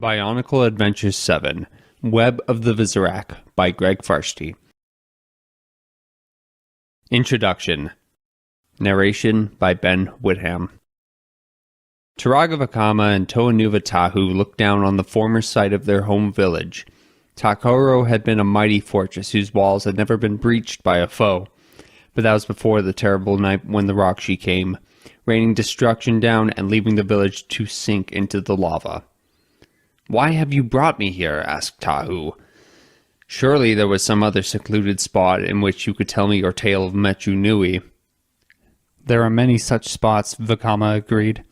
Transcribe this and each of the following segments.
Bionicle Adventures 7, Web of the Visorak by Greg Farsty. Introduction. Narration by Ben Whitham. Taragavakama and Toa Nuva Tahu looked down on the former site of their home village. Takoro had been a mighty fortress whose walls had never been breached by a foe, but that was before the terrible night when the Rakshi came, raining destruction down and leaving the village to sink into the lava. "Why have you brought me here?" asked Tahu. "Surely there was some other secluded spot in which you could tell me your tale of Metru Nui." "There are many such spots," Vakama agreed,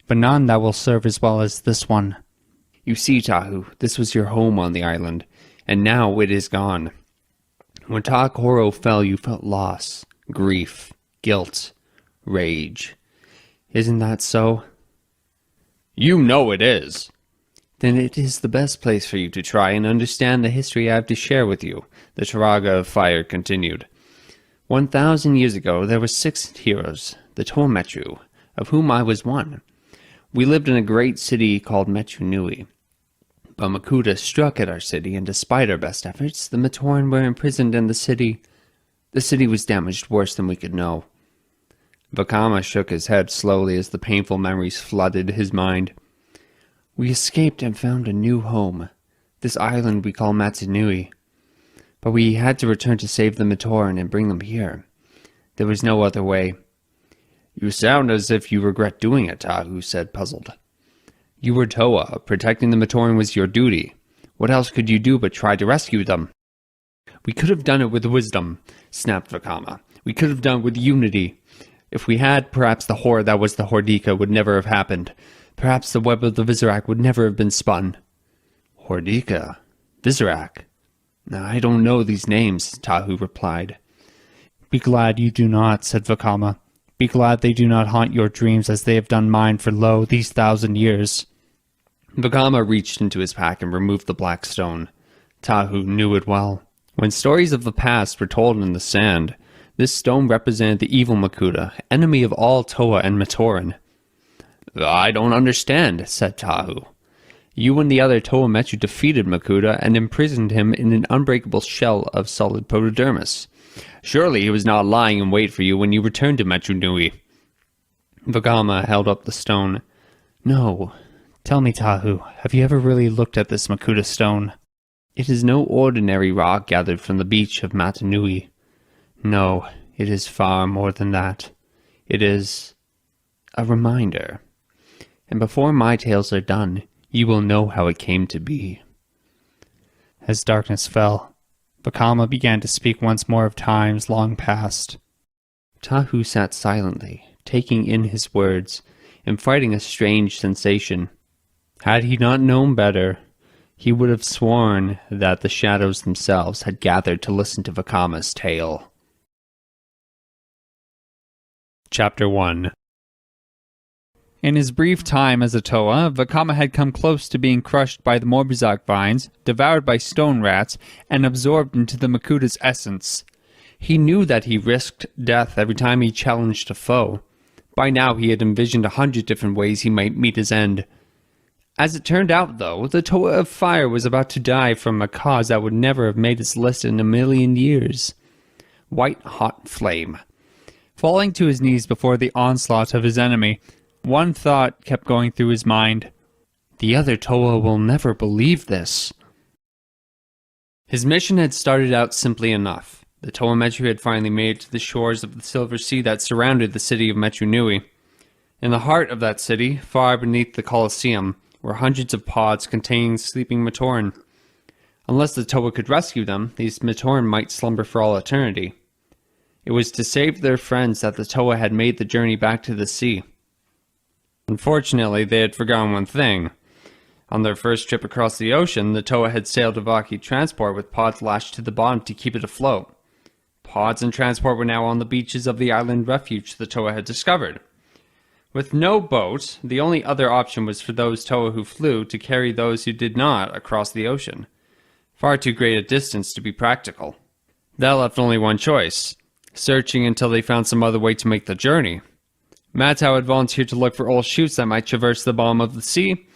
"but none that will serve as well as this one." "You see, Tahu, this was your home on the island, and now it is gone. When Takoro fell, you felt loss, grief, guilt, rage. Isn't that so?" "You know it is." "Then it is the best place for you to try and understand the history I have to share with you," the Taraga of Fire continued. 1,000 years ago, there were 6 heroes, the Toa Metru, of whom I was one. We lived in a great city called Metru Nui. But Makuta struck at our city, and despite our best efforts, the Matoran were imprisoned in the city was damaged worse than we could know. Vakama shook his head slowly as the painful memories flooded his mind. "We escaped and found a new home, this island we call Metru Nui. But we had to return to save the Matoran and bring them here. There was no other way." "You sound as if you regret doing it," Tahu said, puzzled. "You were Toa. Protecting the Matoran was your duty. What else could you do but try to rescue them?" "We could have done it with wisdom," snapped Vakama. "We could have done it with unity. If we had, perhaps the horror that was the Hordika would never have happened. Perhaps the web of the Visorak would never have been spun." "Hordika? Visorak? I don't know these names," Tahu replied. "Be glad you do not," said Vakama. "Be glad they do not haunt your dreams as they have done mine for, lo, these 1,000 years." Vakama reached into his pack and removed the black stone. Tahu knew it well. When stories of the past were told in the sand, this stone represented the evil Makuta, enemy of all Toa and Matoran. "I don't understand," said Tahu. "You and the other Toa Metru defeated Makuta and imprisoned him in an unbreakable shell of solid protodermis. Surely he was not lying in wait for you when you returned to Metru Nui." Vakama held up the stone. "No. Tell me, Tahu, have you ever really looked at this Makuta stone?" "It is no ordinary rock gathered from the beach of Metru Nui. No, it is far more than that. It is a reminder. And before my tales are done, you will know how it came to be." As darkness fell, Vakama began to speak once more of times long past. Tahu sat silently, taking in his words, and fighting a strange sensation. Had he not known better, he would have sworn that the shadows themselves had gathered to listen to Vakama's tale. Chapter 1. In his brief time as a Toa, Vakama had come close to being crushed by the Morbizak vines, devoured by stone rats, and absorbed into the Makuta's essence. He knew that he risked death every time he challenged a foe. By now he had envisioned 100 different ways he might meet his end. As it turned out, though, the Toa of Fire was about to die from a cause that would never have made its list in a million years. White-hot flame. Falling to his knees before the onslaught of his enemy, one thought kept going through his mind. The other Toa will never believe this. His mission had started out simply enough. The Toa Metru had finally made it to the shores of the Silver Sea that surrounded the city of Metru Nui. In the heart of that city, far beneath the Coliseum, were hundreds of pods containing sleeping Matoran. Unless the Toa could rescue them, these Matoran might slumber for all eternity. It was to save their friends that the Toa had made the journey back to the sea. Unfortunately, they had forgotten one thing. On their first trip across the ocean, the Toa had sailed a Vaki transport with pods lashed to the bottom to keep it afloat. Pods and transport were now on the beaches of the island refuge the Toa had discovered. With no boat, the only other option was for those Toa who flew to carry those who did not across the ocean. Far too great a distance to be practical. That left only one choice, searching until they found some other way to make the journey. Matau had volunteered to look for old chutes that might traverse the bottom of the sea.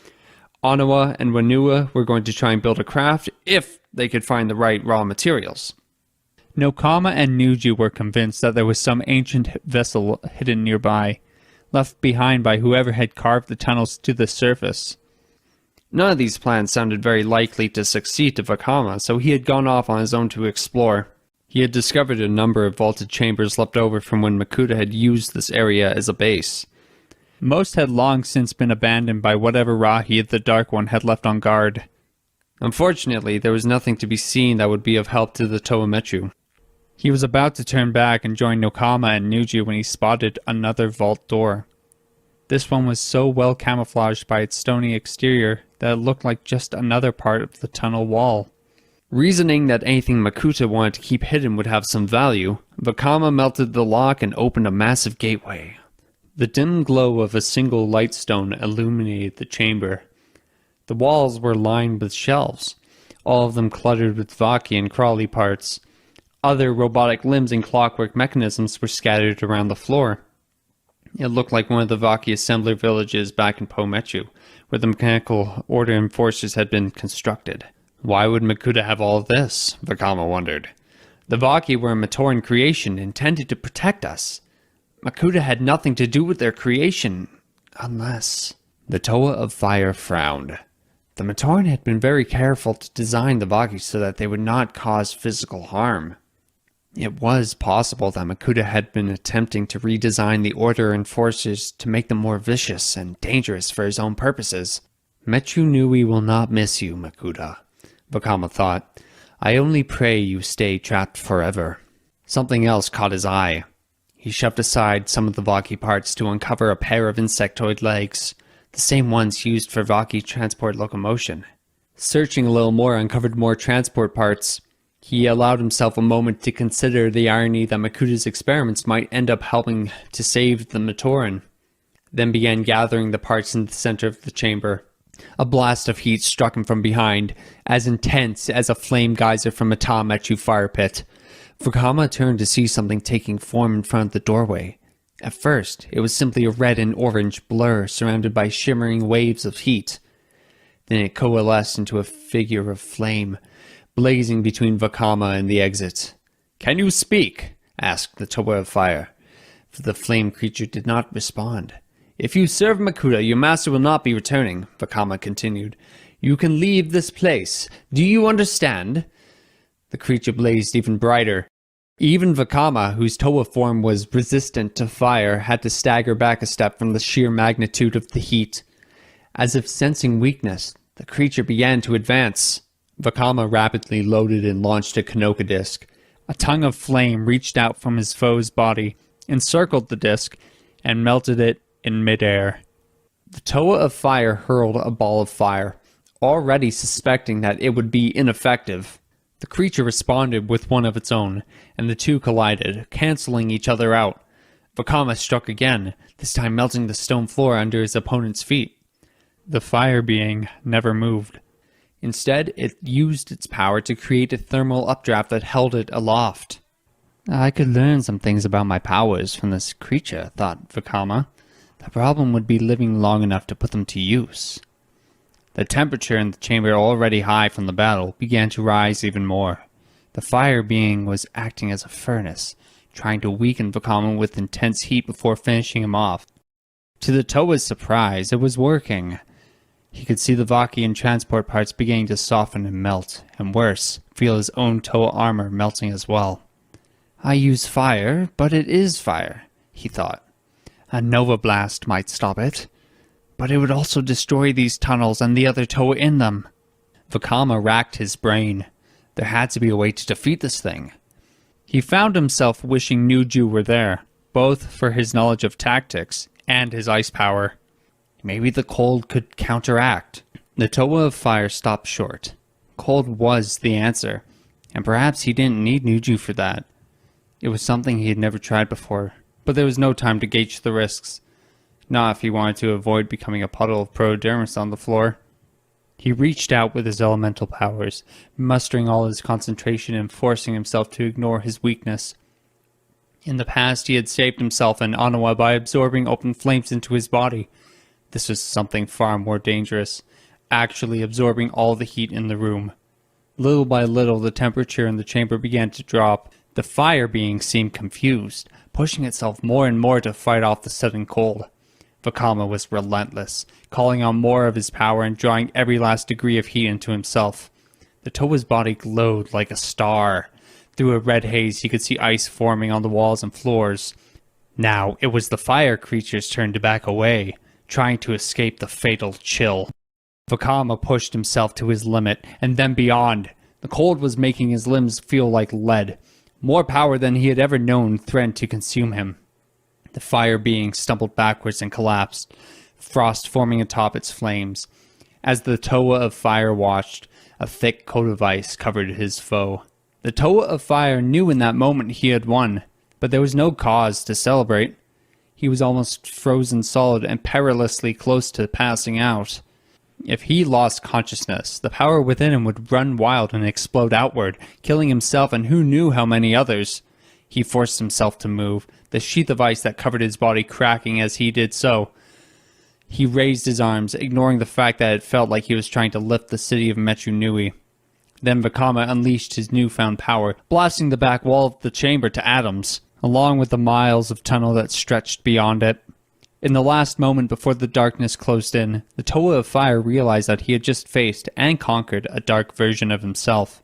Onawa and Wanua were going to try and build a craft if they could find the right raw materials. Nokama and Nuju were convinced that there was some ancient vessel hidden nearby, left behind by whoever had carved the tunnels to the surface. None of these plans sounded very likely to succeed to Vakama, so he had gone off on his own to explore. He had discovered a number of vaulted chambers left over from when Makuta had used this area as a base. Most had long since been abandoned by whatever Rahi the Dark One had left on guard. Unfortunately, there was nothing to be seen that would be of help to the Toa Metru. He was about to turn back and join Nokama and Nuju when he spotted another vault door. This one was so well camouflaged by its stony exterior that it looked like just another part of the tunnel wall. Reasoning that anything Makuta wanted to keep hidden would have some value, Vakama melted the lock and opened a massive gateway. The dim glow of a single lightstone illuminated the chamber. The walls were lined with shelves, all of them cluttered with Vaki and crawly parts. Other robotic limbs and clockwork mechanisms were scattered around the floor. It looked like one of the Vaki assembler villages back in Po Metru, where the mechanical order enforcers had been constructed. Why would Makuta have all of this? Vakama wondered. The Vaki were a Matoran creation intended to protect us. Makuta had nothing to do with their creation, unless... The Toa of Fire frowned. The Matoran had been very careful to design the Vaki so that they would not cause physical harm. It was possible that Makuta had been attempting to redesign the Order enforcers to make them more vicious and dangerous for his own purposes. Metru Nui will not miss you, Makuta, Vakama thought. I only pray you stay trapped forever. Something else caught his eye. He shoved aside some of the Vaki parts to uncover a pair of insectoid legs, the same ones used for Vaki transport locomotion. Searching a little more uncovered more transport parts. He allowed himself a moment to consider the irony that Makuta's experiments might end up helping to save the Matoran, then began gathering the parts in the center of the chamber. A blast of heat struck him from behind, as intense as a flame geyser from a Toa Metru fire pit. Vakama turned to see something taking form in front of the doorway. At first, it was simply a red and orange blur surrounded by shimmering waves of heat. Then it coalesced into a figure of flame, blazing between Vakama and the exit. "Can you speak?" asked the Toa of Fire. For the flame creature did not respond. "If you serve Makuta, your master will not be returning," Vakama continued. "You can leave this place. Do you understand?" The creature blazed even brighter. Even Vakama, whose Toa form was resistant to fire, had to stagger back a step from the sheer magnitude of the heat. As if sensing weakness, the creature began to advance. Vakama rapidly loaded and launched a Kanoka disc. A tongue of flame reached out from his foe's body, encircled the disc, and melted it in midair. The Toa of Fire hurled a ball of fire, already suspecting that it would be ineffective. The creature responded with one of its own, and the two collided, cancelling each other out. Vakama struck again, this time melting the stone floor under his opponent's feet. The fire being never moved. Instead, it used its power to create a thermal updraft that held it aloft. I could learn some things about my powers from this creature, thought Vakama. The problem would be living long enough to put them to use. The temperature in the chamber, already high from the battle, began to rise even more. The fire being was acting as a furnace, trying to weaken Vakama with intense heat before finishing him off. To the Toa's surprise, it was working. He could see the Vaki and transport parts beginning to soften and melt, and worse, feel his own Toa armor melting as well. I use fire, but it is fire, he thought. A Nova blast might stop it, but it would also destroy these tunnels and the other Toa in them. Vakama racked his brain. There had to be a way to defeat this thing. He found himself wishing Nuju were there, both for his knowledge of tactics and his ice power. Maybe the cold could counteract. The Toa of Fire stopped short. Cold was the answer, and perhaps he didn't need Nuju for that. It was something he had never tried before, but there was no time to gauge the risks. Not if he wanted to avoid becoming a puddle of prodermis on the floor. He reached out with his elemental powers, mustering all his concentration and forcing himself to ignore his weakness. In the past, he had saved himself and Onawa by absorbing open flames into his body. This was something far more dangerous. actually absorbing all the heat in the room. Little by little, the temperature in the chamber began to drop. The fire being seemed confused, pushing itself more and more to fight off the sudden cold. Visorak was relentless, calling on more of his power and drawing every last degree of heat into himself. The Toa's body glowed like a star. Through a red haze, he could see ice forming on the walls and floors. Now, it was the fire creature's turn to back away, trying to escape the fatal chill. Visorak pushed himself to his limit, and then beyond. The cold was making his limbs feel like lead. More power than he had ever known threatened to consume him. The fire being stumbled backwards and collapsed, frost forming atop its flames. As the Toa of Fire watched, a thick coat of ice covered his foe. The Toa of Fire knew in that moment he had won, but there was no cause to celebrate. He was almost frozen solid and perilously close to passing out. If he lost consciousness, the power within him would run wild and explode outward, killing himself and who knew how many others. He forced himself to move, the sheath of ice that covered his body cracking as he did so. He raised his arms, ignoring the fact that it felt like he was trying to lift the city of Metru Nui. Then Visorak unleashed his newfound power, blasting the back wall of the chamber to atoms, along with the miles of tunnel that stretched beyond it. In the last moment before the darkness closed in, the Toa of Fire realized that he had just faced and conquered a dark version of himself.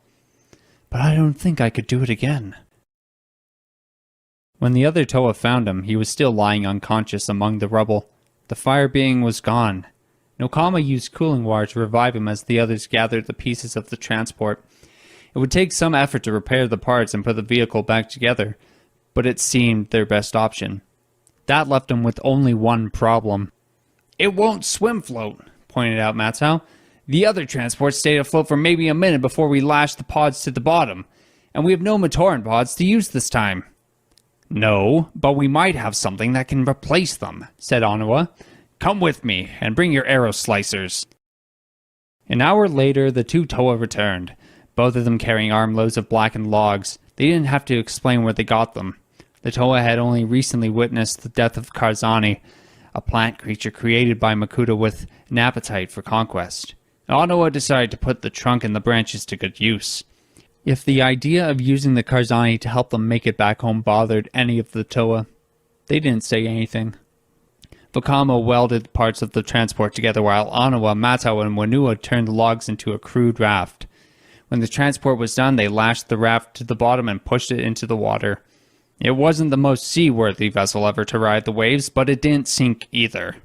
But I don't think I could do it again. When the other Toa found him, he was still lying unconscious among the rubble. The fire being was gone. Nokama used cooling water to revive him as the others gathered the pieces of the transport. It would take some effort to repair the parts and put the vehicle back together, but it seemed their best option. That left him with only one problem. "It won't swim float," pointed out Matsu. "The other transport stayed afloat for maybe a minute before we lashed the pods to the bottom, and we have no Matoran pods to use this time." "No, but we might have something that can replace them," said Onawa. "Come with me, and bring your arrow slicers." An hour later, the two Toa returned, both of them carrying armloads of blackened logs. They didn't have to explain where they got them. The Toa had only recently witnessed the death of Karzani, a plant creature created by Makuta with an appetite for conquest. Onawa decided to put the trunk and the branches to good use. If the idea of using the Karzani to help them make it back home bothered any of the Toa, they didn't say anything. Visorak welded parts of the transport together while Onawa, Matsu, and Whenua turned the logs into a crude raft. When the transport was done, they lashed the raft to the bottom and pushed it into the water. It wasn't the most seaworthy vessel ever to ride the waves, but it didn't sink either.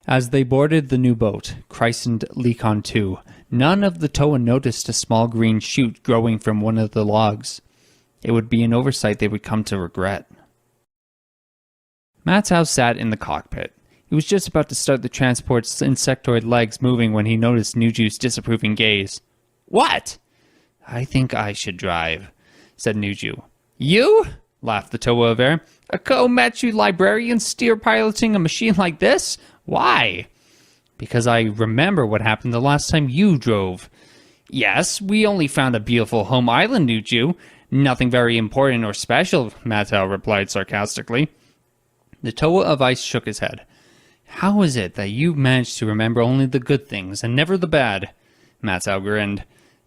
As they boarded the new boat, christened Lekon II, none of the Toa noticed a small green shoot growing from one of the logs. It would be an oversight they would come to regret. Matsu sat in the cockpit. He was just about to start the transport's insectoid legs moving when he noticed Nuju's disapproving gaze. "What?" "I think I should drive," said Nuju. "You?" laughed the Toa of Air. "A Metru librarian steer piloting a machine like this? Why?" "Because I remember what happened the last time you drove." "Yes, we only found a beautiful home island, Nuju. Nothing very important or special," Matsu replied sarcastically. The Toa of Ice shook his head. "How is it that you managed to remember only the good things and never the bad?" Matsu grinned.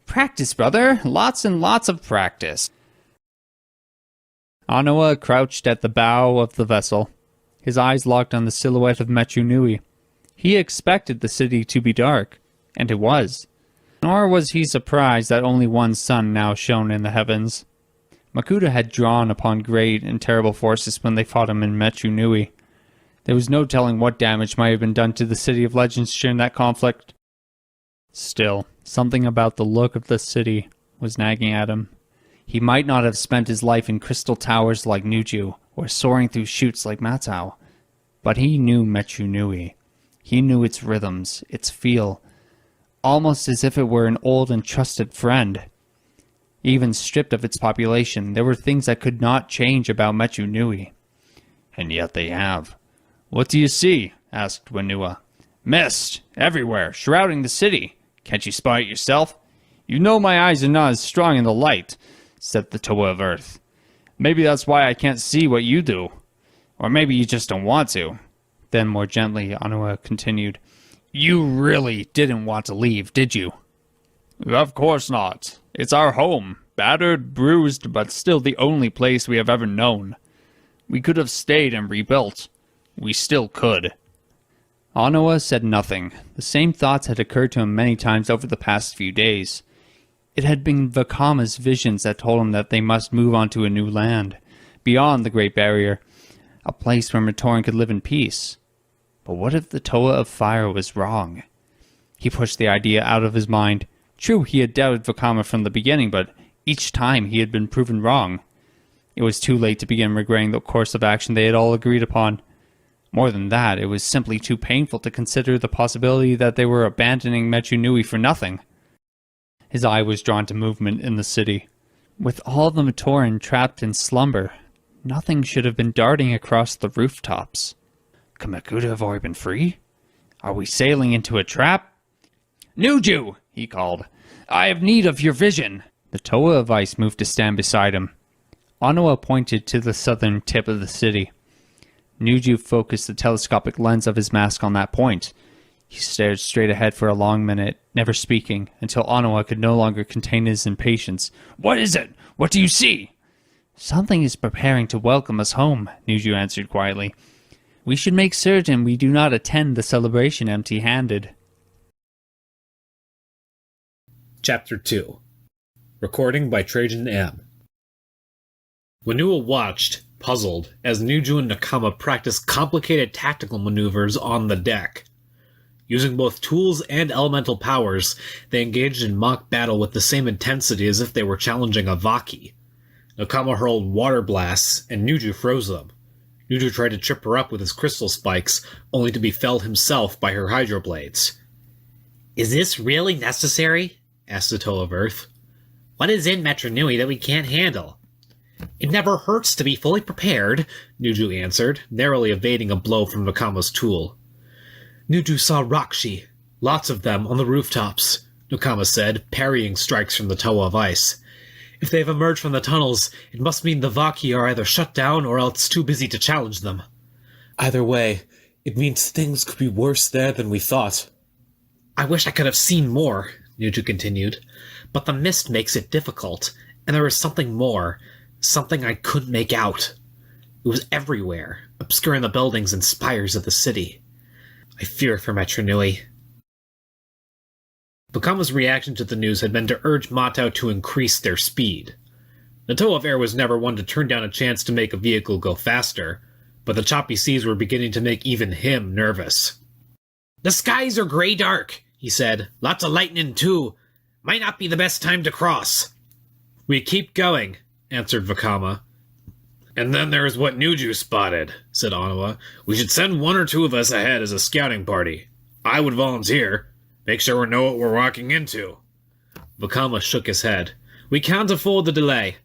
"Practice, brother. Lots and lots of practice." Onawa crouched at the bow of the vessel, his eyes locked on the silhouette of Metru Nui. He expected the city to be dark, and it was. Nor was he surprised that only one sun now shone in the heavens. Makuta had drawn upon great and terrible forces when they fought him in Metru Nui. There was no telling what damage might have been done to the City of Legends during that conflict. Still, something about the look of the city was nagging at him. He might not have spent his life in crystal towers like Nuju, or soaring through chutes like Matsu, but he knew Metru Nui. He knew its rhythms, its feel, almost as if it were an old and trusted friend. Even stripped of its population, there were things that could not change about Metru Nui. "And yet they have." "What do you see?" asked Whenua. "Mist, everywhere, shrouding the city. Can't you spot it yourself?" "You know my eyes are not as strong in the light," said the Toa of Earth. "Maybe that's why I can't see what you do. Or maybe you just don't want to." Then more gently, Onawa continued, You really didn't want to leave, did you? Of course not. It's our home. Battered, bruised, but still the only place we have ever known. We could have stayed and rebuilt. We still could. Onawa said nothing. The same thoughts had occurred to him many times over the past few days. It had been Vakama's visions that told him that they must move on to a new land, beyond the Great Barrier, a place where Matoran could live in peace. But what if the Toa of Fire was wrong? He pushed the idea out of his mind. True, he had doubted Vakama from the beginning, but each time he had been proven wrong. It was too late to begin regretting the course of action they had all agreed upon. More than that, it was simply too painful to consider the possibility that they were abandoning Metru Nui for nothing. His eye was drawn to movement in the city. With all the Matoran trapped in slumber, nothing should have been darting across the rooftops. Could Makuta have already been free? Are we sailing into a trap? Nuju! He called. I have need of your vision. The Toa of Ice moved to stand beside him. Onawa pointed to the southern tip of the city. Nuju focused the telescopic lens of his mask on that point. He stared straight ahead for a long minute, never speaking, until Onawa could no longer contain his impatience. What is it? What do you see? Something is preparing to welcome us home, Nuju answered quietly. We should make certain we do not attend the celebration empty-handed. Chapter 2. Recording by Trajan Ehm. Nuva watched, puzzled, as Nuju and Nakama practiced complicated tactical maneuvers on the deck. Using both tools and elemental powers, they engaged in mock battle with the same intensity as if they were challenging a Vaki. Nakama hurled water blasts, and Nuju froze them. Nuju tried to trip her up with his crystal spikes, only to be felled himself by her hydroblades. Is this really necessary? Asked the Toa of Earth. What is in Metru Nui that we can't handle? It never hurts to be fully prepared, Nuju answered, narrowly evading a blow from Nakama's tool. Nuju saw Rakshi, lots of them on the rooftops, Nakama said, parrying strikes from the Toa of Ice. If they have emerged from the tunnels, it must mean the Vaki are either shut down or else too busy to challenge them. Either way, it means things could be worse there than we thought. I wish I could have seen more, Nuju continued, but the mist makes it difficult, and there is something more, something I couldn't make out. It was everywhere, obscuring the buildings and spires of the city. I fear for Metru Nui. Vakama's reaction to the news had been to urge Matau to increase their speed. The Toa of Air was never one to turn down a chance to make a vehicle go faster, but the choppy seas were beginning to make even him nervous. The skies are grey-dark, he said. Lots of lightning, too. Might not be the best time to cross. We keep going, answered Vakama. And then there is what Nuju spotted, said Onawa. We should send one or two of us ahead as a scouting party. I would volunteer. Make sure we know what we're walking into. Vakama shook his head. We can't afford the delay.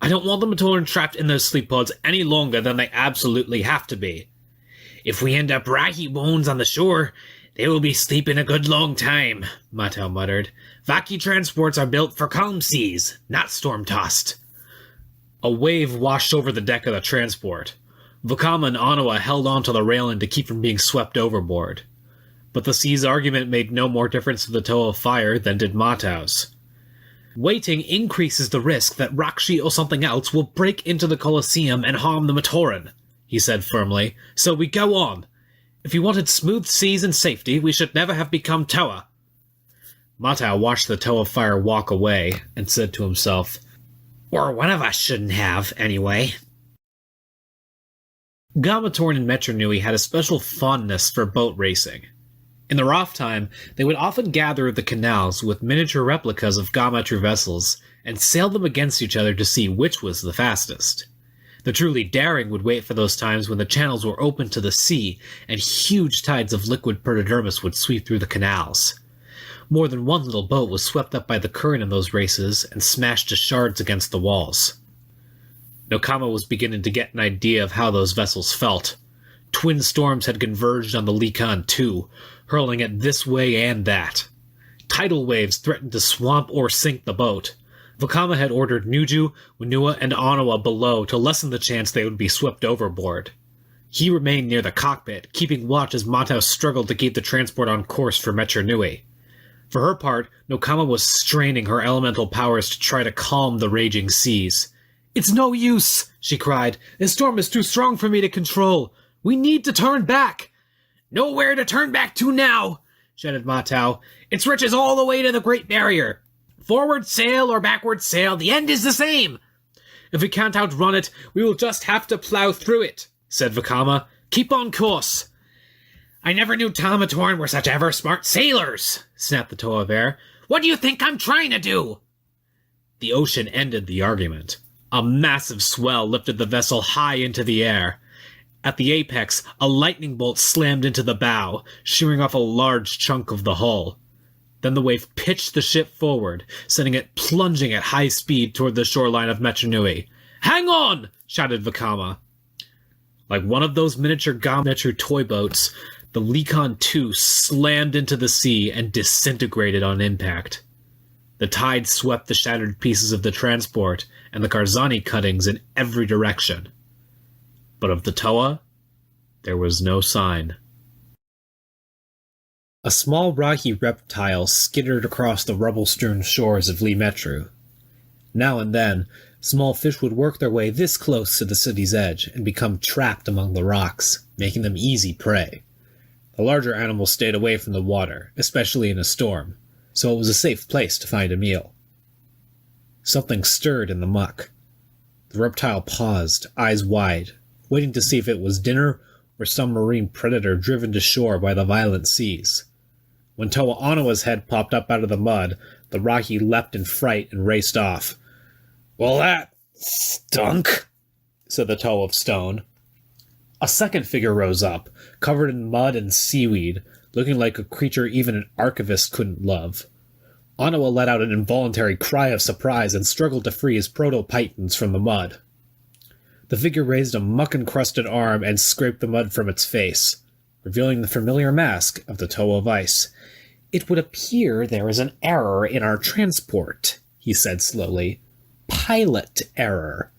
I don't want the Matoran trapped in those sleep pods any longer than they absolutely have to be. If we end up rahi bones on the shore, they will be sleeping a good long time, Matau muttered. Vaki transports are built for calm seas, not storm-tossed. A wave washed over the deck of the transport. Vakama and Onawa held onto the railing to keep from being swept overboard. But the sea's argument made no more difference to the Toa of Fire than did Matau's. Waiting increases the risk that Rakshi or something else will break into the Coliseum and harm the Matoran, he said firmly, so we go on. If you wanted smooth seas and safety, we should never have become Toa. Matau watched the Toa of Fire walk away and said to himself, Or one of us shouldn't have, anyway. Matoran and Metru Nui had a special fondness for boat racing. In their off time, they would often gather the canals with miniature replicas of Metru vessels and sail them against each other to see which was the fastest. The truly daring would wait for those times when the channels were open to the sea and huge tides of liquid perdidermis would sweep through the canals. More than one little boat was swept up by the current in those races and smashed to shards against the walls. Nakama was beginning to get an idea of how those vessels felt. Twin storms had converged on the Likan too, hurling it this way and that. Tidal waves threatened to swamp or sink the boat. Vakama had ordered Nuju, Wunua, and Onawa below to lessen the chance they would be swept overboard. He remained near the cockpit, keeping watch as Matau struggled to keep the transport on course for Metru Nui. For her part, Nokama was straining her elemental powers to try to calm the raging seas. "It's no use," she cried. "This storm is too strong for me to control. We need to turn back." "Nowhere to turn back to now," shouted Matau. "Its reaches all the way to the Great Barrier. Forward sail or backward sail, the end is the same." "If we can't outrun it, we will just have to plow through it," said Vakama. "Keep on course." "I never knew Matoran were such ever-smart sailors," snapped the Toa of Air. "What do you think I'm trying to do?" The ocean ended the argument. A massive swell lifted the vessel high into the air. At the apex, a lightning bolt slammed into the bow, shearing off a large chunk of the hull. Then the wave pitched the ship forward, sending it plunging at high speed toward the shoreline of Metru Nui. "Hang on!" shouted Vakama. Like one of those miniature Metru toy boats, the Lekon II slammed into the sea and disintegrated on impact. The tide swept the shattered pieces of the transport and the Karzani cuttings in every direction. But of the Toa, there was no sign. A small rocky reptile skittered across the rubble-strewn shores of Metru. Now and then, small fish would work their way this close to the city's edge and become trapped among the rocks, making them easy prey. The larger animals stayed away from the water, especially in a storm, so it was a safe place to find a meal. Something stirred in the muck. The reptile paused, eyes wide, waiting to see if it was dinner or some marine predator driven to shore by the violent seas. When Toa Anawa's head popped up out of the mud, the Rocky leapt in fright and raced off. "Well, that stunk," said the Toa of Stone. A second figure rose up, covered in mud and seaweed, looking like a creature even an archivist couldn't love. Anawa let out an involuntary cry of surprise and struggled to free his proto-pythons from the mud. The figure raised a muck-encrusted arm and scraped the mud from its face, revealing the familiar mask of the Toa of Ice. "It would appear there is an error in our transport," he said slowly. "Pilot error."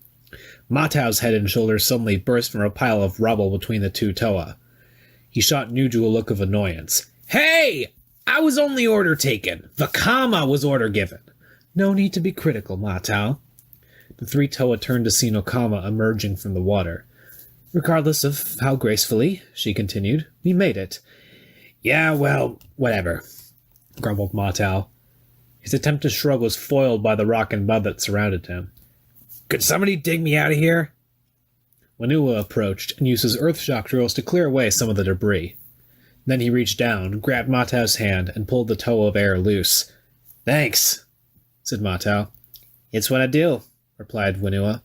Matau's head and shoulders suddenly burst from a pile of rubble between the two Toa. He shot Nuju a look of annoyance. "Hey! I was only order taken. Vakama was order given." "No need to be critical, Matau." The three Toa turned to see Nokama emerging from the water. "Regardless of how gracefully," she continued, "we made it." "Yeah, well, whatever," grumbled Matau. His attempt to shrug was foiled by the rock and mud that surrounded him. "Could somebody dig me out of here?" Nuva approached and used his earth-shock drills to clear away some of the debris. Then he reached down, grabbed Matau's hand, and pulled the Toa of Air loose. "Thanks," said Matau. "It's what I do," replied Nuva.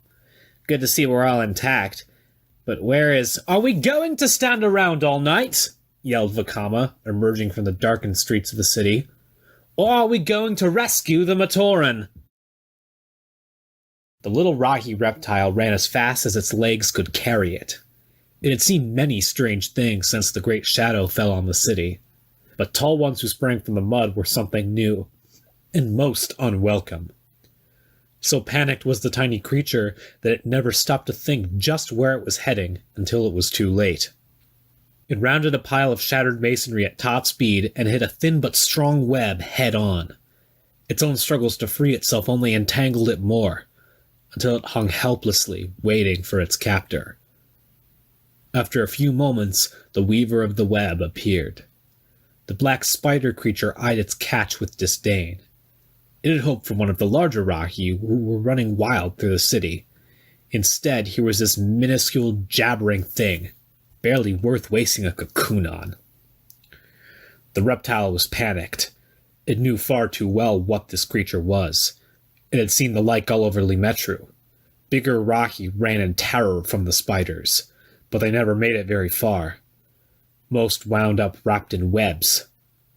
"Good to see we're all intact. But where is—" "Are we going to stand around all night?" yelled Vakama, emerging from the darkened streets of the city. "Or are we going to rescue the Matoran?" The little rocky reptile ran as fast as its legs could carry it. It had seen many strange things since the great shadow fell on the city, but tall ones who sprang from the mud were something new, and most unwelcome. So panicked was the tiny creature that it never stopped to think just where it was heading until it was too late. It rounded a pile of shattered masonry at top speed and hit a thin but strong web head-on. Its own struggles to free itself only entangled it more, until it hung helplessly, waiting for its captor. After a few moments, the weaver of the web appeared. The black spider creature eyed its catch with disdain. It had hoped for one of the larger Rocky who were running wild through the city. Instead, here was this minuscule, jabbering thing, barely worth wasting a cocoon on. The reptile was panicked. It knew far too well what this creature was. It had seen the like all over Metru. Bigger Rocky ran in terror from the spiders, but they never made it very far. Most wound up wrapped in webs,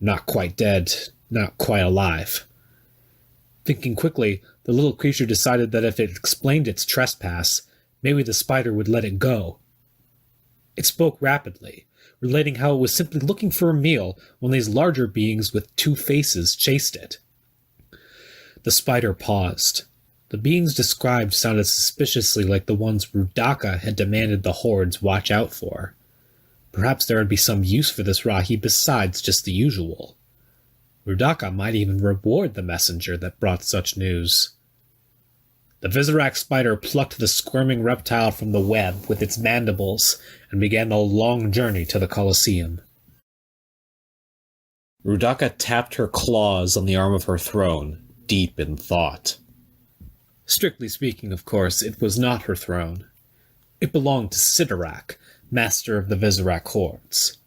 not quite dead, not quite alive. Thinking quickly, the little creature decided that if it explained its trespass, maybe the spider would let it go. It spoke rapidly, relating how it was simply looking for a meal when these larger beings with two faces chased it. The spider paused. The beings described sounded suspiciously like the ones Rudaka had demanded the hordes watch out for. Perhaps there would be some use for this Rahi besides just the usual. Rudaka might even reward the messenger that brought such news. The Visorak spider plucked the squirming reptile from the web with its mandibles and began the long journey to the Coliseum. Rudaka tapped her claws on the arm of her throne, deep in thought. Strictly speaking, of course, it was not her throne. It belonged to Sidorak, master of the Visorak hordes.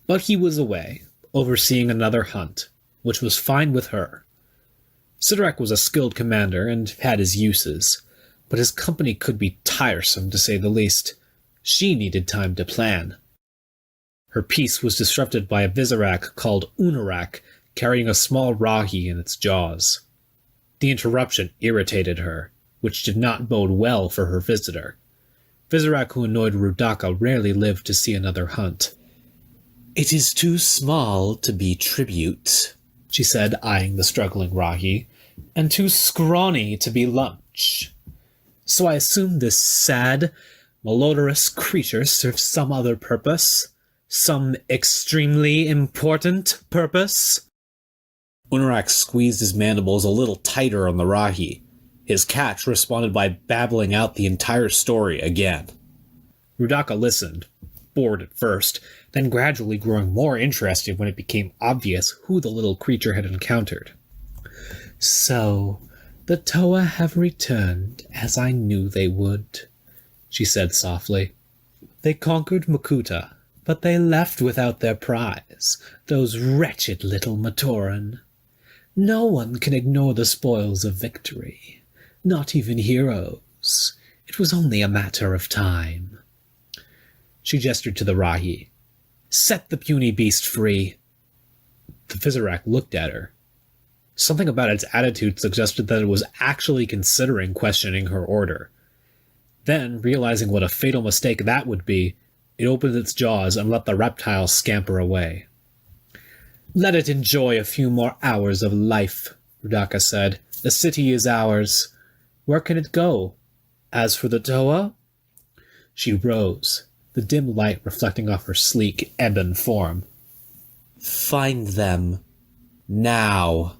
But he was away, overseeing another hunt, which was fine with her. Sidorak was a skilled commander and had his uses, but his company could be tiresome, to say the least. She needed time to plan. Her peace was disrupted by a Visorak called Unarak carrying a small Rahi in its jaws. The interruption irritated her, which did not bode well for her visitor. Visorak who annoyed Rudaka rarely lived to see another hunt. "It is too small to be tribute," she said, eyeing the struggling Rahi, "and too scrawny to be lunch. So I assume this sad, malodorous creature serves some other purpose? Some extremely important purpose?" Unarak squeezed his mandibles a little tighter on the Rahi. His catch responded by babbling out the entire story again. Rudaka listened, bored at first, then gradually growing more interested when it became obvious who the little creature had encountered. "So, the Toa have returned, as I knew they would," she said softly. "They conquered Makuta, but they left without their prize, those wretched little Matoran. No one can ignore the spoils of victory, not even heroes. It was only a matter of time." She gestured to the Rahi. "Set the puny beast free." The Visorak looked at her. Something about its attitude suggested that it was actually considering questioning her order. Then, realizing what a fatal mistake that would be, it opened its jaws and let the reptile scamper away. "Let it enjoy a few more hours of life," Rudaka said. "The city is ours. Where can it go? As for the Toa?" She rose, the dim light reflecting off her sleek, ebon form. "Find them. Now.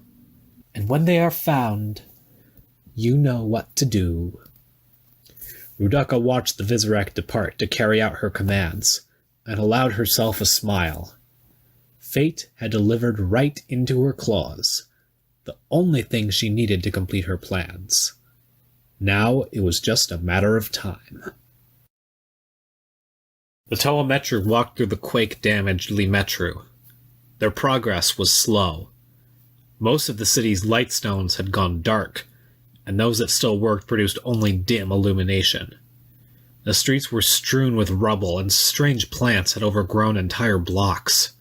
And when they are found, you know what to do." Rudaka watched the Visorak depart to carry out her commands, and allowed herself a smile. Fate had delivered right into her claws, the only thing she needed to complete her plans. Now it was just a matter of time. The Toa Metru walked through the quake-damaged Metru. Their progress was slow. Most of the city's light stones had gone dark, and those that still worked produced only dim illumination. The streets were strewn with rubble, and strange plants had overgrown entire blocks.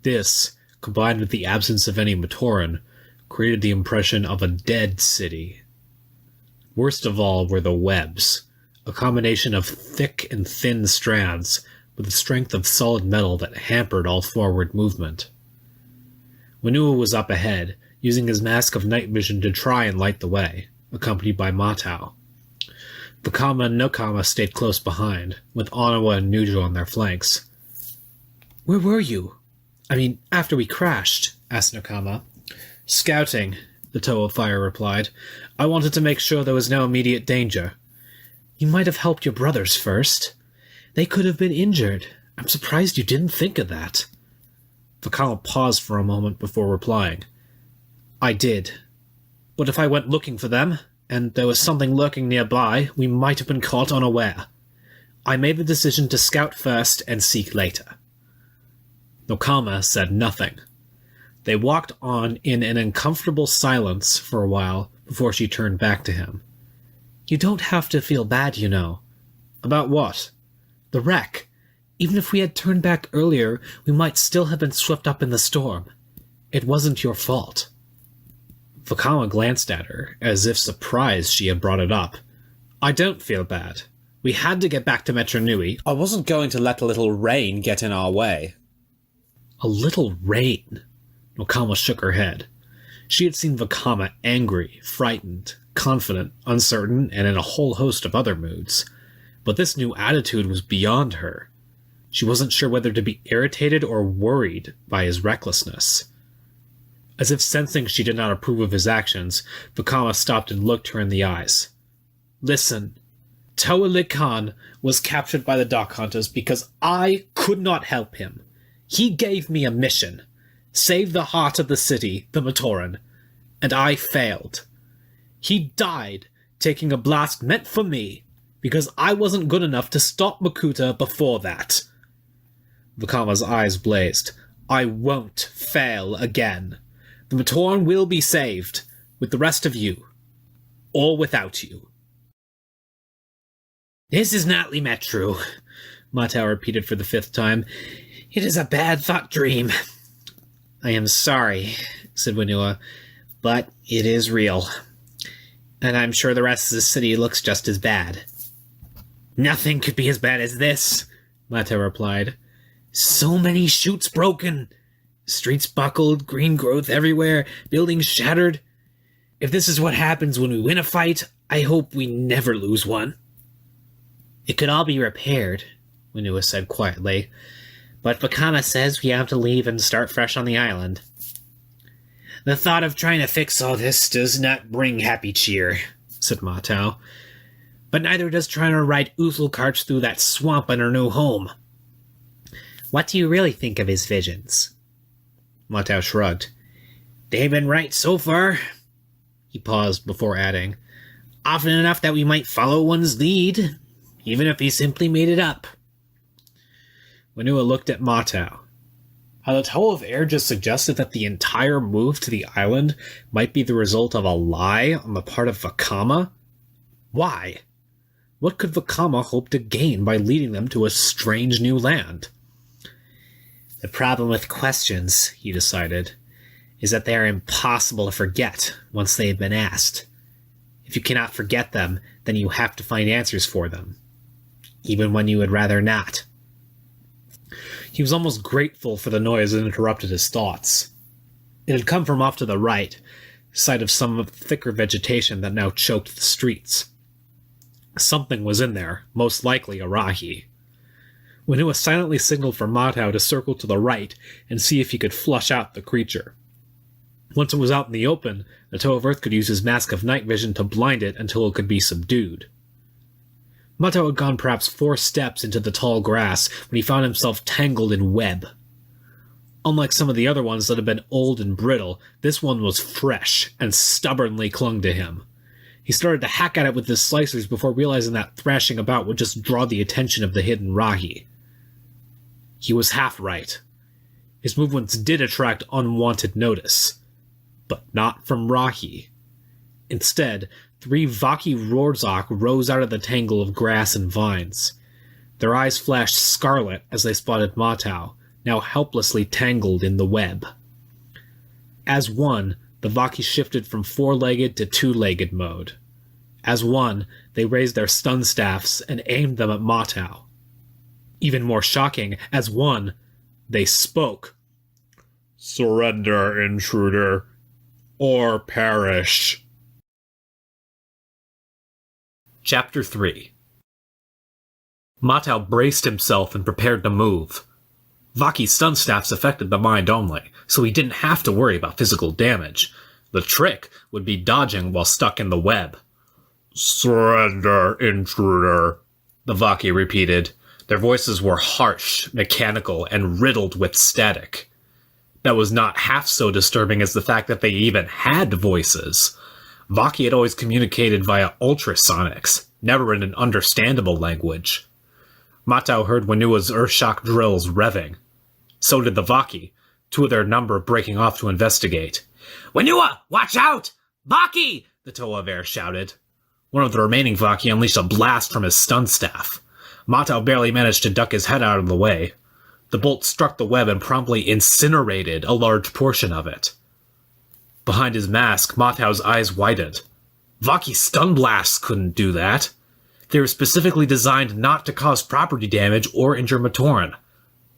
This, combined with the absence of any Matoran, created the impression of a dead city. Worst of all were the webs, a combination of thick and thin strands with the strength of solid metal that hampered all forward movement. Nuva was up ahead, using his mask of night vision to try and light the way, accompanied by Matau. Vakama and Nokama stayed close behind, with Onawa and Nujo on their flanks. "Where were you? I mean, after we crashed," asked Nokama. "Scouting," the Toa Fire replied. "I wanted to make sure there was no immediate danger." "You might have helped your brothers first. They could have been injured. I'm surprised you didn't think of that." Vakama paused for a moment before replying. "I did. But if I went looking for them, and there was something lurking nearby, we might have been caught unaware. I made the decision to scout first and seek later." Nokama said nothing. They walked on in an uncomfortable silence for a while before she turned back to him. "You don't have to feel bad, you know." "About what?" "The wreck. Even if we had turned back earlier, we might still have been swept up in the storm. It wasn't your fault." Vakama glanced at her, as if surprised she had brought it up. "I don't feel bad. We had to get back to Metru Nui. I wasn't going to let a little rain get in our way." "A little rain?" Nokama shook her head. She had seen Vakama angry, frightened, confident, uncertain, and in a whole host of other moods. But this new attitude was beyond her. She wasn't sure whether to be irritated or worried by his recklessness. As if sensing she did not approve of his actions, Vakama stopped and looked her in the eyes. "Listen, Toa Khan was captured by the Dark Hunters because I could not help him. He gave me a mission. Save the heart of the city, the Matoran, and I failed. He died taking a blast meant for me because I wasn't good enough to stop Makuta before that." Vakama's eyes blazed. "I won't fail again. The Matoran will be saved, with the rest of you, or without you." "This is not Metru," Matau repeated for the 5th time. "It is a bad thought dream." "I am sorry," said Winua, "but it is real. And I'm sure the rest of the city looks just as bad." "Nothing could be as bad as this," Matau replied. "So many chutes broken. Streets buckled, green growth everywhere, buildings shattered. If this is what happens when we win a fight, I hope we never lose one." "It could all be repaired," Winua said quietly. "But Vakama says we have to leave and start fresh on the island." "The thought of trying to fix all this does not bring happy cheer," said Matau. "But neither does trying to ride Uthal carts through that swamp in our new home." "What do you really think of his visions?" Matau shrugged. "They've been right so far." He paused before adding, "Often enough that we might follow one's lead, even if he simply made it up." Winua looked at Matau. Had the Toa of Air just suggested that the entire move to the island might be the result of a lie on the part of Vakama? Why? What could Vakama hope to gain by leading them to a strange new land? "The problem with questions," he decided, "is that they are impossible to forget once they have been asked. If you cannot forget them, then you have to find answers for them, even when you would rather not." He was almost grateful for the noise that interrupted his thoughts. It had come from off to the right, side of some of the thicker vegetation that now choked the streets. Something was in there, most likely a Rahi. Winua silently signaled for Matau to circle to the right and see if he could flush out the creature. Once it was out in the open, the Toe of Earth could use his mask of night vision to blind it until it could be subdued. Matau had gone perhaps 4 steps into the tall grass when he found himself tangled in web. Unlike some of the other ones that had been old and brittle, this one was fresh and stubbornly clung to him. He started to hack at it with his slicers before realizing that thrashing about would just draw the attention of the hidden Rahi. He was half right. His movements did attract unwanted notice, but not from Rahi. Instead, 3 Vaki Rorzak rose out of the tangle of grass and vines. Their eyes flashed scarlet as they spotted Matau, now helplessly tangled in the web. As one, the Vaki shifted from 4-legged to 2-legged mode. As one, they raised their stun staffs and aimed them at Matau. Even more shocking, as one, they spoke. "Surrender, intruder, or perish." Chapter 3. Matau braced himself and prepared to move. Vaki's stun staffs affected the mind only, so he didn't have to worry about physical damage. The trick would be dodging while stuck in the web. "Surrender, intruder," the Vaki repeated. Their voices were harsh, mechanical, and riddled with static. That was not half so disturbing as the fact that they even had voices. Vaki had always communicated via ultrasonics, never in an understandable language. Matau heard Winua's Earthshock drills revving. So did the Vaki, 2 of their number breaking off to investigate. "Winua, watch out! Vaki!" the Toa of Air shouted. One of the remaining Vaki unleashed a blast from his stun staff. Matau barely managed to duck his head out of the way. The bolt struck the web and promptly incinerated a large portion of it. Behind his mask, Matau's eyes widened. Vaki stun blasts couldn't do that. They were specifically designed not to cause property damage or injure Matoran.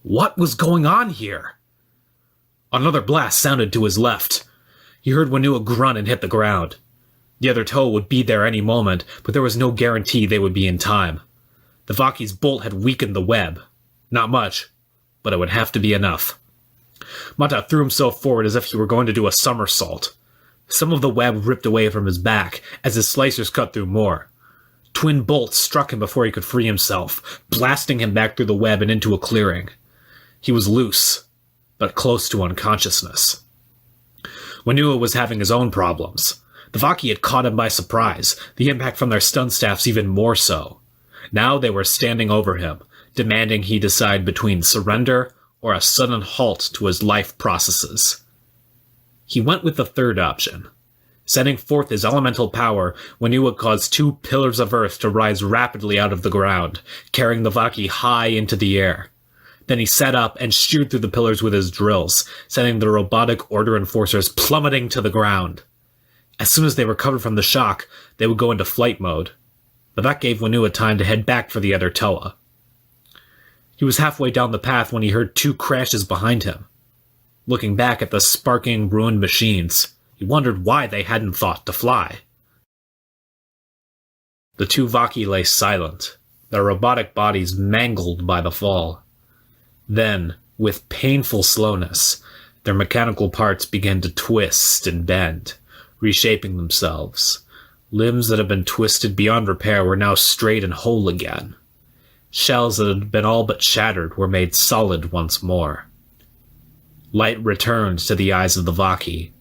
What was going on here? Another blast sounded to his left. He heard Wanua grunt and hit the ground. The other Toa would be there any moment, but there was no guarantee they would be in time. The Vaki's bolt had weakened the web. Not much, but it would have to be enough. Mata threw himself forward as if he were going to do a somersault. Some of the web ripped away from his back as his slicers cut through more. Twin bolts struck him before he could free himself, blasting him back through the web and into a clearing. He was loose, but close to unconsciousness. Wanua was having his own problems. The Vaki had caught him by surprise, the impact from their stun staffs even more so. Now they were standing over him, demanding he decide between surrender or a sudden halt to his life processes. He went with the third option. Setting forth his elemental power, Wanua caused 2 pillars of earth to rise rapidly out of the ground, carrying the Vaki high into the air. Then he sat up and sheared through the pillars with his drills, sending the robotic order enforcers plummeting to the ground. As soon as they recovered from the shock, they would go into flight mode, but that gave Wanua time to head back for the other Toa. He was halfway down the path when he heard 2 crashes behind him. Looking back at the sparking, ruined machines, he wondered why they hadn't thought to fly. The 2 Vaki lay silent, their robotic bodies mangled by the fall. Then, with painful slowness, their mechanical parts began to twist and bend, reshaping themselves. Limbs that had been twisted beyond repair were now straight and whole again. Shells that had been all but shattered were made solid once more. Light returned to the eyes of the Vaki.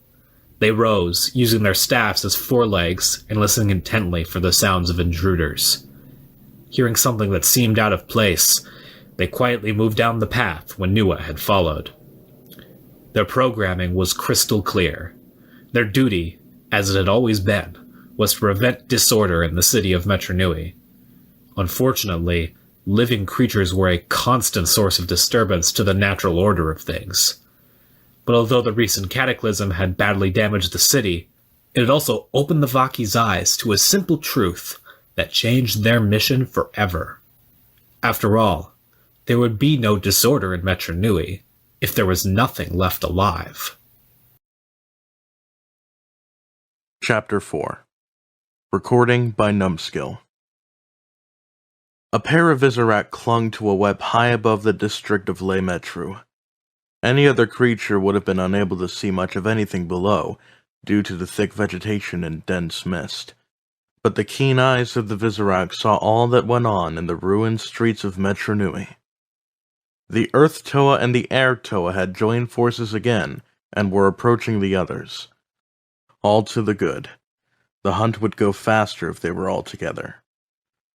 They rose, using their staffs as forelegs and listening intently for the sounds of intruders. Hearing something that seemed out of place, they quietly moved down the path Wanua had followed. Their programming was crystal clear. Their duty, as it had always been, was to prevent disorder in the city of Metru Nui. Unfortunately, living creatures were a constant source of disturbance to the natural order of things. But although the recent cataclysm had badly damaged the city, it had also opened the Vaki's eyes to a simple truth that changed their mission forever. After all, there would be no disorder in Metru Nui if there was nothing left alive. Chapter 4. Recording by Numbskill. A pair of Visorak clung to a web high above the district of Metru. Any other creature would have been unable to see much of anything below, due to the thick vegetation and dense mist. But the keen eyes of the Visorak saw all that went on in the ruined streets of Metru Nui. The Earth Toa and the Air Toa had joined forces again, and were approaching the others. All to the good. The hunt would go faster if they were all together.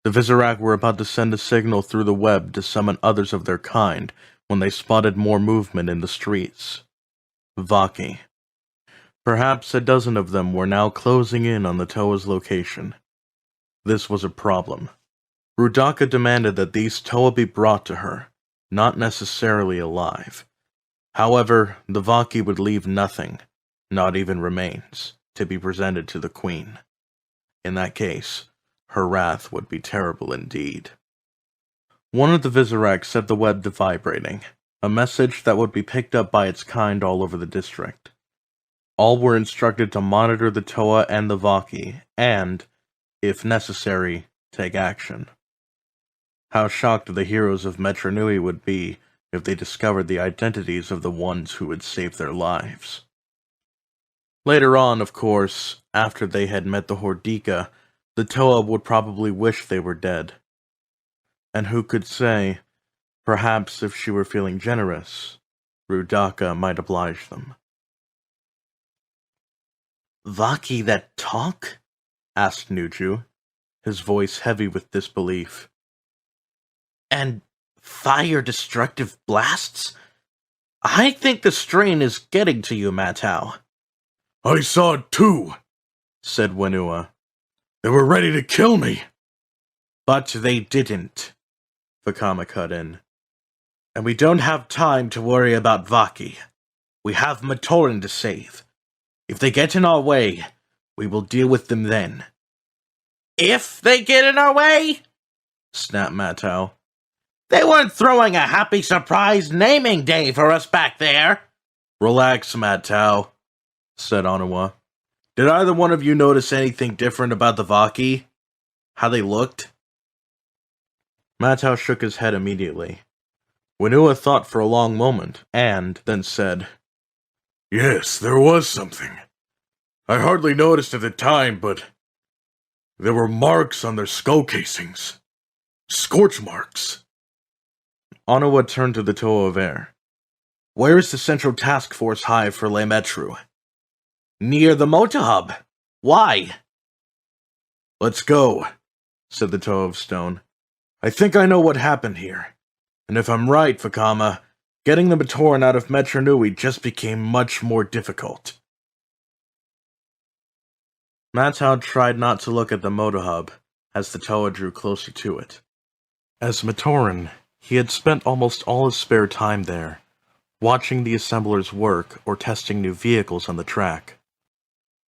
The Visorak were about to send a signal through the web to summon others of their kind when they spotted more movement in the streets. Vaki. Perhaps a dozen of them were now closing in on the Toa's location. This was a problem. Rudaka demanded that these Toa be brought to her, not necessarily alive. However, the Vaki would leave nothing, not even remains, to be presented to the Queen. In that case, her wrath would be terrible indeed. One of the Visorak set the web to vibrating, a message that would be picked up by its kind all over the district. All were instructed to monitor the Toa and the Vaki, and, if necessary, take action. How shocked the heroes of Metru Nui would be if they discovered the identities of the ones who had saved their lives. Later on, of course, after they had met the Hordika, the Toa would probably wish they were dead. And who could say, perhaps if she were feeling generous, Rudaka might oblige them. "Vaki that talk?" asked Nuju, his voice heavy with disbelief. "And fire-destructive blasts? I think the strain is getting to you, Matau." "I saw it too," said Wanua. "They were ready to kill me." "But they didn't," Vakama cut in. "And we don't have time to worry about Vaki. We have Matoran to save. If they get in our way, we will deal with them then." "If they get in our way?" snapped Matau. "They weren't throwing a happy surprise naming day for us back there." "Relax, Matau," said Onawa. Did either one of you notice anything different about the Vaki? How they looked? Matau shook his head immediately. Winua thought for a long moment, and then said, Yes, there was something. I hardly noticed at the time, but there were marks on their skull casings. Scorch marks. Onawa turned to the Toa of Air. Where is the Central Task Force hive for Le Metru? Near the motor hub. Why? Let's go, said the Toa of Stone. I think I know what happened here. And if I'm right, Vakama, getting the Matoran out of Metru Nui just became much more difficult. Matau tried not to look at the motor hub as the Toa drew closer to it. As Matoran, he had spent almost all his spare time there, watching the assemblers work or testing new vehicles on the track.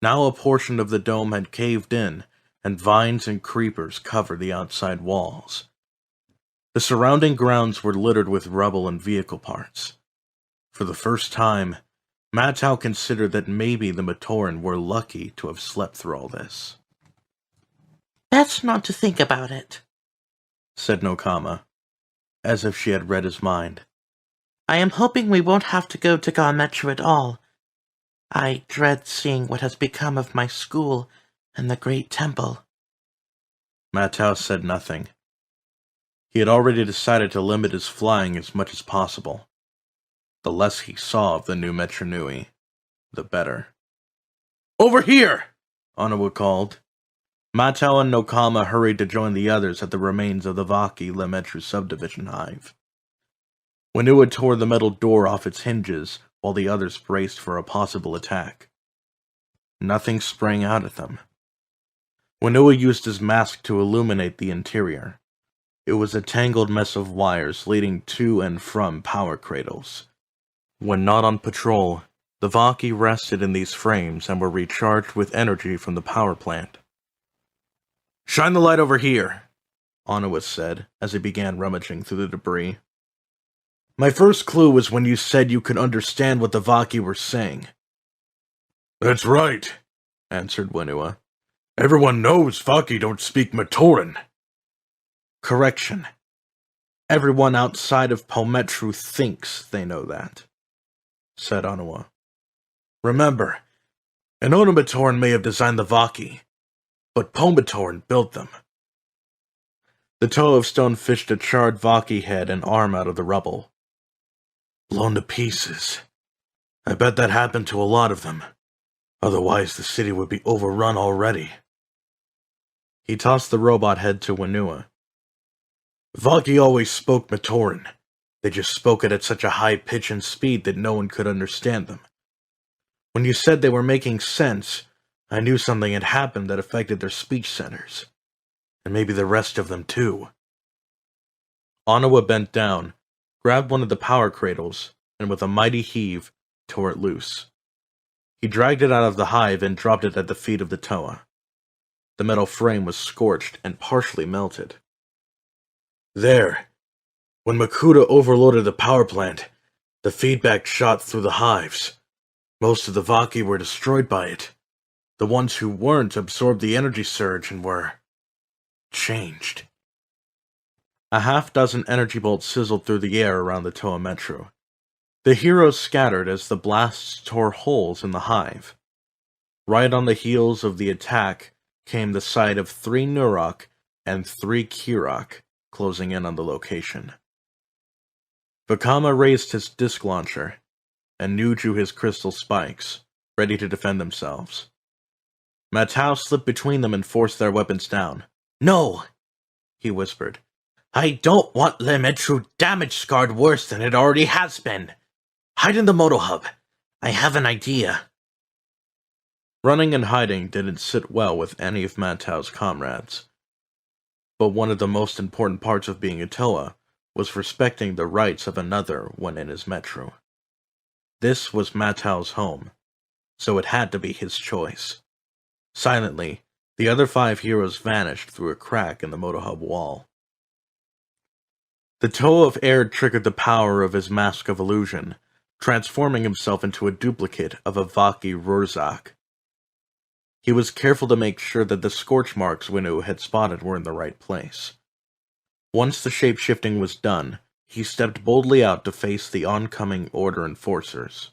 Now a portion of the dome had caved in, and vines and creepers covered the outside walls. The surrounding grounds were littered with rubble and vehicle parts. For the first time, Matau considered that maybe the Matoran were lucky to have slept through all this. Best not to think about it, said Nokama, as if she had read his mind. I am hoping we won't have to go to Toa Metru at all. I dread seeing what has become of my school and the great temple. Matau said nothing. He had already decided to limit his flying as much as possible. The less he saw of the new Metru Nui, the better. Over here! Onawa called. Matau and Nokama hurried to join the others at the remains of the Vaki Le Metru subdivision hive. Winua tore the metal door off its hinges while the others braced for a possible attack. Nothing sprang out at them. Winua used his mask to illuminate the interior. It was a tangled mess of wires leading to and from power cradles. When not on patrol, the Vaki rested in these frames and were recharged with energy from the power plant. Shine the light over here, Onawa said as he began rummaging through the debris. My first clue was when you said you could understand what the Vaki were saying. That's right, answered Winua. Everyone knows Vaki don't speak Matoran. Correction. Everyone outside of Metru thinks they know that, said Onawa. Remember, an Matoran may have designed the Vaki, but Matoran built them. The Toa of Stone fished a charred Vaki head and arm out of the rubble. Blown to pieces. I bet that happened to a lot of them. Otherwise, the city would be overrun already. He tossed the robot head to Winua. Vaki always spoke Matoran. They just spoke it at such a high pitch and speed that no one could understand them. When you said they were making sense, I knew something had happened that affected their speech centers. And maybe the rest of them too. Onawa bent down, grabbed one of the power cradles, and with a mighty heave, tore it loose. He dragged it out of the hive and dropped it at the feet of the Toa. The metal frame was scorched and partially melted. There. When Makuta overloaded the power plant, the feedback shot through the hives. Most of the Vaki were destroyed by it. The ones who weren't absorbed the energy surge and were changed. A half-dozen energy bolts sizzled through the air around the Toa Metru. The heroes scattered as the blasts tore holes in the hive. Right on the heels of the attack came the sight of 3 Nurok and 3 Kirok closing in on the location. Vakama raised his disc launcher, and Nu drew his crystal spikes, ready to defend themselves. Matau slipped between them and forced their weapons down. No, he whispered. I don't want Le Metru damage-scarred worse than it already has been. Hide in the moto hub. I have an idea. Running and hiding didn't sit well with any of Matau's comrades. But one of the most important parts of being a Toa was respecting the rights of another when in his Metru. This was Matau's home, so it had to be his choice. Silently, the other 5 heroes vanished through a crack in the motohub wall. The Toa of Air triggered the power of his Mask of Illusion, transforming himself into a duplicate of a Vaki Rurzak. He was careful to make sure that the scorch marks Winu had spotted were in the right place. Once the shape-shifting was done, he stepped boldly out to face the oncoming Order enforcers.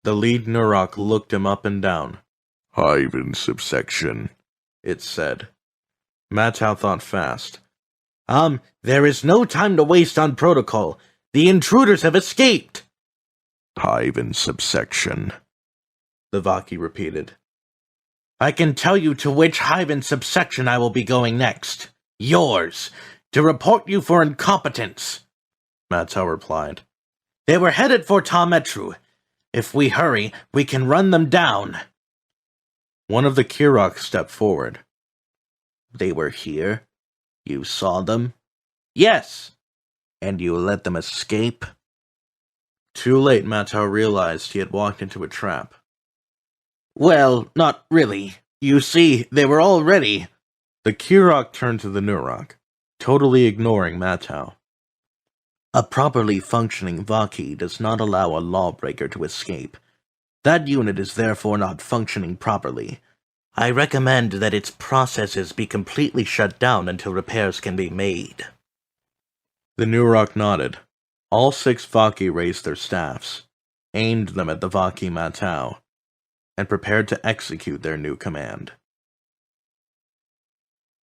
The lead Nurok looked him up and down. Hive in subsection, it said. Matau thought fast. There is no time to waste on protocol. The intruders have escaped. Hive in subsection, the Vaki repeated. I can tell you to which hive in subsection I will be going next. Yours. To report you for incompetence, Matau replied. They were headed for Toa Metru. If we hurry, we can run them down. One of the Kirok stepped forward. They were here? You saw them? Yes. And you let them escape? Too late, Matau realized he had walked into a trap. Well, not really. You see, they were all ready. The Kirok turned to the Nurok, totally ignoring Matau. A properly functioning Vaki does not allow a lawbreaker to escape. That unit is therefore not functioning properly. I recommend that its processes be completely shut down until repairs can be made. The Nurok nodded. All 6 Vaki raised their staffs, aimed them at the Vaki Matau, and prepared to execute their new command.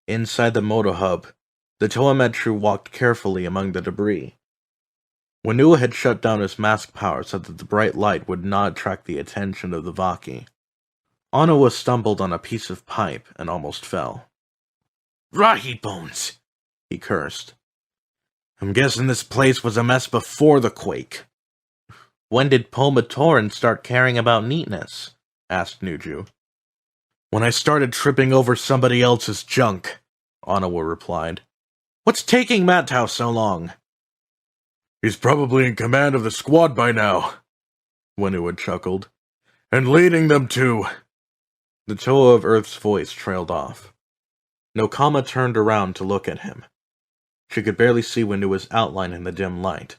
Inside the Moto Hub, the Toa Metru walked carefully among the debris. Winu had shut down his mask power so that the bright light would not attract the attention of the Vaki. Onawa stumbled on a piece of pipe and almost fell. Rahi bones, he cursed. I'm guessing this place was a mess before the quake. When did Matoran start caring about neatness? Asked Nuju. When I started tripping over somebody else's junk, Onawa replied. What's taking Matau so long? He's probably in command of the squad by now, Winu chuckled. And leading them too. The Toa of Earth's voice trailed off. Nokama turned around to look at him. She could barely see Winu's outline in the dim light.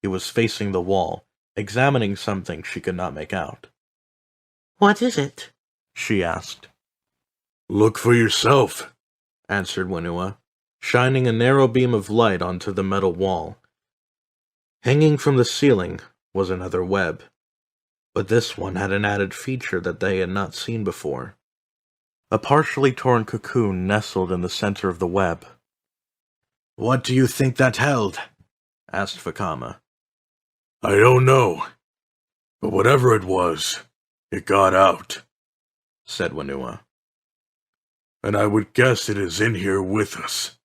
He was facing the wall, examining something she could not make out. What is it? She asked. Look for yourself, answered Winu, shining a narrow beam of light onto the metal wall. Hanging from the ceiling was another web, but this one had an added feature that they had not seen before. A partially torn cocoon nestled in the center of the web. What do you think that held? Asked Vakama. I don't know, but whatever it was, it got out, said Winu. And I would guess it is in here with us.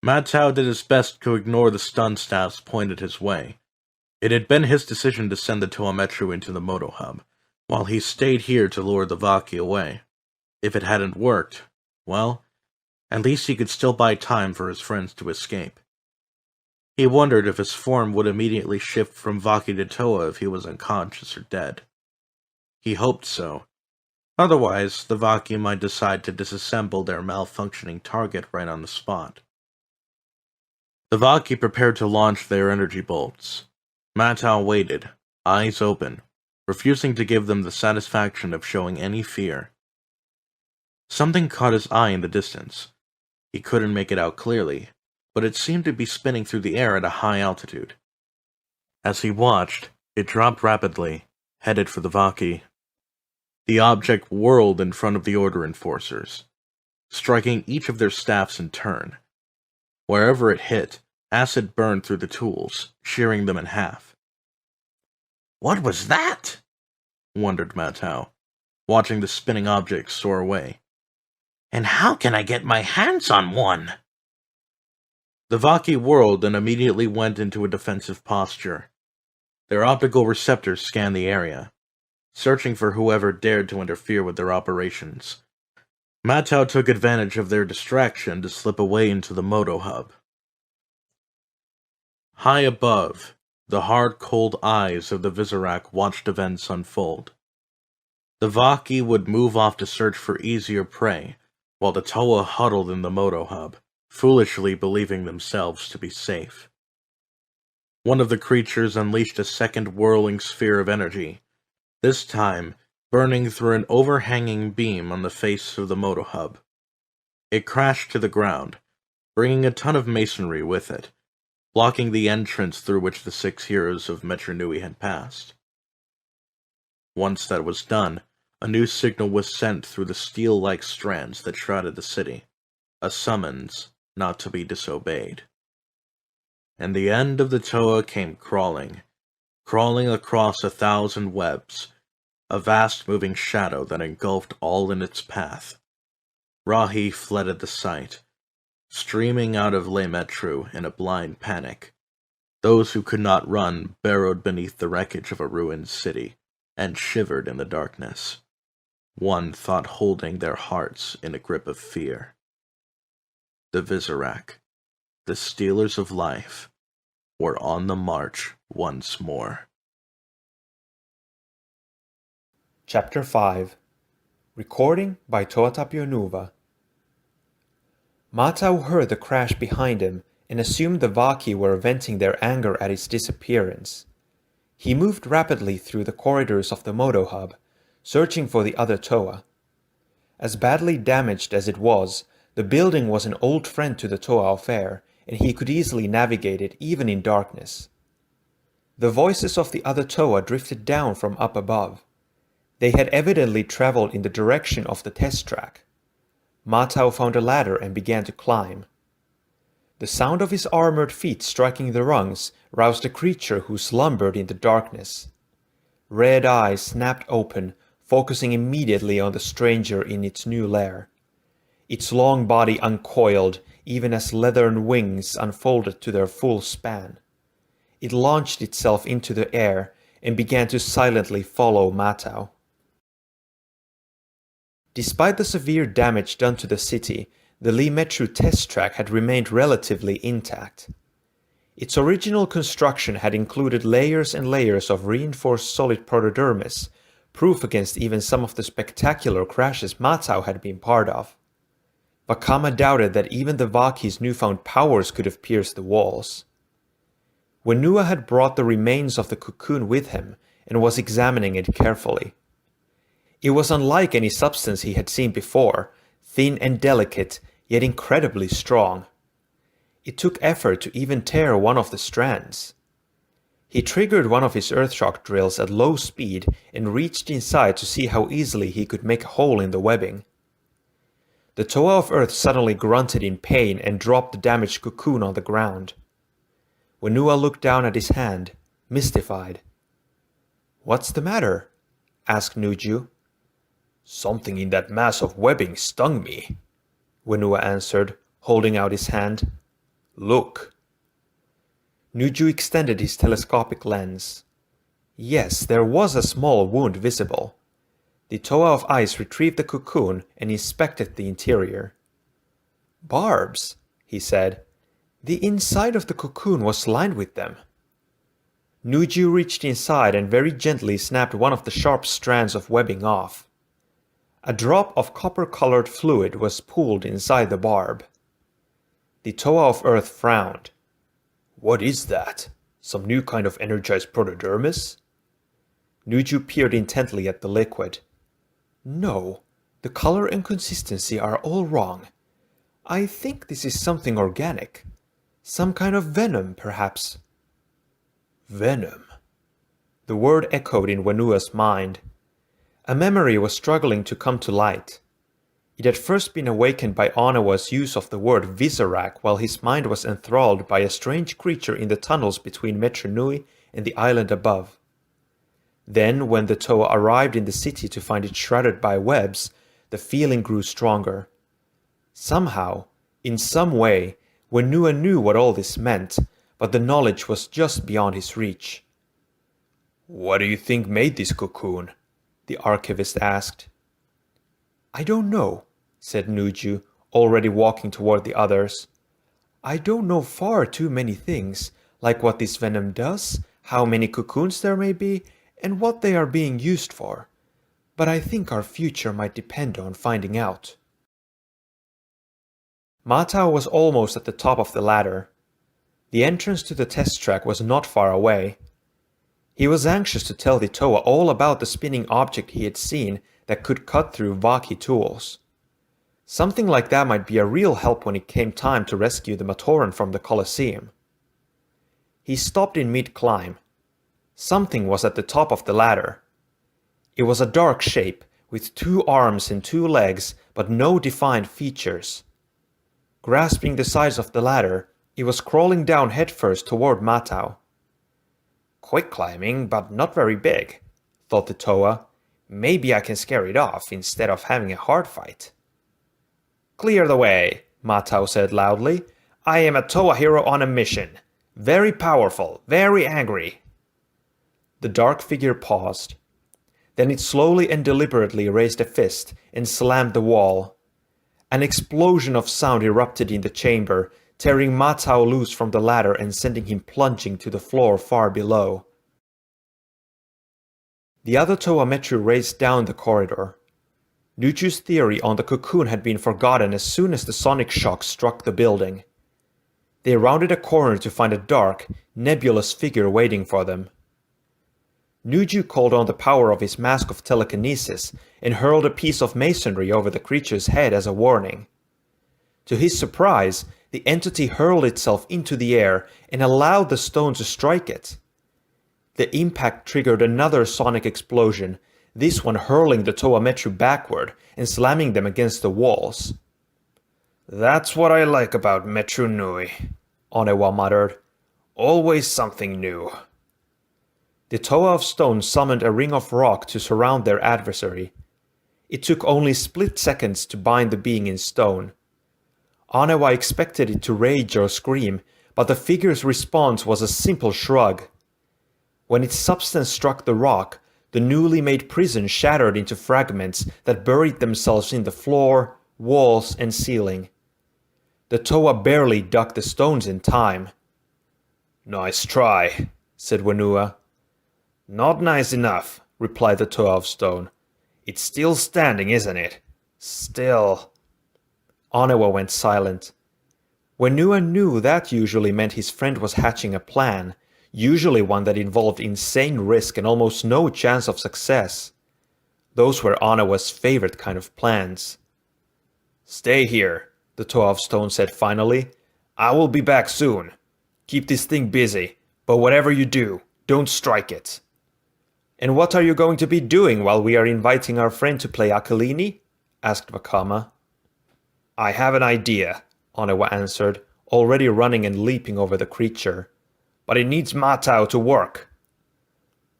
Matau did his best to ignore the stun staffs pointed his way. It had been his decision to send the Toa Metru into the Moto Hub, while he stayed here to lure the Vaki away. If it hadn't worked, well, at least he could still buy time for his friends to escape. He wondered if his form would immediately shift from Vaki to Toa if he was unconscious or dead. He hoped so. Otherwise, the Vaki might decide to disassemble their malfunctioning target right on the spot. The Vaki prepared to launch their energy bolts. Matau waited, eyes open, refusing to give them the satisfaction of showing any fear. Something caught his eye in the distance. He couldn't make it out clearly, but it seemed to be spinning through the air at a high altitude. As he watched, it dropped rapidly, headed for the Vaki. The object whirled in front of the Order enforcers, striking each of their staffs in turn. Wherever it hit, acid burned through the tools, shearing them in half. What was that? Wondered Matau, watching the spinning object soar away. And how can I get my hands on one? The Vaki whirled and immediately went into a defensive posture. Their optical receptors scanned the area, searching for whoever dared to interfere with their operations. Matau took advantage of their distraction to slip away into the Moto Hub. High above, the hard, cold eyes of the Visorak watched events unfold. The Vaki would move off to search for easier prey, while the Toa huddled in the Moto Hub, foolishly believing themselves to be safe. One of the creatures unleashed a second whirling sphere of energy, this time burning through an overhanging beam on the face of the moto hub. It crashed to the ground, bringing a ton of masonry with it, blocking the entrance through which the 6 heroes of Metru Nui had passed. Once that was done, a new signal was sent through the steel-like strands that shrouded the city, a summons not to be disobeyed. And the end of the Toa came crawling across 1,000 webs, a vast moving shadow that engulfed all in its path. Rahi fled at the sight, streaming out of Le Metru in a blind panic. Those who could not run burrowed beneath the wreckage of a ruined city and shivered in the darkness, one thought holding their hearts in a grip of fear. The Visorak, the stealers of life, were on the march once more. Chapter 5. Recording by Toatapio Nuva. Matau heard the crash behind him and assumed the Vaki were venting their anger at his disappearance. He moved rapidly through the corridors of the Moto Hub, searching for the other Toa. As badly damaged as it was, the building was an old friend to the Toa of Air, and he could easily navigate it even in darkness. The voices of the other Toa drifted down from up above. They had evidently traveled in the direction of the test track. Matau found a ladder and began to climb. The sound of his armored feet striking the rungs roused a creature who slumbered in the darkness. Red eyes snapped open, focusing immediately on the stranger in its new lair. Its long body uncoiled, even as leathern wings unfolded to their full span. It launched itself into the air and began to silently follow Matau. Despite the severe damage done to the city, the Le Metru test track had remained relatively intact. Its original construction had included layers and layers of reinforced solid protodermis, proof against even some of the spectacular crashes Matau had been part of. Vakama doubted that even the Vaki's newfound powers could have pierced the walls. When Nuva had brought the remains of the cocoon with him and was examining it carefully. It was unlike any substance he had seen before, thin and delicate, yet incredibly strong. It took effort to even tear one of the strands. He triggered one of his earthshock drills at low speed and reached inside to see how easily he could make a hole in the webbing. The Toa of Earth suddenly grunted in pain and dropped the damaged cocoon on the ground. When Nuva looked down at his hand, mystified. "What's the matter?" asked Nuju. "Something in that mass of webbing stung me," Wenua answered, holding out his hand. "Look." Nuju extended his telescopic lens. Yes, there was a small wound visible. The Toa of Ice retrieved the cocoon and inspected the interior. "Barbs," he said. "The inside of the cocoon was lined with them." Nuju reached inside and very gently snapped one of the sharp strands of webbing off. A drop of copper-colored fluid was pooled inside the barb. The Toa of Earth frowned. "What is that? Some new kind of energized protodermis?" Nuju peered intently at the liquid. "No, the color and consistency are all wrong. I think this is something organic. Some kind of venom, perhaps." "Venom?" The word echoed in Wenua's mind. A memory was struggling to come to light. It had first been awakened by Onawa's use of the word Visorak while his mind was enthralled by a strange creature in the tunnels between Metru Nui and the island above. Then, when the Toa arrived in the city to find it shrouded by webs, the feeling grew stronger. Somehow, in some way, Wenua knew what all this meant, but the knowledge was just beyond his reach. "What do you think made this cocoon?" the archivist asked. "I don't know," said Nuju, already walking toward the others. "I don't know far too many things, like what this venom does, how many cocoons there may be, and what they are being used for. But I think our future might depend on finding out." Matau was almost at the top of the ladder. The entrance to the test track was not far away. He was anxious to tell the Toa all about the spinning object he had seen that could cut through Vaki tools. Something like that might be a real help when it came time to rescue the Matoran from the Coliseum. He stopped in mid-climb. Something was at the top of the ladder. It was a dark shape, with 2 arms and 2 legs, but no defined features. Grasping the sides of the ladder, it was crawling down headfirst toward Matau. Quick climbing, but not very big, thought the Toa. Maybe I can scare it off instead of having a hard fight. Clear the way, Matau said loudly. I am a Toa hero on a mission. Very powerful, very angry. The dark figure paused. Then it slowly and deliberately raised a fist and slammed the wall. An explosion of sound erupted in the chamber, tearing Matau loose from the ladder and sending him plunging to the floor far below. The other Toa Metru raced down the corridor. Nuju's theory on the cocoon had been forgotten as soon as the sonic shock struck the building. They rounded a corner to find a dark, nebulous figure waiting for them. Nuju called on the power of his mask of telekinesis and hurled a piece of masonry over the creature's head as a warning. To his surprise, the entity hurled itself into the air and allowed the stone to strike it. The impact triggered another sonic explosion, this one hurling the Toa Metru backward and slamming them against the walls. That's what I like about Metru Nui, Onewa muttered. Always something new. The Toa of Stone summoned a ring of rock to surround their adversary. It took only split seconds to bind the being in stone. Onewa expected it to rage or scream, but the figure's response was a simple shrug. When its substance struck the rock, the newly made prison shattered into fragments that buried themselves in the floor, walls, and ceiling. The Toa barely ducked the stones in time. Nice try, said Wenua. Not nice enough, replied the Toa of Stone. It's still standing, isn't it? Still. Onewa went silent. Wenua knew that usually meant his friend was hatching a plan, usually one that involved insane risk and almost no chance of success. Those were Onewa's favorite kind of plans. Stay here, the Toa of Stone said finally. I will be back soon. Keep this thing busy, but whatever you do, don't strike it. And what are you going to be doing while we are inviting our friend to play Akalini? Asked Vakama. I have an idea, Onewa answered, already running and leaping over the creature. But it needs Matau to work.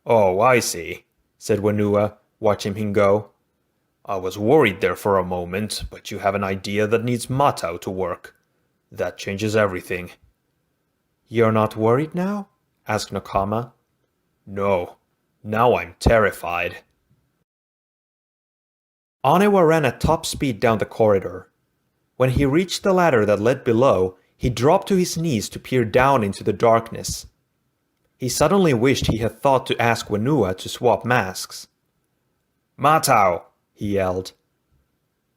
Oh, I see, said Wenua, watching him go. I was worried there for a moment, but you have an idea that needs Matau to work. That changes everything. You're not worried now? Asked Nakama. No, now I'm terrified. Onewa ran at top speed down the corridor. When he reached the ladder that led below, he dropped to his knees to peer down into the darkness. He suddenly wished he had thought to ask Wenua to swap masks. Matau, he yelled.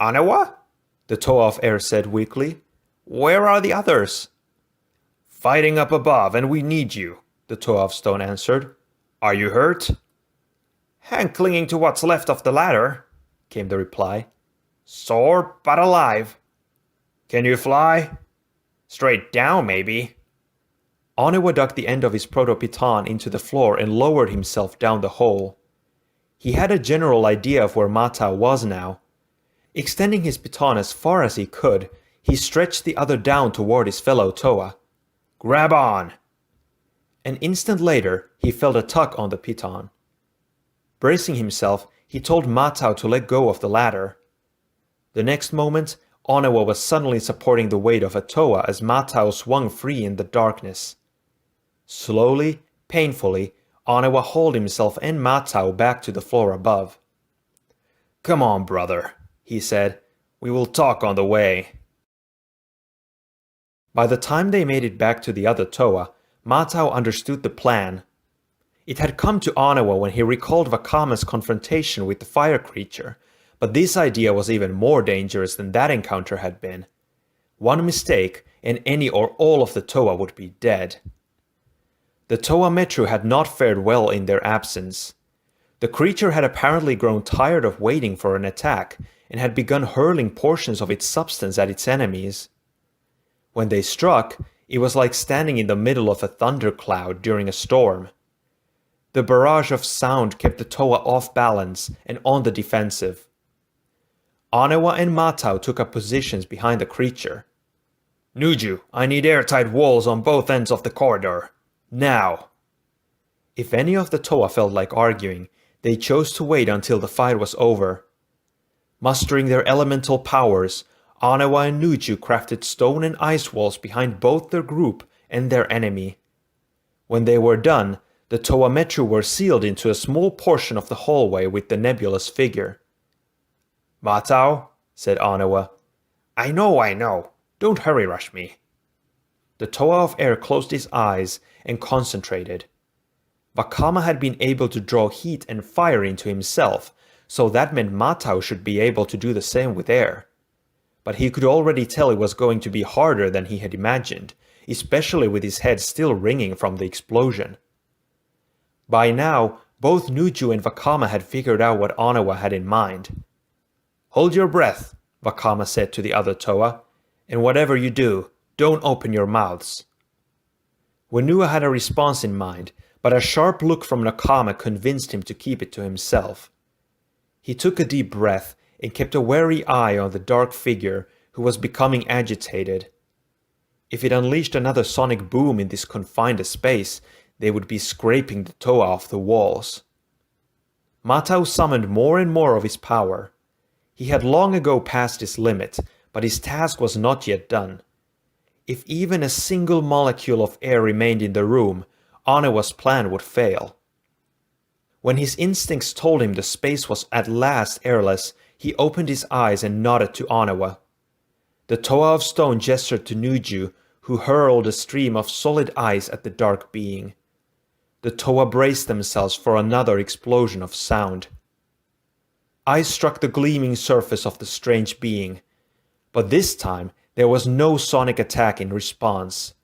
Onewa? The Toa of Air said weakly. Where are the others? Fighting up above, and we need you, the Toa of Stone answered. Are you hurt? Hang clinging to what's left of the ladder, came the reply. Sore, but alive. Can you fly? Straight down, maybe. Onewa dug the end of his proto-piton into the floor and lowered himself down the hole. He had a general idea of where Matau was now. Extending his piton as far as he could, he stretched the other down toward his fellow Toa. Grab on! An instant later, he felt a tug on the piton. Bracing himself, he told Matau to let go of the ladder. The next moment, Onewa was suddenly supporting the weight of a Toa as Matau swung free in the darkness. Slowly, painfully, Onewa hauled himself and Matau back to the floor above. Come on, brother, he said. We will talk on the way. By the time they made it back to the other Toa, Matau understood the plan. It had come to Onewa when he recalled Vakama's confrontation with the fire creature, but this idea was even more dangerous than that encounter had been. One mistake, and any or all of the Toa would be dead. The Toa Metru had not fared well in their absence. The creature had apparently grown tired of waiting for an attack and had begun hurling portions of its substance at its enemies. When they struck, it was like standing in the middle of a thundercloud during a storm. The barrage of sound kept the Toa off balance and on the defensive. Anawa and Matau took up positions behind the creature. "Nuju, I need airtight walls on both ends of the corridor. Now!" If any of the Toa felt like arguing, they chose to wait until the fight was over. Mustering their elemental powers, Anawa and Nuju crafted stone and ice walls behind both their group and their enemy. When they were done, the Toa Metru were sealed into a small portion of the hallway with the nebulous figure. "Matau," said Anawa. I know. Don't hurry rush me." The Toa of Air closed his eyes and concentrated. Vakama had been able to draw heat and fire into himself, so that meant Matau should be able to do the same with air. But he could already tell it was going to be harder than he had imagined, especially with his head still ringing from the explosion. By now, both Nuju and Vakama had figured out what Anawa had in mind. "Hold your breath," Vakama said to the other Toa, "and whatever you do, don't open your mouths." Wenua had a response in mind, but a sharp look from Nakama convinced him to keep it to himself. He took a deep breath and kept a wary eye on the dark figure who was becoming agitated. If it unleashed another sonic boom in this confined space, they would be scraping the Toa off the walls. Matau summoned more and more of his power. He had long ago passed his limit, but his task was not yet done. If even a single molecule of air remained in the room, Anawa's plan would fail. When his instincts told him the space was at last airless, he opened his eyes and nodded to Anawa. The Toa of Stone gestured to Nuju, who hurled a stream of solid ice at the dark being. The Toa braced themselves for another explosion of sound. Ice struck the gleaming surface of the strange being, but this time there was no sonic attack in response.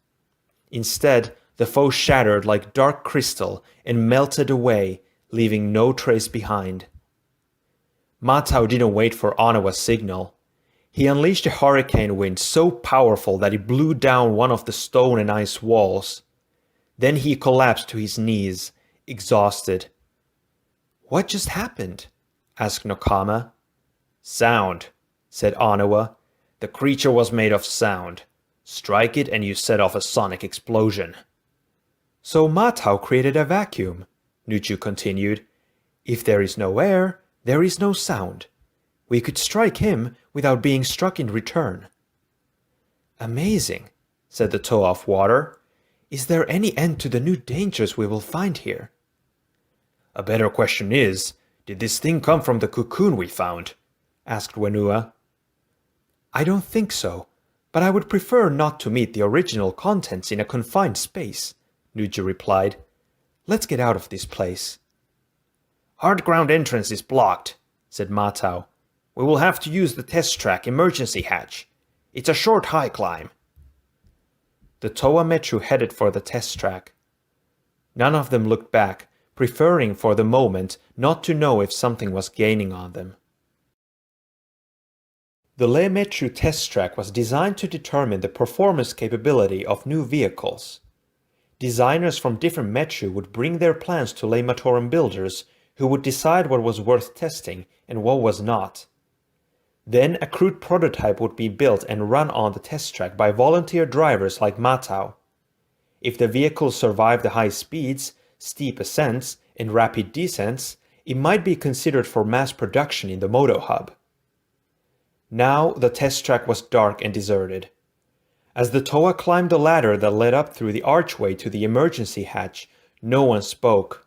Instead, the foe shattered like dark crystal and melted away, leaving no trace behind. Matau didn't wait for Anawa's signal. He unleashed a hurricane wind so powerful that it blew down one of the stone and ice walls. Then he collapsed to his knees, exhausted. "What just happened?" asked Nakama. "Sound," said Anawa. "The creature was made of sound. Strike it and you set off a sonic explosion." "So Matau created a vacuum," Nuju continued. "If there is no air, there is no sound. We could strike him without being struck in return." "Amazing," said the Toa of Water. "Is there any end to the new dangers we will find here?" "A better question is, did this thing come from the cocoon we found?" asked Wenua. "I don't think so, but I would prefer not to meet the original contents in a confined space," Nuju replied. "Let's get out of this place." "Hard ground entrance is blocked," said Matau. "We will have to use the test track emergency hatch. It's a short high climb." The Toa Metru headed for the test track. None of them looked back, preferring for the moment not to know if something was gaining on them. The Le Metru test track was designed to determine the performance capability of new vehicles. Designers from different Metru would bring their plans to Le Matoran builders, who would decide what was worth testing and what was not. Then a crude prototype would be built and run on the test track by volunteer drivers like Matau. If the vehicle survived the high speeds, steep ascents, and rapid descents, it might be considered for mass production in the Moto Hub. Now the test track was dark and deserted. As the Toa climbed the ladder that led up through the archway to the emergency hatch, no one spoke.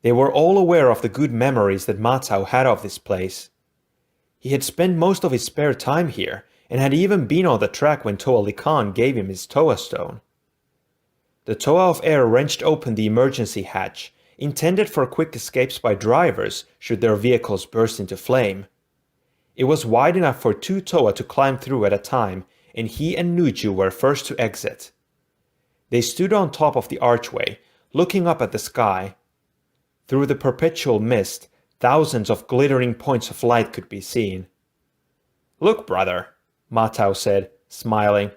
They were all aware of the good memories that Matau had of this place. He had spent most of his spare time here, and had even been on the track when Toa Likan gave him his Toa Stone. The Toa of Air wrenched open the emergency hatch, intended for quick escapes by drivers should their vehicles burst into flame. It was wide enough for two Toa to climb through at a time, and he and Nuju were first to exit. They stood on top of the archway, looking up at the sky. Through the perpetual mist, thousands of glittering points of light could be seen. "Look, brother," Matau said, smiling.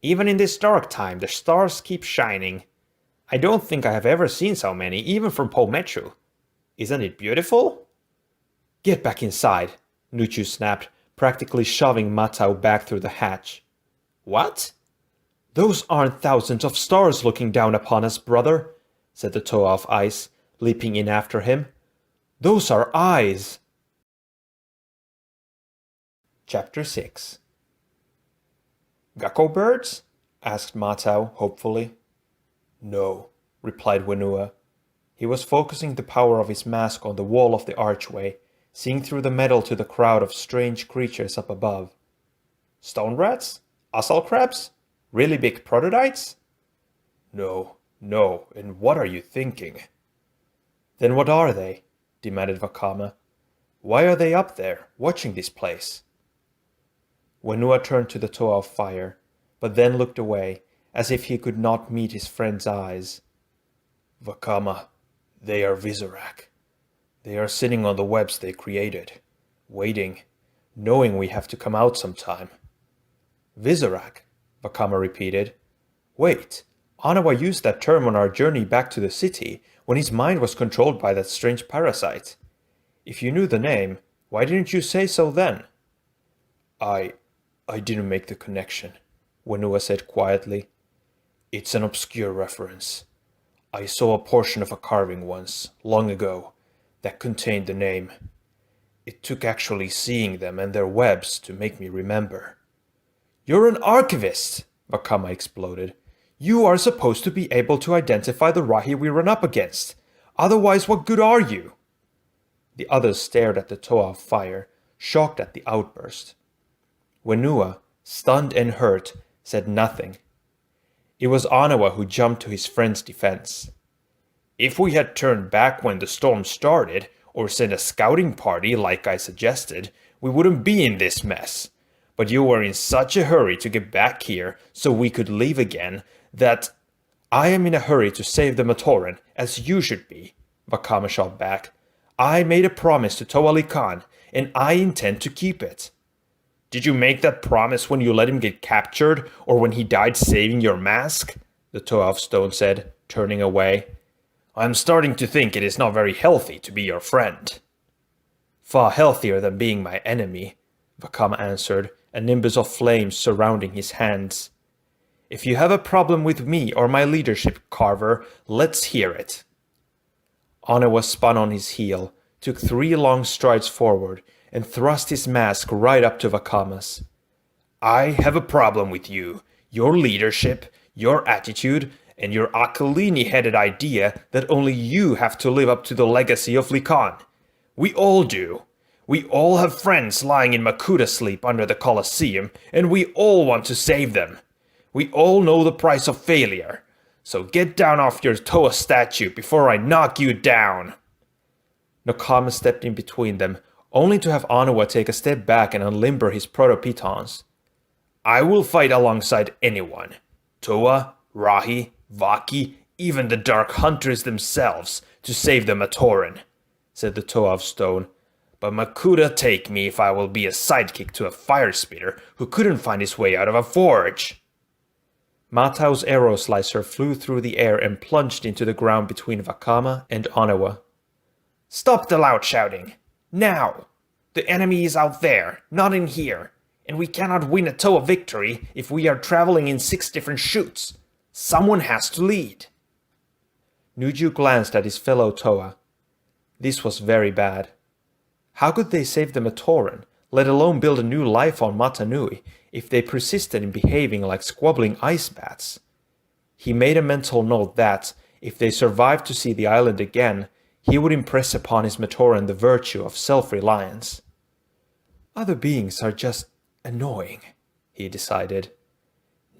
"Even in this dark time, the stars keep shining. I don't think I have ever seen so many, even from Toa Metru. Isn't it beautiful?" "Get back inside," Nuchu snapped, practically shoving Matau back through the hatch. "What?" "Those aren't thousands of stars looking down upon us, brother," said the Toa of Ice, leaping in after him. "Those are eyes." Chapter 6. "Gecko birds?" asked Matau hopefully. "No," replied Wenua. He was focusing the power of his mask on the wall of the archway, seeing through the metal to the crowd of strange creatures up above. "Stone rats? Asal crabs? Really big protodytes?" "No, no, and what are you thinking?" "Then what are they?" demanded Vakama. "Why are they up there, watching this place?" Wenua turned to the Toa of Fire, but then looked away, as if he could not meet his friend's eyes. "Vakama, they are Visorak. They are sitting on the webs they created, waiting, knowing we have to come out sometime." "Visorak?" Vakama repeated. "Wait, Anawa used that term on our journey back to the city, when his mind was controlled by that strange parasite. If you knew the name, why didn't you say so then?" I didn't make the connection," Wenua said quietly. "It's an obscure reference. I saw a portion of a carving once, long ago, that contained the name. It took actually seeing them and their webs to make me remember." "You're an archivist!" Vakama exploded. "You are supposed to be able to identify the Rahi we run up against. Otherwise, what good are you?" The others stared at the Toa of Fire, shocked at the outburst. Wenua, stunned and hurt, said nothing. It was Anawa who jumped to his friend's defense. "If we had turned back when the storm started, or sent a scouting party like I suggested, we wouldn't be in this mess. But you were in such a hurry to get back here so we could leave again that—" "I am in a hurry to save the Matoran, as you should be," Vakama shot back. "I made a promise to Toa Khan, and I intend to keep it." "Did you make that promise when you let him get captured, or when he died saving your mask?" the Toa of Stone said, turning away. "I'm starting to think it is not very healthy to be your friend." "Far healthier than being my enemy," Vakama answered, a nimbus of flames surrounding his hands. "If you have a problem with me or my leadership, Carver, let's hear it." Anawa spun on his heel, took 3 long strides forward, and thrust his mask right up to Vakama's. "I have a problem with you, your leadership, your attitude, and your Akalini-headed idea that only you have to live up to the legacy of Likan. We all do. We all have friends lying in Makuta sleep under the Coliseum, and we all want to save them. We all know the price of failure. So get down off your Toa statue before I knock you down." Nakama stepped in between them, only to have Anawa take a step back and unlimber his proto-pitons. "I will fight alongside anyone. Toa, Rahi, Vaki, even the Dark Hunters themselves, to save the Matoran," said the Toa of Stone. "But Makuta take me if I will be a sidekick to a fire spitter who couldn't find his way out of a forge." Matau's arrow slicer flew through the air and plunged into the ground between Vakama and Anawa. "Stop the loud shouting! Now! The enemy is out there, not in here, and we cannot win a Toa victory if we are traveling in 6 different chutes. Someone has to lead." Nuju glanced at his fellow Toa. This was very bad. How could they save the Matoran, let alone build a new life on Mata Nui, if they persisted in behaving like squabbling ice bats? He made a mental note that, if they survived to see the island again, he would impress upon his Matoran the virtue of self-reliance. "Other beings are just annoying," he decided.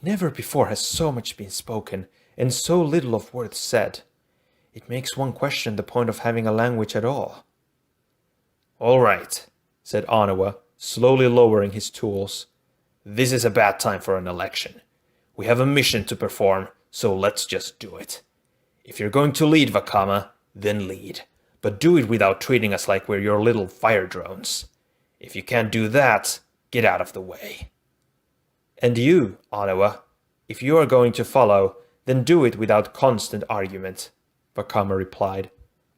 "Never before has so much been spoken, and so little of worth said. It makes one question the point of having a language at all." "All right," said Anawa, slowly lowering his tools. This is a bad time for an election. We have a mission to perform, so let's just do it. If you're going to lead, Vakama, then lead. But do it without treating us like we're your little fire drones. If you can't do that, get out of the way. And you, Anawa, if you are going to follow, then do it without constant argument, Vakama replied.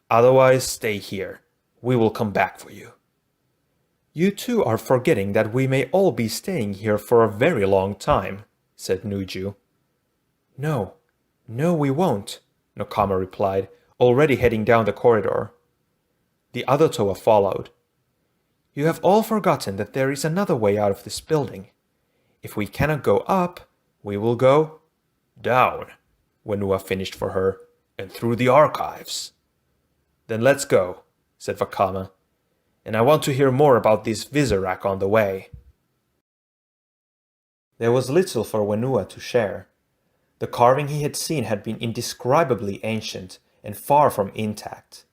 Otherwise, stay here. We will come back for you. You two are forgetting that we may all be staying here for a very long time, said Nuju. No, we won't, Nokama replied, already heading down the corridor. The other Toa followed. You have all forgotten that there is another way out of this building. If we cannot go up, we will go down, Wenua finished for her, and through the archives. Then let's go, said Vakama, and I want to hear more about this Visorak on the way. There was little for Wenua to share. The carving he had seen had been indescribably ancient and far from intact.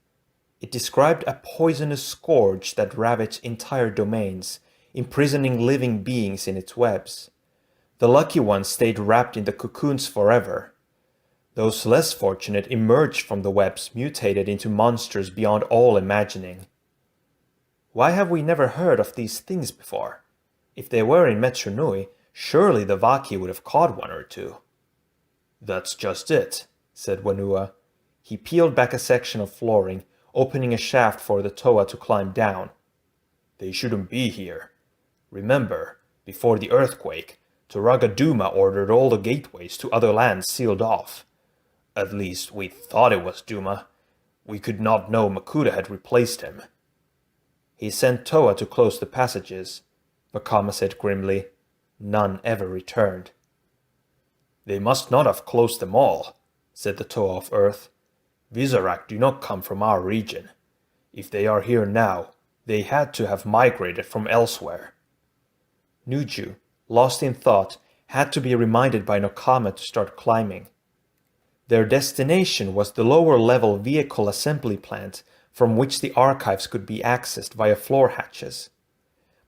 It described a poisonous scourge that ravaged entire domains, imprisoning living beings in its webs. The lucky ones stayed wrapped in the cocoons forever. Those less fortunate emerged from the webs, mutated into monsters beyond all imagining. Why have we never heard of these things before? If they were in Metru Nui, surely the Vaki would have caught one or two. That's just it, said Wenua. He peeled back a section of flooring, opening a shaft for the Toa to climb down. They shouldn't be here. Remember, before the earthquake, Turaga Duma ordered all the gateways to other lands sealed off. At least we thought it was Duma. We could not know Makuta had replaced him. He sent Toa to close the passages, Vakama said grimly. None ever returned. They must not have closed them all, said the Toa of Earth. Visorak do not come from our region. If they are here now, they had to have migrated from elsewhere. Nuju, lost in thought, had to be reminded by Nokama to start climbing. Their destination was the lower-level vehicle assembly plant from which the archives could be accessed via floor hatches.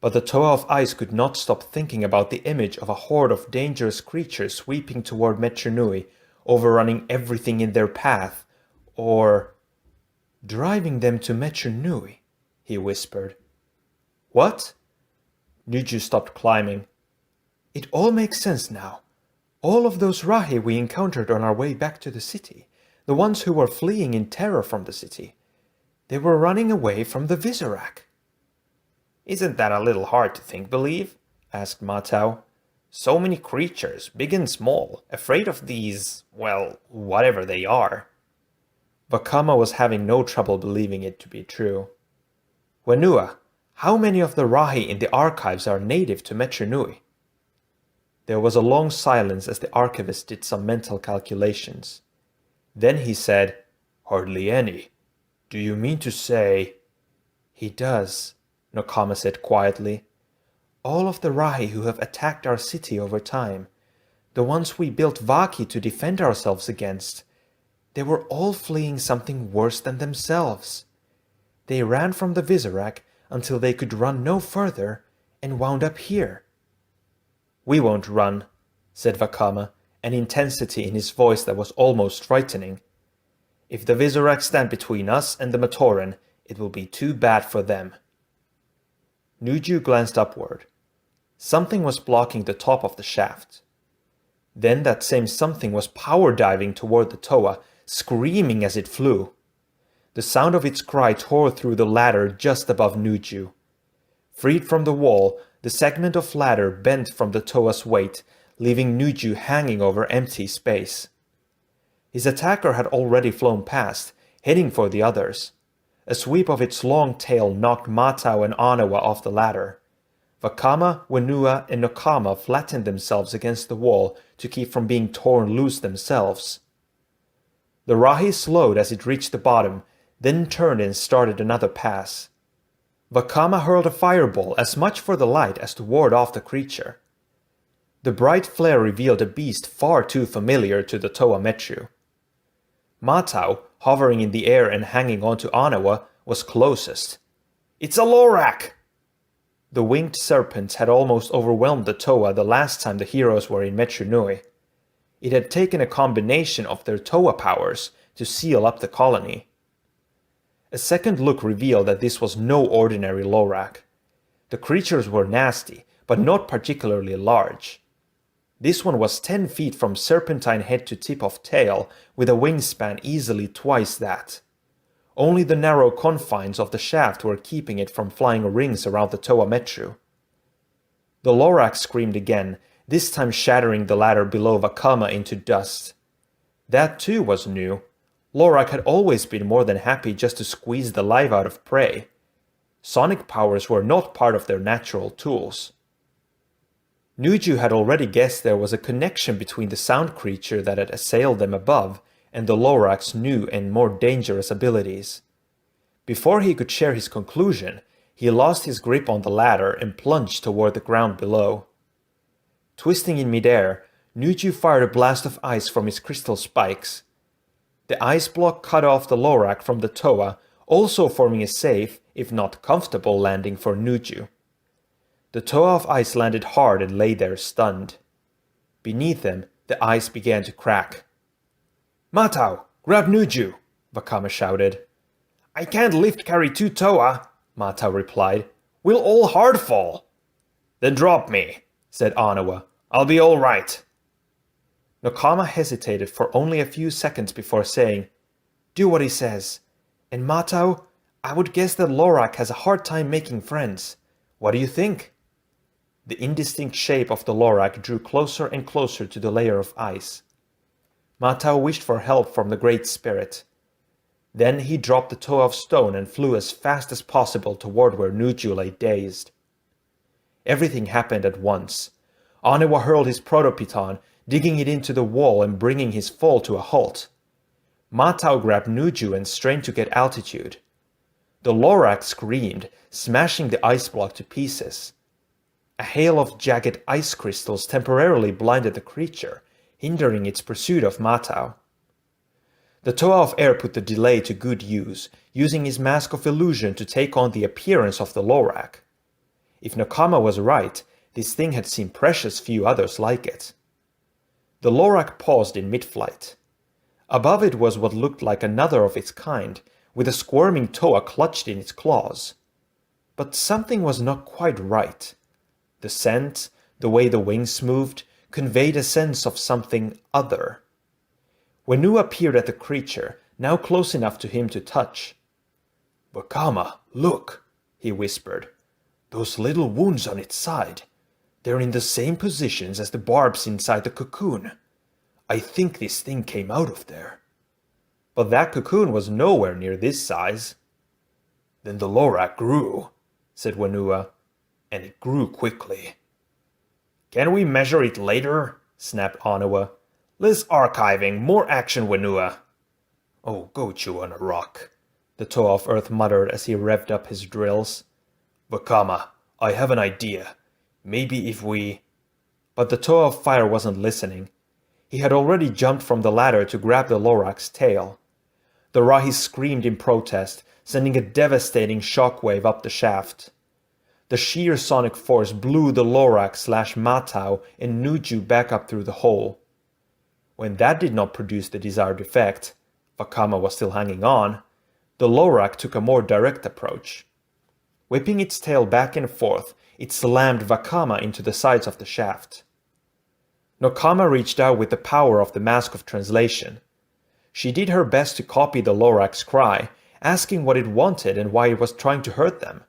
But the Toa of Ice could not stop thinking about the image of a horde of dangerous creatures sweeping toward Metru Nui, overrunning everything in their path, or driving them to Metru Nui, he whispered. What? Nuju stopped climbing. It all makes sense now. All of those Rahi we encountered on our way back to the city, the ones who were fleeing in terror from the city, they were running away from the Visorak. Isn't that a little hard to think, believe? Asked Matau. So many creatures, big and small, afraid of these, well, whatever they are. Vakama was having no trouble believing it to be true. Wenua, how many of the Rahi in the archives are native to Metru Nui? There was a long silence as the archivist did some mental calculations. Then he said, Hardly any. Do you mean to say... He does, Nokama said quietly. All of the Rahi who have attacked our city over time, the ones we built Vaki to defend ourselves against, they were all fleeing something worse than themselves. They ran from the Visorak until they could run no further and wound up here. We won't run, said Vakama, an intensity in his voice that was almost frightening. If the Visorak stand between us and the Matoran, it will be too bad for them. Nuju glanced upward. Something was blocking the top of the shaft. Then that same something was power diving toward the Toa, screaming as it flew. The sound of its cry tore through the ladder just above Nuju. Freed from the wall, the segment of ladder bent from the Toa's weight, leaving Nuju hanging over empty space. His attacker had already flown past, heading for the others. A sweep of its long tail knocked Matau and Anawa off the ladder. Vakama, Wenua, and Nokama flattened themselves against the wall to keep from being torn loose themselves. The Rahi slowed as it reached the bottom, then turned and started another pass. Vakama hurled a fireball as much for the light as to ward off the creature. The bright flare revealed a beast far too familiar to the Toa Metru. Matau, hovering in the air and hanging on to Anawa, was closest. It's a Lorak! The winged serpents had almost overwhelmed the Toa the last time the heroes were in Metru Nui. It had taken a combination of their Toa powers to seal up the colony. A second look revealed that this was no ordinary Lorak. The creatures were nasty, but not particularly large. This one was 10 feet from serpentine head to tip of tail, with a wingspan easily twice that. Only the narrow confines of the shaft were keeping it from flying rings around the Toa Metru. The Lorak screamed again, this time shattering the ladder below Vakama into dust. That too was new. Lorak had always been more than happy just to squeeze the life out of prey. Sonic powers were not part of their natural tools. Nuju had already guessed there was a connection between the sound creature that had assailed them above and the Lorak's new and more dangerous abilities. Before he could share his conclusion, he lost his grip on the ladder and plunged toward the ground below. Twisting in midair, Nuju fired a blast of ice from his crystal spikes. The ice block cut off the Lorak from the Toa, also forming a safe, if not comfortable, landing for Nuju. The Toa of ice landed hard and lay there stunned. Beneath them, the ice began to crack. "Matau, grab Nuju!" Vakama shouted. "I can't lift carry 2 Toa," Matau replied. "We'll all hard fall." "Then drop me," said Anawa. "I'll be all right." Nokama hesitated for only a few seconds before saying, "Do what he says. And Matau, I would guess that Lorak has a hard time making friends. What do you think?" The indistinct shape of the Lorak drew closer and closer to the layer of ice. Matau wished for help from the Great Spirit. Then he dropped the Toa of stone and flew as fast as possible toward where Nuju lay dazed. Everything happened at once. Anawa hurled his protopiton, digging it into the wall and bringing his fall to a halt. Matau grabbed Nuju and strained to get altitude. The Lorak screamed, smashing the ice block to pieces. A hail of jagged ice crystals temporarily blinded the creature, hindering its pursuit of Matau. The Toa of Air put the delay to good use, using his mask of illusion to take on the appearance of the Lorak. If Nakama was right, this thing had seen precious few others like it. The Lorak paused in mid-flight. Above it was what looked like another of its kind, with a squirming Toa clutched in its claws. But something was not quite right. The scent, the way the wings moved, conveyed a sense of something other. When Nu appeared at the creature, now close enough to him to touch. "Vakama, look," he whispered. "Those little wounds on its side. They're in the same positions as the barbs inside the cocoon. I think this thing came out of there." But that cocoon was nowhere near this size. "Then the Lorak grew," said Wenua, "and it grew quickly." "Can we measure it later?" snapped Anawa. "Less archiving, more action, Wenua." "Oh, go chew on a rock," the Toa of Earth muttered as he revved up his drills. "Vakama, I have an idea. Maybe if we—" But the Toa of Fire wasn't listening. He had already jumped from the ladder to grab the Lorak's tail. The Rahi screamed in protest, sending a devastating shockwave up the shaft. The sheer sonic force blew the Lorak/Matau and Nuju back up through the hole. When that did not produce the desired effect, Vakama was still hanging on, the Lorak took a more direct approach. Whipping its tail back and forth, it slammed Vakama into the sides of the shaft. Nokama reached out with the power of the Mask of Translation. She did her best to copy the Lorak's cry, asking what it wanted and why it was trying to hurt them.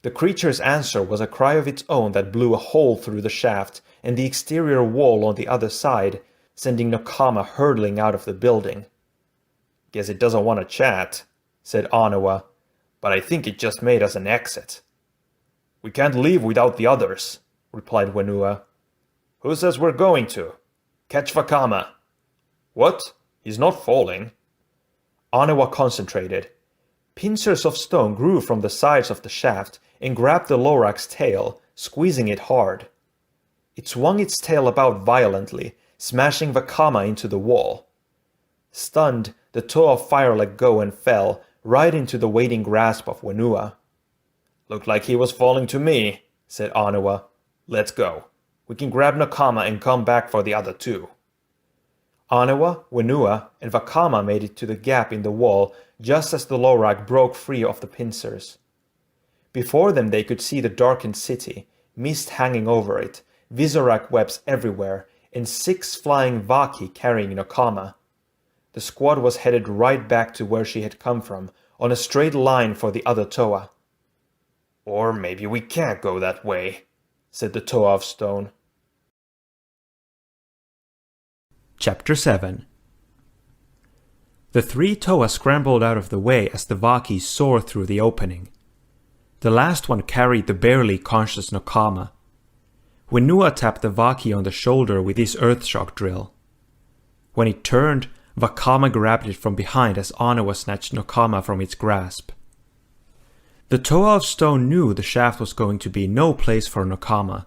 The creature's answer was a cry of its own that blew a hole through the shaft and the exterior wall on the other side, sending Nokama hurtling out of the building. "Guess it doesn't want to chat," said Anawa, "but I think it just made us an exit." "We can't leave without the others," replied Wenua. "Who says we're going to? Catch Vakama." "What? He's not falling." Anawa concentrated. Pincers of stone grew from the sides of the shaft and grabbed the Lorak's tail, squeezing it hard. It swung its tail about violently, smashing Vakama into the wall. Stunned, the Toa of Fire let go and fell, right into the waiting grasp of Wenua. Looked like he was falling to me, said Anuwa. Let's go. We can grab Nakama and come back for the other two. Anuwa, Wenua, and Vakama made it to the gap in the wall just as the Lorak broke free of the pincers. Before them they could see the darkened city, mist hanging over it, Visorak webs everywhere, and 6 flying Vaki carrying Nakama. The squad was headed right back to where she had come from, on a straight line for the other Toa. Or maybe we can't go that way, said the Toa of Stone. Chapter 7. The 3 Toa scrambled out of the way as the Vaki soared through the opening. The last one carried the barely conscious Nakama. Wenua tapped the Vaki on the shoulder with his Earthshock drill. When it turned, Vakama grabbed it from behind as Anuwa snatched Nakama from its grasp. The Toa of Stone knew the shaft was going to be no place for Nakama.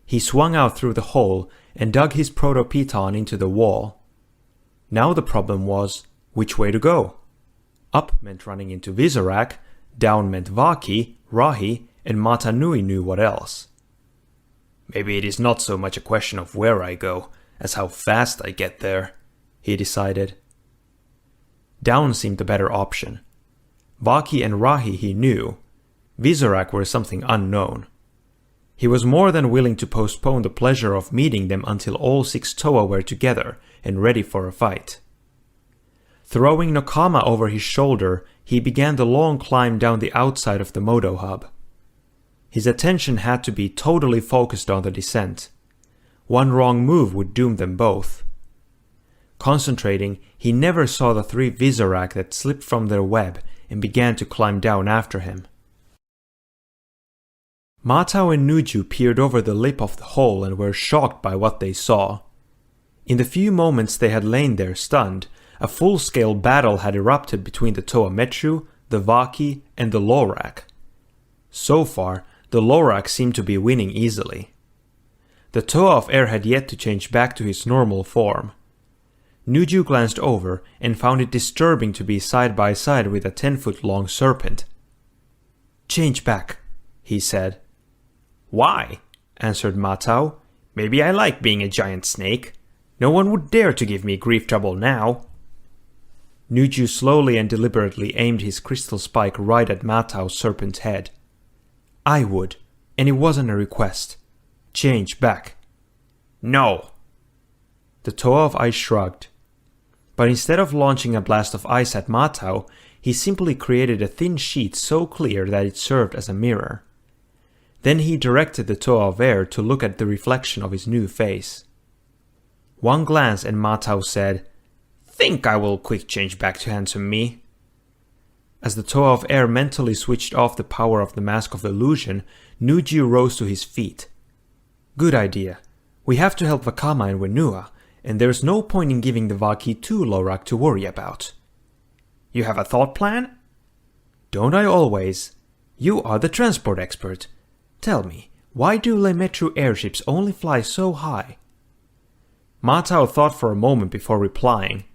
He swung out through the hole and dug his proto-piton into the wall. Now the problem was, which way to go? Up meant running into Visorak, down meant Vaki, Rahi, and Metru Nui knew what else. Maybe it is not so much a question of where I go, as how fast I get there, he decided. Down seemed the better option. Vaki and Rahi he knew. Visorak were something unknown. He was more than willing to postpone the pleasure of meeting them until all 6 Toa were together and ready for a fight. Throwing Nakama over his shoulder, he began the long climb down the outside of the Modo hub. His attention had to be totally focused on the descent. One wrong move would doom them both. Concentrating, he never saw the 3 Visorak that slipped from their web and began to climb down after him. Matau and Nuju peered over the lip of the hole and were shocked by what they saw. In the few moments they had lain there stunned, a full-scale battle had erupted between the Toa Metru, the Vaki, and the Lorak. So far, the Lorak seemed to be winning easily. The Toa of Air had yet to change back to his normal form. Nuju glanced over and found it disturbing to be side by side with a 10-foot-long serpent. "Change back," he said. "Why?" answered Matau. "Maybe I like being a giant snake. No one would dare to give me grief trouble now." Nuju slowly and deliberately aimed his crystal spike right at Matau's serpent's head. "I would, and it wasn't a request. Change back." "No." The Toa of Ice shrugged. But instead of launching a blast of ice at Matau, he simply created a thin sheet so clear that it served as a mirror. Then he directed the Toa of Air to look at the reflection of his new face. One glance and Matau said, "Think I will quick change back to handsome me." As the Toa of Air mentally switched off the power of the Mask of Illusion, Nuju rose to his feet. "Good idea. We have to help Vakama and Wenua, and there's no point in giving the Vaki 2 Lorak to worry about." "You have a thought plan?" "Don't I always? You are the transport expert. Tell me, why do Le Metru airships only fly so high?" Matau thought for a moment before replying.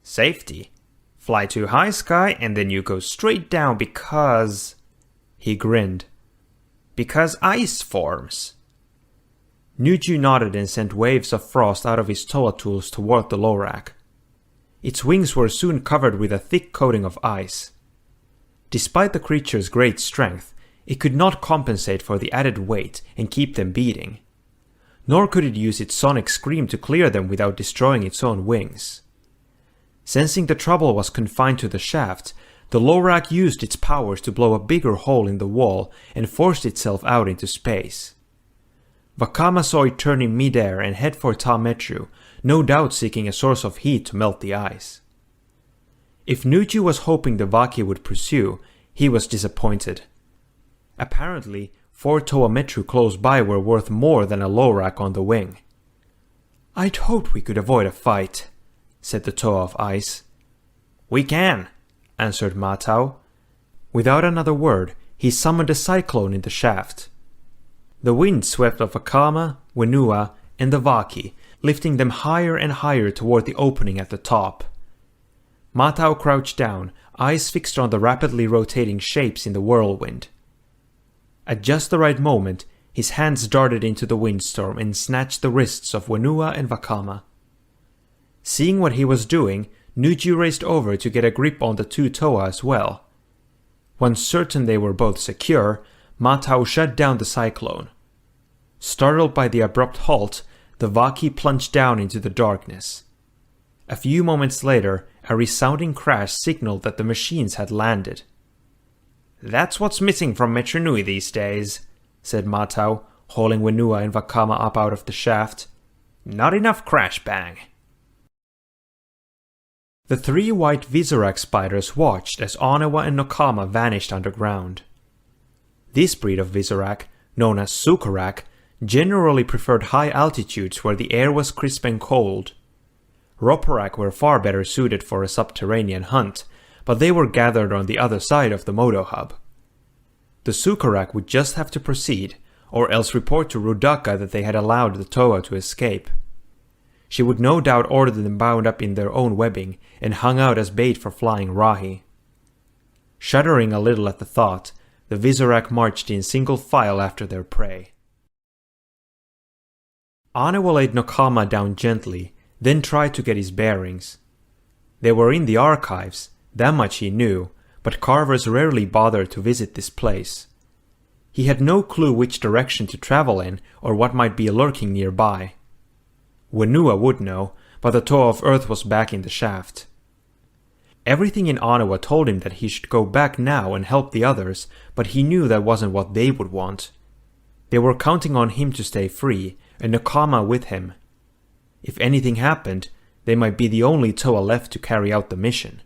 "Safety. Fly to high sky and then you go straight down because..." He grinned. "Because ice forms." Nuju nodded and sent waves of frost out of his Toa tools toward the Lorak. Its wings were soon covered with a thick coating of ice. Despite the creature's great strength, it could not compensate for the added weight and keep them beating. Nor could it use its sonic scream to clear them without destroying its own wings. Sensing the trouble was confined to the shaft, the Lorak used its powers to blow a bigger hole in the wall and forced itself out into space. Vakama saw it turn in midair and head for Toa Metru, no doubt seeking a source of heat to melt the ice. If Nuju was hoping the Vaki would pursue, he was disappointed. Apparently, 4 Toa Metru close by were worth more than a Lorak on the wing. "I'd hoped we could avoid a fight," said the Toa of Ice. "We can," answered Matau. Without another word, he summoned a cyclone in the shaft. The wind swept off Vakama, Wenua, and the Vaki, lifting them higher and higher toward the opening at the top. Matau crouched down, eyes fixed on the rapidly rotating shapes in the whirlwind. At just the right moment, his hands darted into the windstorm and snatched the wrists of Wenua and Vakama. Seeing what he was doing, Nuju raced over to get a grip on the two Toa as well. Once certain they were both secure, Matau shut down the cyclone. Startled by the abrupt halt, the Vaki plunged down into the darkness. A few moments later, a resounding crash signaled that the machines had landed. "That's what's missing from Metru Nui these days," said Matau, hauling Wenua and Vakama up out of the shaft. "Not enough crash bang." The three white Visorak spiders watched as Anawa and Nokama vanished underground. This breed of Visorak, known as Sukarak, generally preferred high altitudes where the air was crisp and cold. Roparak were far better suited for a subterranean hunt, but they were gathered on the other side of the Modo Hub. The Sukarak would just have to proceed, or else report to Rudaka that they had allowed the Toa to escape. She would no doubt order them bound up in their own webbing and hung out as bait for flying Rahi. Shuddering a little at the thought, the Visorak marched in single file after their prey. Anawa laid Nokama down gently, then tried to get his bearings. They were in the archives, that much he knew, but carvers rarely bothered to visit this place. He had no clue which direction to travel in or what might be lurking nearby. Wenua would know, but the Toa of Earth was back in the shaft. Everything in Anawa told him that he should go back now and help the others, but he knew that wasn't what they would want. They were counting on him to stay free, and Nokama with him. If anything happened, they might be the only Toa left to carry out the mission.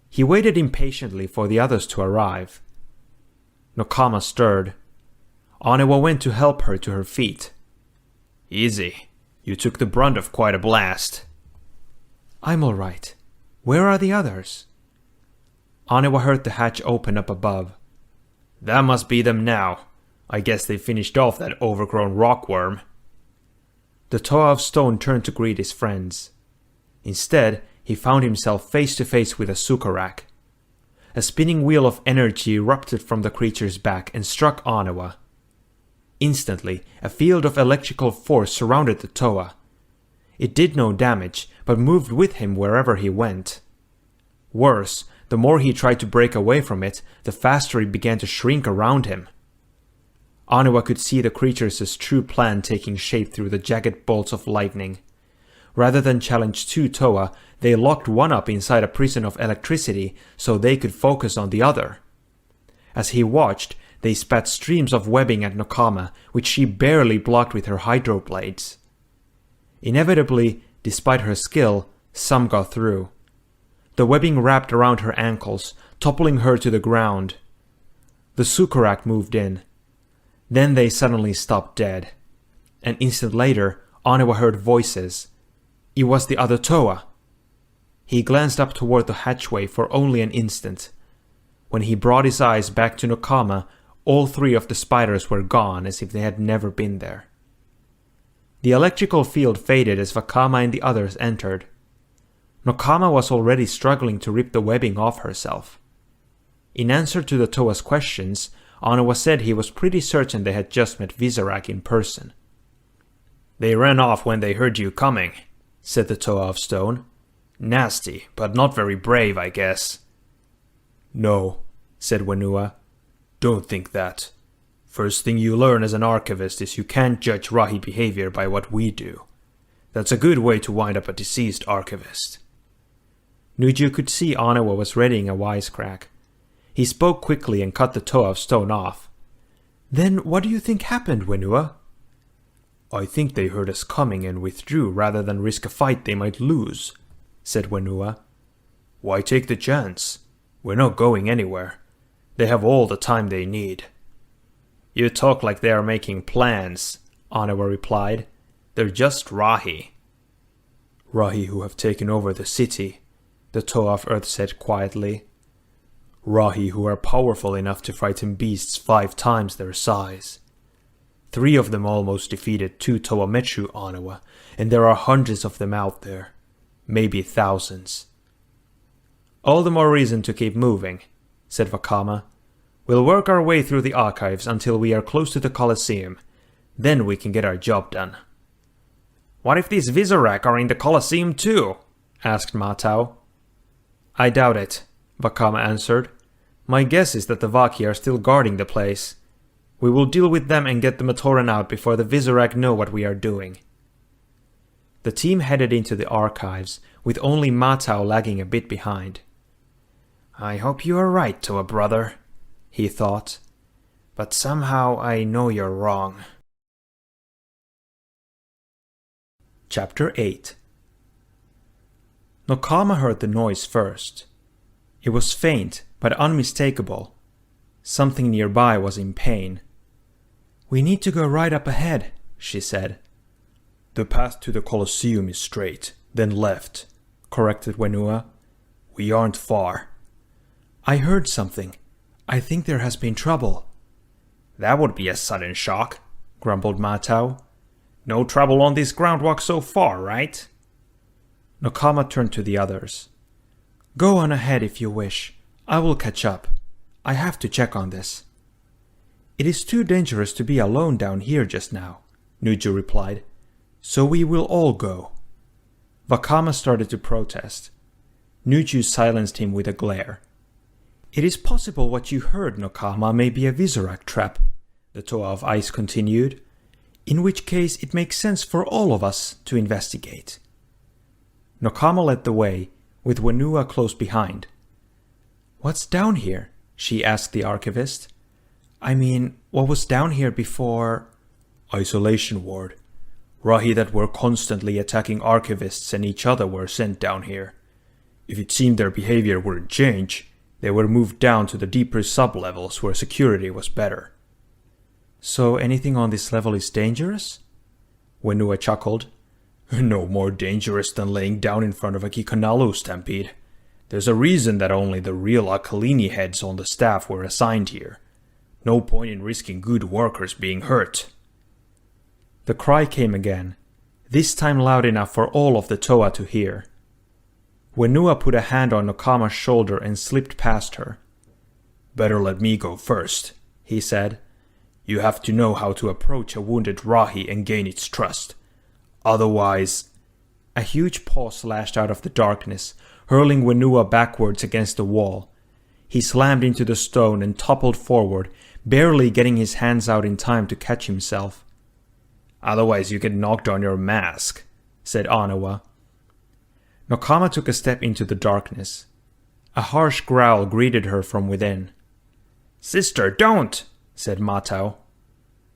He waited impatiently for the others to arrive. Nokama stirred. Anawa went to help her to her feet. "Easy. You took the brunt of quite a blast." "I'm all right. Where are the others?" Anawa heard the hatch open up above. "That must be them now. I guess they finished off that overgrown rockworm." The Toa of Stone turned to greet his friends. Instead, he found himself face to face with a Sukarak. A spinning wheel of energy erupted from the creature's back and struck Anawa. Instantly, a field of electrical force surrounded the Toa. It did no damage, but moved with him wherever he went. Worse, the more he tried to break away from it, the faster it began to shrink around him. Anawa could see the creature's true plan taking shape through the jagged bolts of lightning. Rather than challenge two Toa, they locked one up inside a prison of electricity so they could focus on the other. As he watched, they spat streams of webbing at Nokama, which she barely blocked with her hydroblades. Inevitably, despite her skill, some got through. The webbing wrapped around her ankles, toppling her to the ground. The Sukarak moved in. Then they suddenly stopped dead. An instant later, Anawa heard voices. It was the other Toa. He glanced up toward the hatchway for only an instant. When he brought his eyes back to Nokama, all three of the spiders were gone as if they had never been there. The electrical field faded as Vakama and the others entered. Nokama was already struggling to rip the webbing off herself. In answer to the Toa's questions, Anawa said he was pretty certain they had just met Visorak in person. "They ran off when they heard you coming," said the Toa of Stone. "Nasty, but not very brave, I guess." "No," said Wenua. "Don't think that. First thing you learn as an archivist is you can't judge Rahi behavior by what we do. That's a good way to wind up a deceased archivist." Nuju could see Anawa was readying a wisecrack. He spoke quickly and cut the Toa of Stone off. "Then what do you think happened, Wenua?" "I think they heard us coming and withdrew rather than risk a fight they might lose," said Wenua. "Why take the chance? We're not going anywhere. They have all the time they need." "You talk like they are making plans," Anawa replied. "They're just Rahi." "Rahi who have taken over the city," the Toa of Earth said quietly. "Rahi who are powerful enough to frighten beasts 5 times their size. 3 of them almost defeated 2 Toa Metru, Anawa, and there are hundreds of them out there. Maybe thousands." "All the more reason to keep moving," said Vakama. We'll work our way through the archives until we are close to the Coliseum. Then we can get our job done. What if these Visorak are in the Coliseum too? Asked Matau. I doubt it, Vakama answered. My guess is that the Vaki are still guarding the place. We will deal with them and get the Matoran out before the Visorak know what we are doing. The team headed into the archives, with only Matau lagging a bit behind. I hope you are right, Toa brother, he thought. But somehow I know you're wrong. Chapter 8. Nokama heard the noise first. It was faint, but unmistakable. Something nearby was in pain. We need to go right up ahead, she said. The path to the Coliseum is straight, then left, corrected Wenua. We aren't far. I heard something. I think there has been trouble. That would be a sudden shock, grumbled Matau. No trouble on this groundwalk so far, right? Nokama turned to the others. Go on ahead if you wish. I will catch up. I have to check on this. It is too dangerous to be alone down here just now, Nuju replied. So we will all go. Vakama started to protest. Nuju silenced him with a glare. It is possible what you heard, Nokama, may be a Visorak trap, the Toa of Ice continued. In which case it makes sense for all of us to investigate. Nokama led the way, with Wenua close behind. What's down here? She asked the archivist. I mean, what was down here before? Isolation ward. Rahi that were constantly attacking archivists and each other were sent down here. If it seemed their behavior wouldn't change, they were moved down to the deeper sublevels where security was better. So anything on this level is dangerous? Wenua chuckled. No more dangerous than laying down in front of a Kikanalu stampede. There's a reason that only the real Akalini heads on the staff were assigned here. No point in risking good workers being hurt. The cry came again, this time loud enough for all of the Toa to hear. Wenua put a hand on Nokama's shoulder and slipped past her. Better let me go first, he said. You have to know how to approach a wounded Rahi and gain its trust. Otherwise... A huge paw slashed out of the darkness, hurling Wenua backwards against the wall. He slammed into the stone and toppled forward, barely getting his hands out in time to catch himself. Otherwise you get knocked on your mask, said Anawa. Nokama took a step into the darkness. A harsh growl greeted her from within. Sister, don't! Said Matau.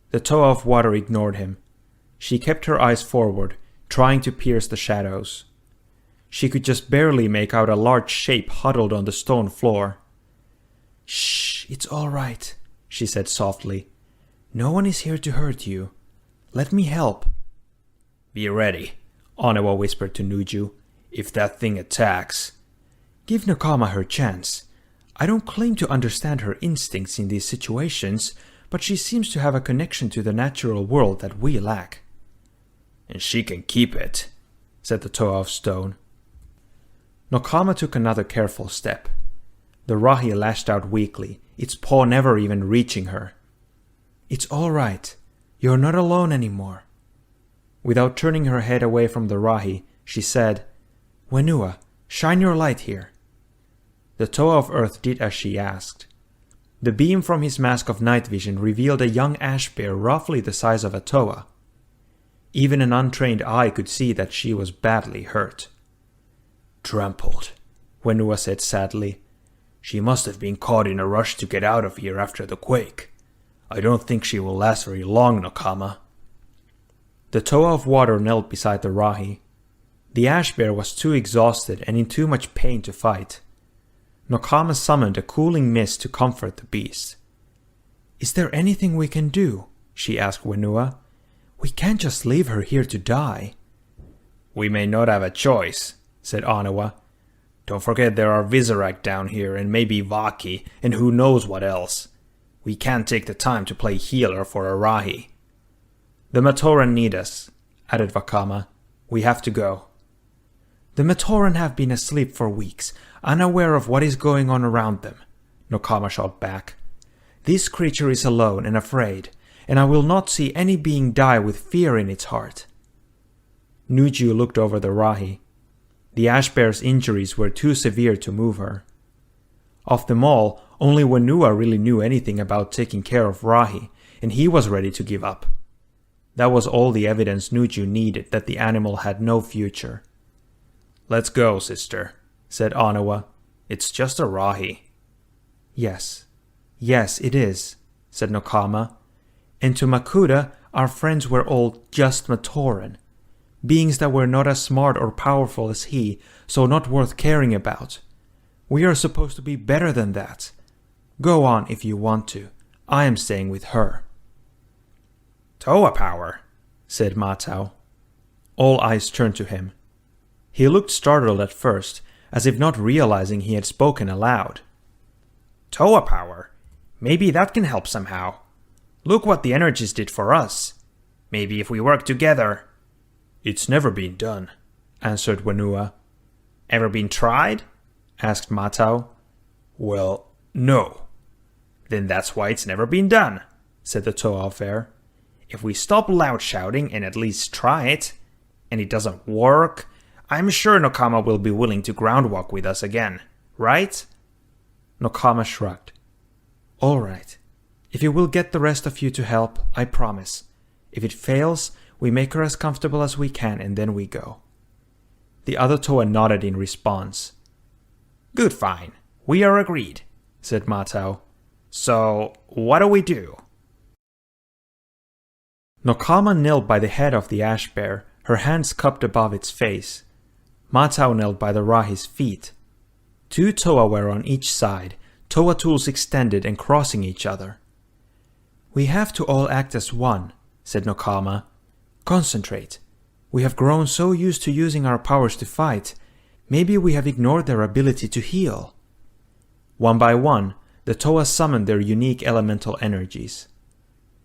The Toa of Water ignored him. She kept her eyes forward, trying to pierce the shadows. She could just barely make out a large shape huddled on the stone floor. Shh, it's all right, she said softly. No one is here to hurt you. Let me help. Be ready, Anawa whispered to Nuju. If that thing attacks. Give Nokama her chance. I don't claim to understand her instincts in these situations, but she seems to have a connection to the natural world that we lack. And she can keep it, said the Toa of Stone. Nokama took another careful step. The Rahi lashed out weakly, its paw never even reaching her. It's all right. You're not alone anymore. Without turning her head away from the Rahi, she said, Wenua, shine your light here. The Toa of Earth did as she asked. The beam from his mask of night vision revealed a young ash bear roughly the size of a Toa. Even an untrained eye could see that she was badly hurt. Trampled, Wenua said sadly. She must have been caught in a rush to get out of here after the quake. I don't think she will last very long, Nokama. The Toa of Water knelt beside the Rahi. The ash bear was too exhausted and in too much pain to fight. Nokama summoned a cooling mist to comfort the beast. Is there anything we can do? She asked Wenua. We can't just leave her here to die. We may not have a choice, said Anawa. Don't forget there are Visorak down here and maybe Vaki and who knows what else. We can't take the time to play healer for a Rahi. The Matoran need us, added Vakama. We have to go. The Matoran have been asleep for weeks, unaware of what is going on around them, Nokama shot back. This creature is alone and afraid, and I will not see any being die with fear in its heart." Nuju looked over the Rahi. The ash bear's injuries were too severe to move her. Of them all, only Nuva really knew anything about taking care of Rahi, and he was ready to give up. That was all the evidence Nuju needed that the animal had no future. "Let's go, sister," said Anawa. "It's just a Rahi." Yes, it is," said Nokama. "And to Makuta, our friends were all just Matoran. Beings that were not as smart or powerful as he, so not worth caring about. We are supposed to be better than that. Go on if you want to. I am staying with her." "Toa power," said Matau. All eyes turned to him. He looked startled at first, as if not realizing he had spoken aloud. "Toa power? Maybe that can help somehow. Look what the energies did for us. Maybe if we work together." "It's never been done," answered Wenua. "Ever been tried?" asked Matau. "Well, no." "Then that's why it's never been done," said the Toa Fair. "If we stop loud shouting and at least try it, and it doesn't work, I'm sure Nokama will be willing to groundwalk with us again, right?" Nokama shrugged. "All right. If you will get the rest of you to help, I promise. If it fails, we make her as comfortable as we can and then we go." The other Toa nodded in response. "Good, fine. We are agreed," said Matau. "So, what do we do?" Nokama knelt by the head of the ash bear, her hands cupped above its face. Matau knelt by the Rahi's feet. 2 Toa were on each side, Toa tools extended and crossing each other. "We have to all act as one," said Nokama. "Concentrate. We have grown so used to using our powers to fight, maybe we have ignored their ability to heal." One by one, the Toa summoned their unique elemental energies.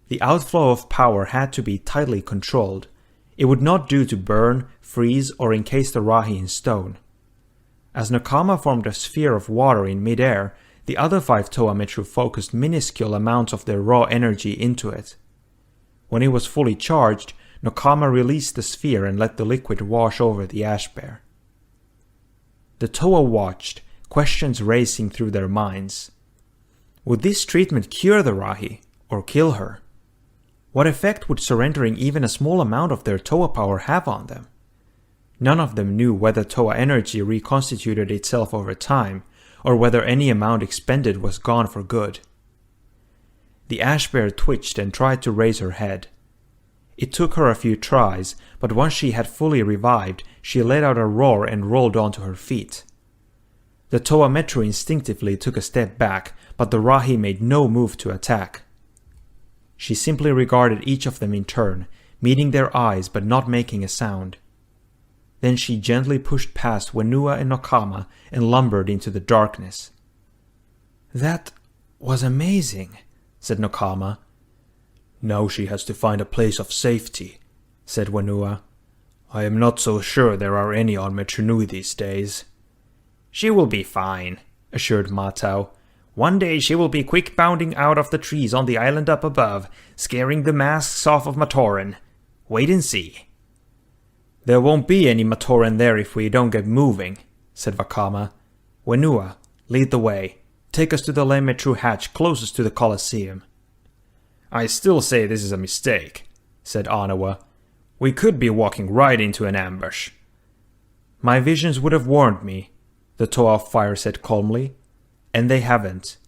The outflow of power had to be tightly controlled. It would not do to burn, freeze, or encase the Rahi in stone. As Nokama formed a sphere of water in midair, the other 5 Toa Metru focused minuscule amounts of their raw energy into it. When it was fully charged, Nokama released the sphere and let the liquid wash over the ash bear. The Toa watched, questions racing through their minds. Would this treatment cure the Rahi, or kill her? What effect would surrendering even a small amount of their Toa power have on them? None of them knew whether Toa energy reconstituted itself over time, or whether any amount expended was gone for good. The ash bear twitched and tried to raise her head. It took her a few tries, but once she had fully revived, she let out a roar and rolled onto her feet. The Toa Metru instinctively took a step back, but the Rahi made no move to attack. She simply regarded each of them in turn, meeting their eyes but not making a sound. Then she gently pushed past Wenua and Nokama and lumbered into the darkness. "That was amazing," said Nokama. "Now she has to find a place of safety," said Wenua. "I am not so sure there are any on Metru Nui these days." "She will be fine," assured Matau. "One day she will be quick bounding out of the trees on the island up above, scaring the masks off of Matoran. Wait and see." "There won't be any Matoran there if we don't get moving," said Vakama. "Wenua, lead the way. Take us to the Metru hatch closest to the Coliseum." "I still say this is a mistake," said Anawa. "We could be walking right into an ambush." "My visions would have warned me," the Toa of Fire said calmly. "And they haven't.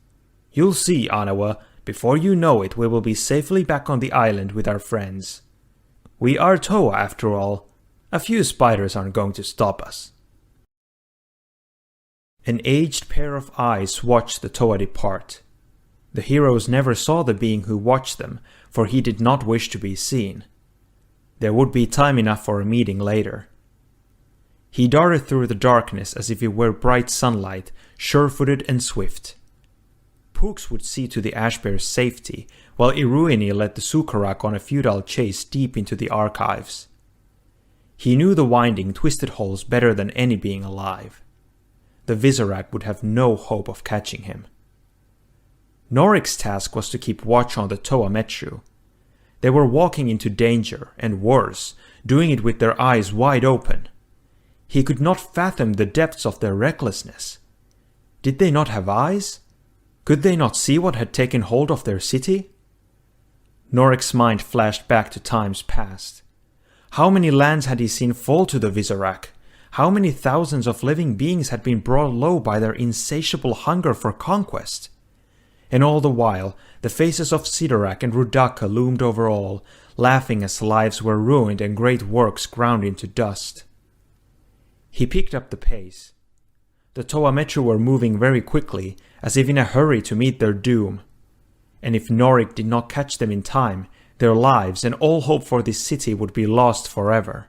You'll see, Anawa, before you know it we will be safely back on the island with our friends. We are Toa after all. A few spiders aren't going to stop us." An aged pair of eyes watched the Toa depart. The heroes never saw the being who watched them, for he did not wish to be seen. There would be time enough for a meeting later. He darted through the darkness as if it were bright sunlight, sure-footed and swift. Pooks would see to the ash bear's safety, while Iruini led the Sukarak on a futile chase deep into the archives. He knew the winding, twisted holes better than any being alive. The Visorak would have no hope of catching him. Norik's task was to keep watch on the Toa Metru. They were walking into danger, and worse, doing it with their eyes wide open. He could not fathom the depths of their recklessness. Did they not have eyes? Could they not see what had taken hold of their city? Norik's mind flashed back to times past. How many lands had he seen fall to the Visorak? How many thousands of living beings had been brought low by their insatiable hunger for conquest? And all the while, the faces of Sidorak and Rudaka loomed over all, laughing as lives were ruined and great works ground into dust. He picked up the pace. The Toa Metru were moving very quickly, as if in a hurry to meet their doom. And if Norik did not catch them in time, their lives and all hope for this city would be lost forever.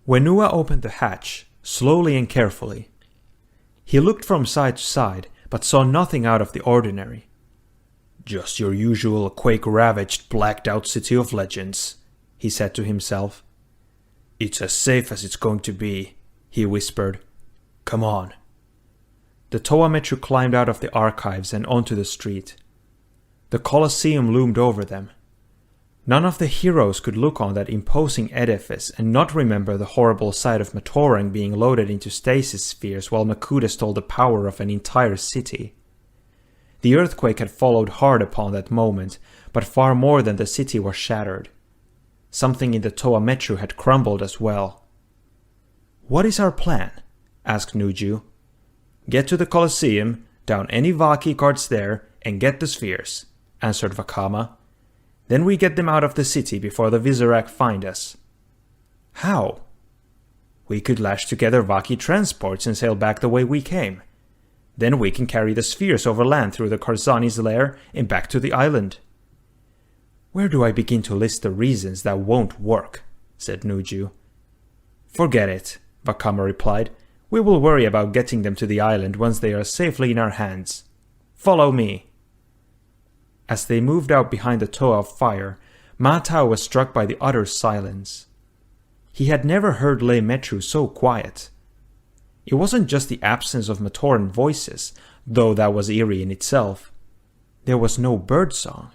When Nuva opened the hatch, slowly and carefully, he looked from side to side, but saw nothing out of the ordinary. "Just your usual quake-ravaged, blacked-out city of legends," he said to himself. "It's as safe as it's going to be," he whispered. "Come on." The Toa Metru climbed out of the archives and onto the street. The Coliseum loomed over them. None of the heroes could look on that imposing edifice and not remember the horrible sight of Matoran being loaded into stasis spheres while Makuta stole the power of an entire city. The earthquake had followed hard upon that moment, but far more than the city was shattered. Something in the Toa Metru had crumbled as well. "What is our plan?" asked Nuju. "Get to the Coliseum, down any Vaki cards there, and get the spheres," answered Vakama. "Then we get them out of the city before the Visorak find us." "How?" "We could lash together Vaki transports and sail back the way we came. Then we can carry the spheres over land through the Karzani's lair and back to the island." "Where do I begin to list the reasons that won't work?" said Nuju. "Forget it," Vakama replied. "We will worry about getting them to the island once they are safely in our hands. Follow me." As they moved out behind the Toa of Fire, Matau was struck by the utter silence. He had never heard Le Metru so quiet. It wasn't just the absence of Matoran voices, though that was eerie in itself. There was no birdsong.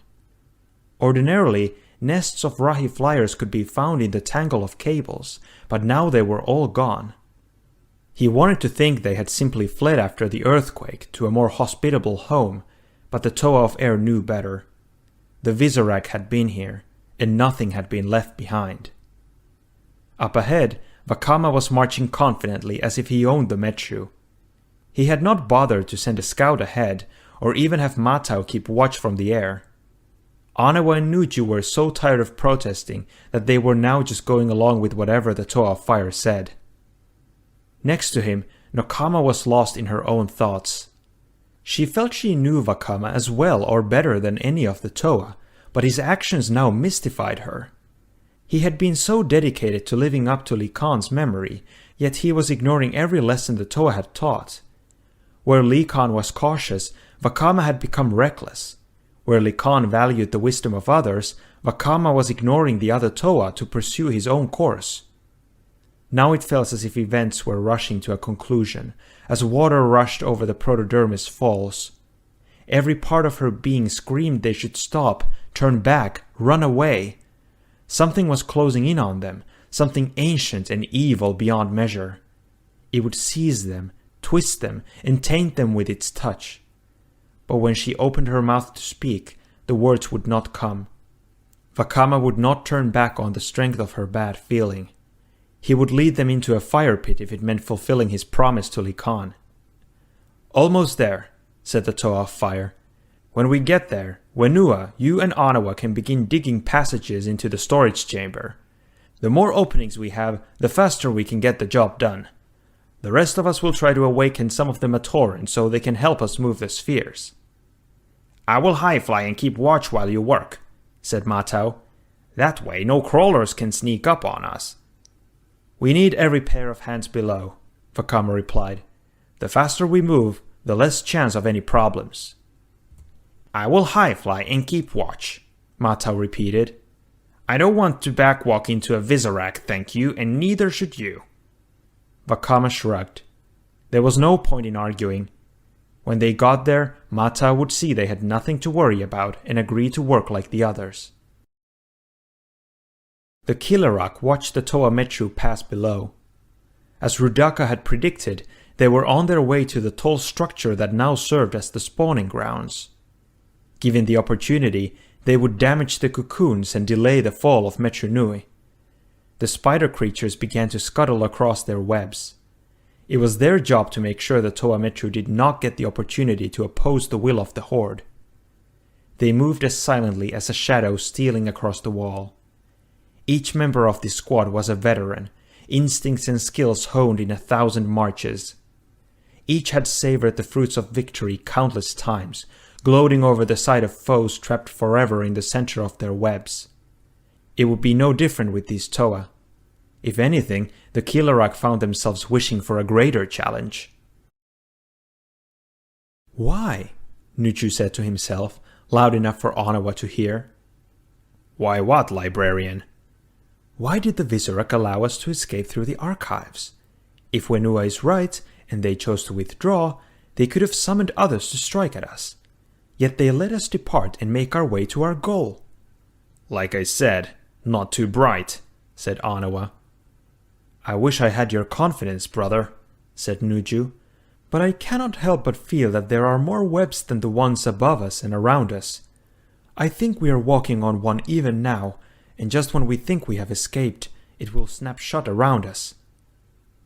Ordinarily, nests of Rahi flyers could be found in the tangle of cables, but now they were all gone. He wanted to think they had simply fled after the earthquake to a more hospitable home, but the Toa of Air knew better. The Visorak had been here, and nothing had been left behind. Up ahead, Vakama was marching confidently as if he owned the Metru. He had not bothered to send a scout ahead, or even have Matau keep watch from the air. Anawa and Nuju were so tired of protesting that they were now just going along with whatever the Toa of Fire said. Next to him, Nokama was lost in her own thoughts. She felt she knew Vakama as well or better than any of the Toa, but his actions now mystified her. He had been so dedicated to living up to Likan's memory, yet he was ignoring every lesson the Toa had taught. Where Likan was cautious, Vakama had become reckless. Where Likan valued the wisdom of others, Vakama was ignoring the other Toa to pursue his own course. Now it felt as if events were rushing to a conclusion, as water rushed over the Protodermis Falls. Every part of her being screamed they should stop, turn back, run away. Something was closing in on them, something ancient and evil beyond measure. It would seize them, twist them, and taint them with its touch. But when she opened her mouth to speak, the words would not come. Vakama would not turn back on the strength of her bad feeling. He would lead them into a fire pit if it meant fulfilling his promise to Likan. "Almost there," said the Toa of Fire. "When we get there, Wenua, you and Anawa can begin digging passages into the storage chamber. The more openings we have, the faster we can get the job done. The rest of us will try to awaken some of the Matoran so they can help us move the spheres." "I will high-fly and keep watch while you work," said Matau. "That way no crawlers can sneak up on us." "We need every pair of hands below," Vakama replied. "The faster we move, the less chance of any problems." "I will high-fly and keep watch," Matau repeated. "I don't want to backwalk into a Visorak, thank you, and neither should you." Vakama shrugged. There was no point in arguing. When they got there, Matau would see they had nothing to worry about and agree to work like the others. The Kilarak watched the Toa Metru pass below. As Rudaka had predicted, they were on their way to the tall structure that now served as the spawning grounds. Given the opportunity, they would damage the cocoons and delay the fall of Metru Nui. The spider creatures began to scuttle across their webs. It was their job to make sure the Toa Metru did not get the opportunity to oppose the will of the horde. They moved as silently as a shadow stealing across the wall. Each member of the squad was a veteran, instincts and skills honed in 1,000 marches. Each had savored the fruits of victory countless times, gloating over the sight of foes trapped forever in the center of their webs. It would be no different with these Toa. If anything, the Kilarak found themselves wishing for a greater challenge. "Why?" Nuchu said to himself, loud enough for Anawa to hear. "Why what, librarian?" "Why did the Visorak allow us to escape through the archives? If Wenua is right, and they chose to withdraw, they could have summoned others to strike at us. Yet they let us depart and make our way to our goal." "Like I said, not too bright," said Anawa. "I wish I had your confidence, brother," said Nuju, "but I cannot help but feel that there are more webs than the ones above us and around us. I think we are walking on one even now, and just when we think we have escaped, it will snap shut around us."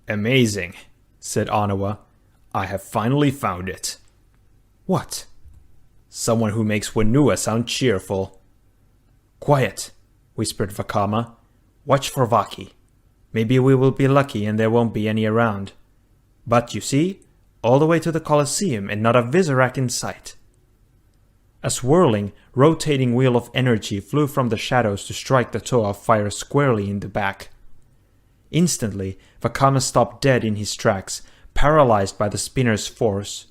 "Amazing," said Anawa. "I have finally found it." "What?" "Someone who makes Wenua sound cheerful." "Quiet," whispered Vakama. "Watch for Vaki. Maybe we will be lucky and there won't be any around. But you see, all the way to the Coliseum and not a Visorak in sight." A swirling, rotating wheel of energy flew from the shadows to strike the Toa of Fire squarely in the back. Instantly, Vakama stopped dead in his tracks, paralyzed by the spinner's force.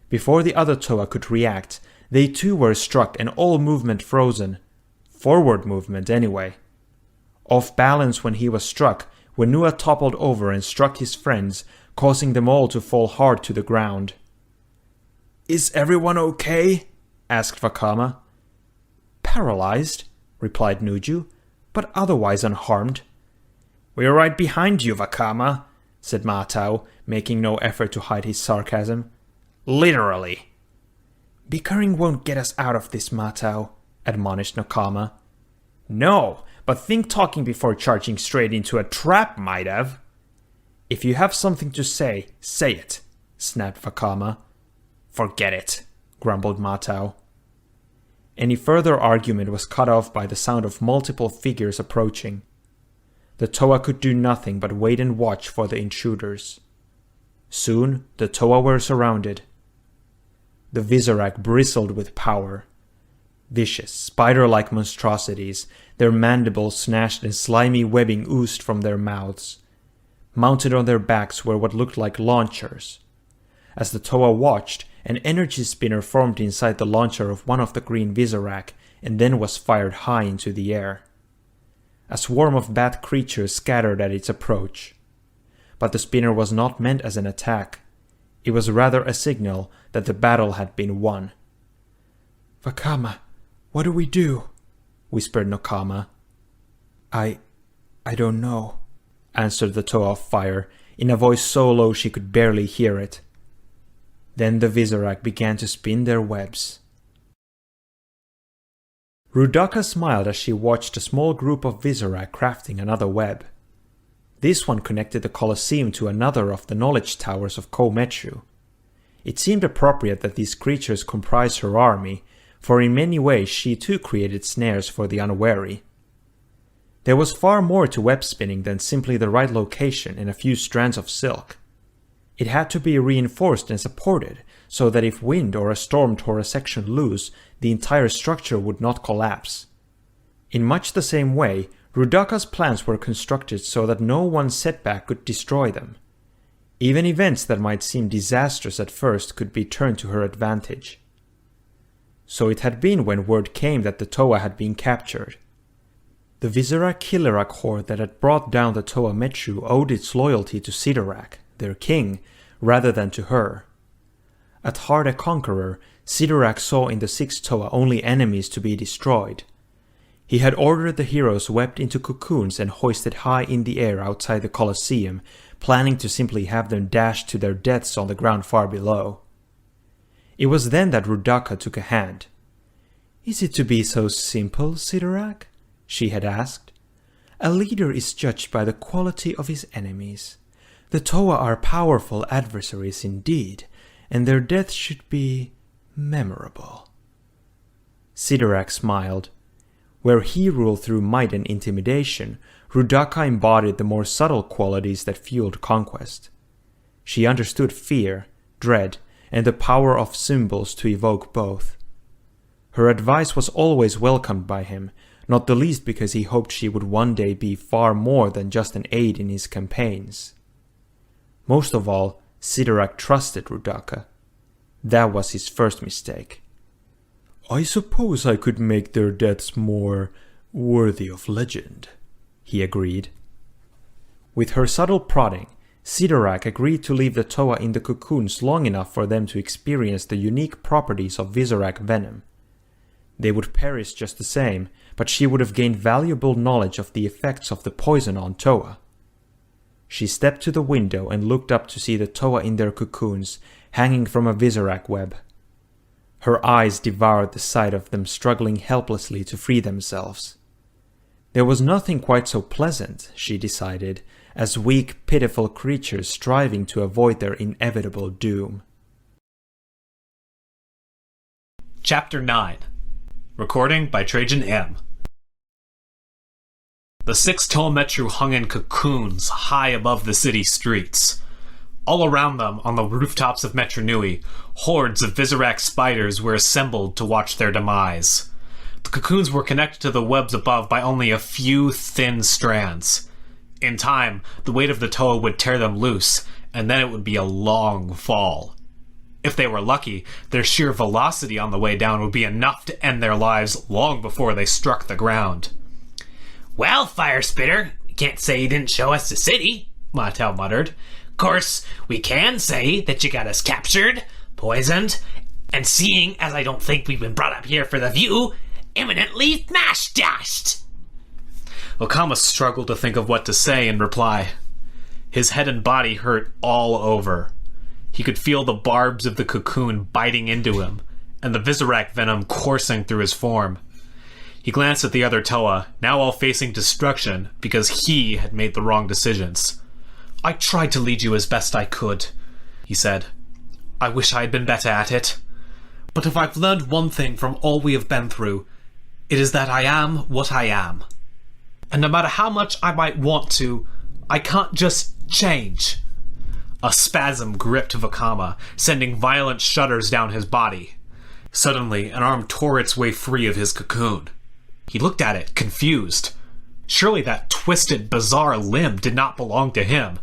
Before the other Toa could react, they too were struck and all movement frozen. Forward movement, anyway. Off balance when he was struck, Wenua toppled over and struck his friends, causing them all to fall hard to the ground. "Is everyone okay?" asked Vakama. "Paralyzed," replied Nuju, "but otherwise unharmed." "We're right behind you, Vakama," said Matau, making no effort to hide his sarcasm. "Literally." "Bickering won't get us out of this, Matau," admonished Nakama. "No, but think talking before charging straight into a trap might have." "If you have something to say, say it," snapped Vakama. "Forget it," grumbled Matau. Any further argument was cut off by the sound of multiple figures approaching. The Toa could do nothing but wait and watch for the intruders. Soon the Toa were surrounded. The Visorak bristled with power. Vicious, spider-like monstrosities, their mandibles snatched and slimy webbing oozed from their mouths. Mounted on their backs were what looked like launchers. As the Toa watched, an energy spinner formed inside the launcher of one of the green Visorak and then was fired high into the air. A swarm of bat creatures scattered at its approach. But the spinner was not meant as an attack. It was rather a signal that the battle had been won. "Vakama, what do we do?" whispered Nokama. I don't know," answered the Toa of Fire, in a voice so low she could barely hear it. Then the Visorak began to spin their webs. Rudaka smiled as she watched a small group of Visorak crafting another web. This one connected the Coliseum to another of the knowledge towers of Toa Metru. It seemed appropriate that these creatures comprised her army, for in many ways she too created snares for the unwary. There was far more to web spinning than simply the right location and a few strands of silk. It had to be reinforced and supported, so that if wind or a storm tore a section loose, the entire structure would not collapse. In much the same way, Rudaka's plans were constructed so that no one setback could destroy them. Even events that might seem disastrous at first could be turned to her advantage. So it had been when word came that the Toa had been captured. The Visorak Kilarak horde that had brought down the Toa Metru owed its loyalty to Sidorak, their king, rather than to her. At heart a conqueror, Visorak saw in the six Toa only enemies to be destroyed. He had ordered the heroes webbed into cocoons and hoisted high in the air outside the Coliseum, planning to simply have them dashed to their deaths on the ground far below. It was then that Rudaka took a hand. "Is it to be so simple, Visorak?" she had asked. "A leader is judged by the quality of his enemies. The Toa are powerful adversaries indeed, and their death should be memorable." Visorak smiled. Where he ruled through might and intimidation, Rudaka embodied the more subtle qualities that fueled conquest. She understood fear, dread, and the power of symbols to evoke both. Her advice was always welcomed by him, not the least because he hoped she would one day be far more than just an aid in his campaigns. Most of all, Visorak trusted Rudaka. That was his first mistake. "I suppose I could make their deaths more worthy of legend," he agreed. With her subtle prodding, Visorak agreed to leave the Toa in the cocoons long enough for them to experience the unique properties of Visorak venom. They would perish just the same, but she would have gained valuable knowledge of the effects of the poison on Toa. She stepped to the window and looked up to see the Toa in their cocoons, hanging from a Visorak web. Her eyes devoured the sight of them struggling helplessly to free themselves. There was nothing quite so pleasant, she decided, as weak, pitiful creatures striving to avoid their inevitable doom. Chapter 9. Recording by Trajan Ehm. The six Toa Metru hung in cocoons high above the city streets. All around them, on the rooftops of Metru Nui, hordes of Visorak spiders were assembled to watch their demise. The cocoons were connected to the webs above by only a few thin strands. In time, the weight of the Toa would tear them loose, and then it would be a long fall. If they were lucky, their sheer velocity on the way down would be enough to end their lives long before they struck the ground. "Well, Fire Spitter, we can't say you didn't show us the city," Matau muttered. "Course, we can say that you got us captured, poisoned, and seeing as I don't think we've been brought up here for the view, imminently smash-dashed." Okama struggled to think of what to say in reply. His head and body hurt all over. He could feel the barbs of the cocoon biting into him, and the Visorak venom coursing through his form. He glanced at the other Toa, now all facing destruction because he had made the wrong decisions. "I tried to lead you as best I could," he said. "I wish I had been better at it. But if I've learned one thing from all we have been through, it is that I am what I am. And no matter how much I might want to, I can't just change." A spasm gripped Vakama, sending violent shudders down his body. Suddenly, an arm tore its way free of his cocoon. He looked at it, confused. Surely that twisted, bizarre limb did not belong to him.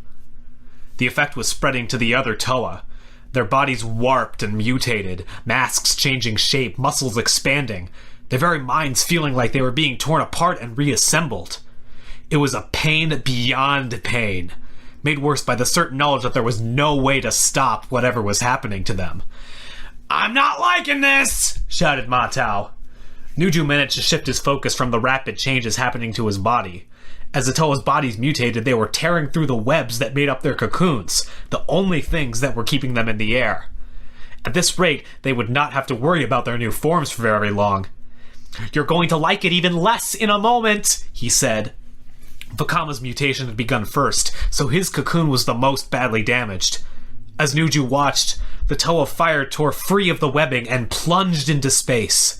The effect was spreading to the other Toa. Their bodies warped and mutated, masks changing shape, muscles expanding, their very minds feeling like they were being torn apart and reassembled. It was a pain beyond pain, made worse by the certain knowledge that there was no way to stop whatever was happening to them. "I'm not liking this!" shouted Matau. Nuju managed to shift his focus from the rapid changes happening to his body. As the Toa's bodies mutated, they were tearing through the webs that made up their cocoons, the only things that were keeping them in the air. At this rate, they would not have to worry about their new forms for very long. "You're going to like it even less in a moment," he said. Vakama's mutation had begun first, so his cocoon was the most badly damaged. As Nuju watched, the Toa fire tore free of the webbing and plunged into space.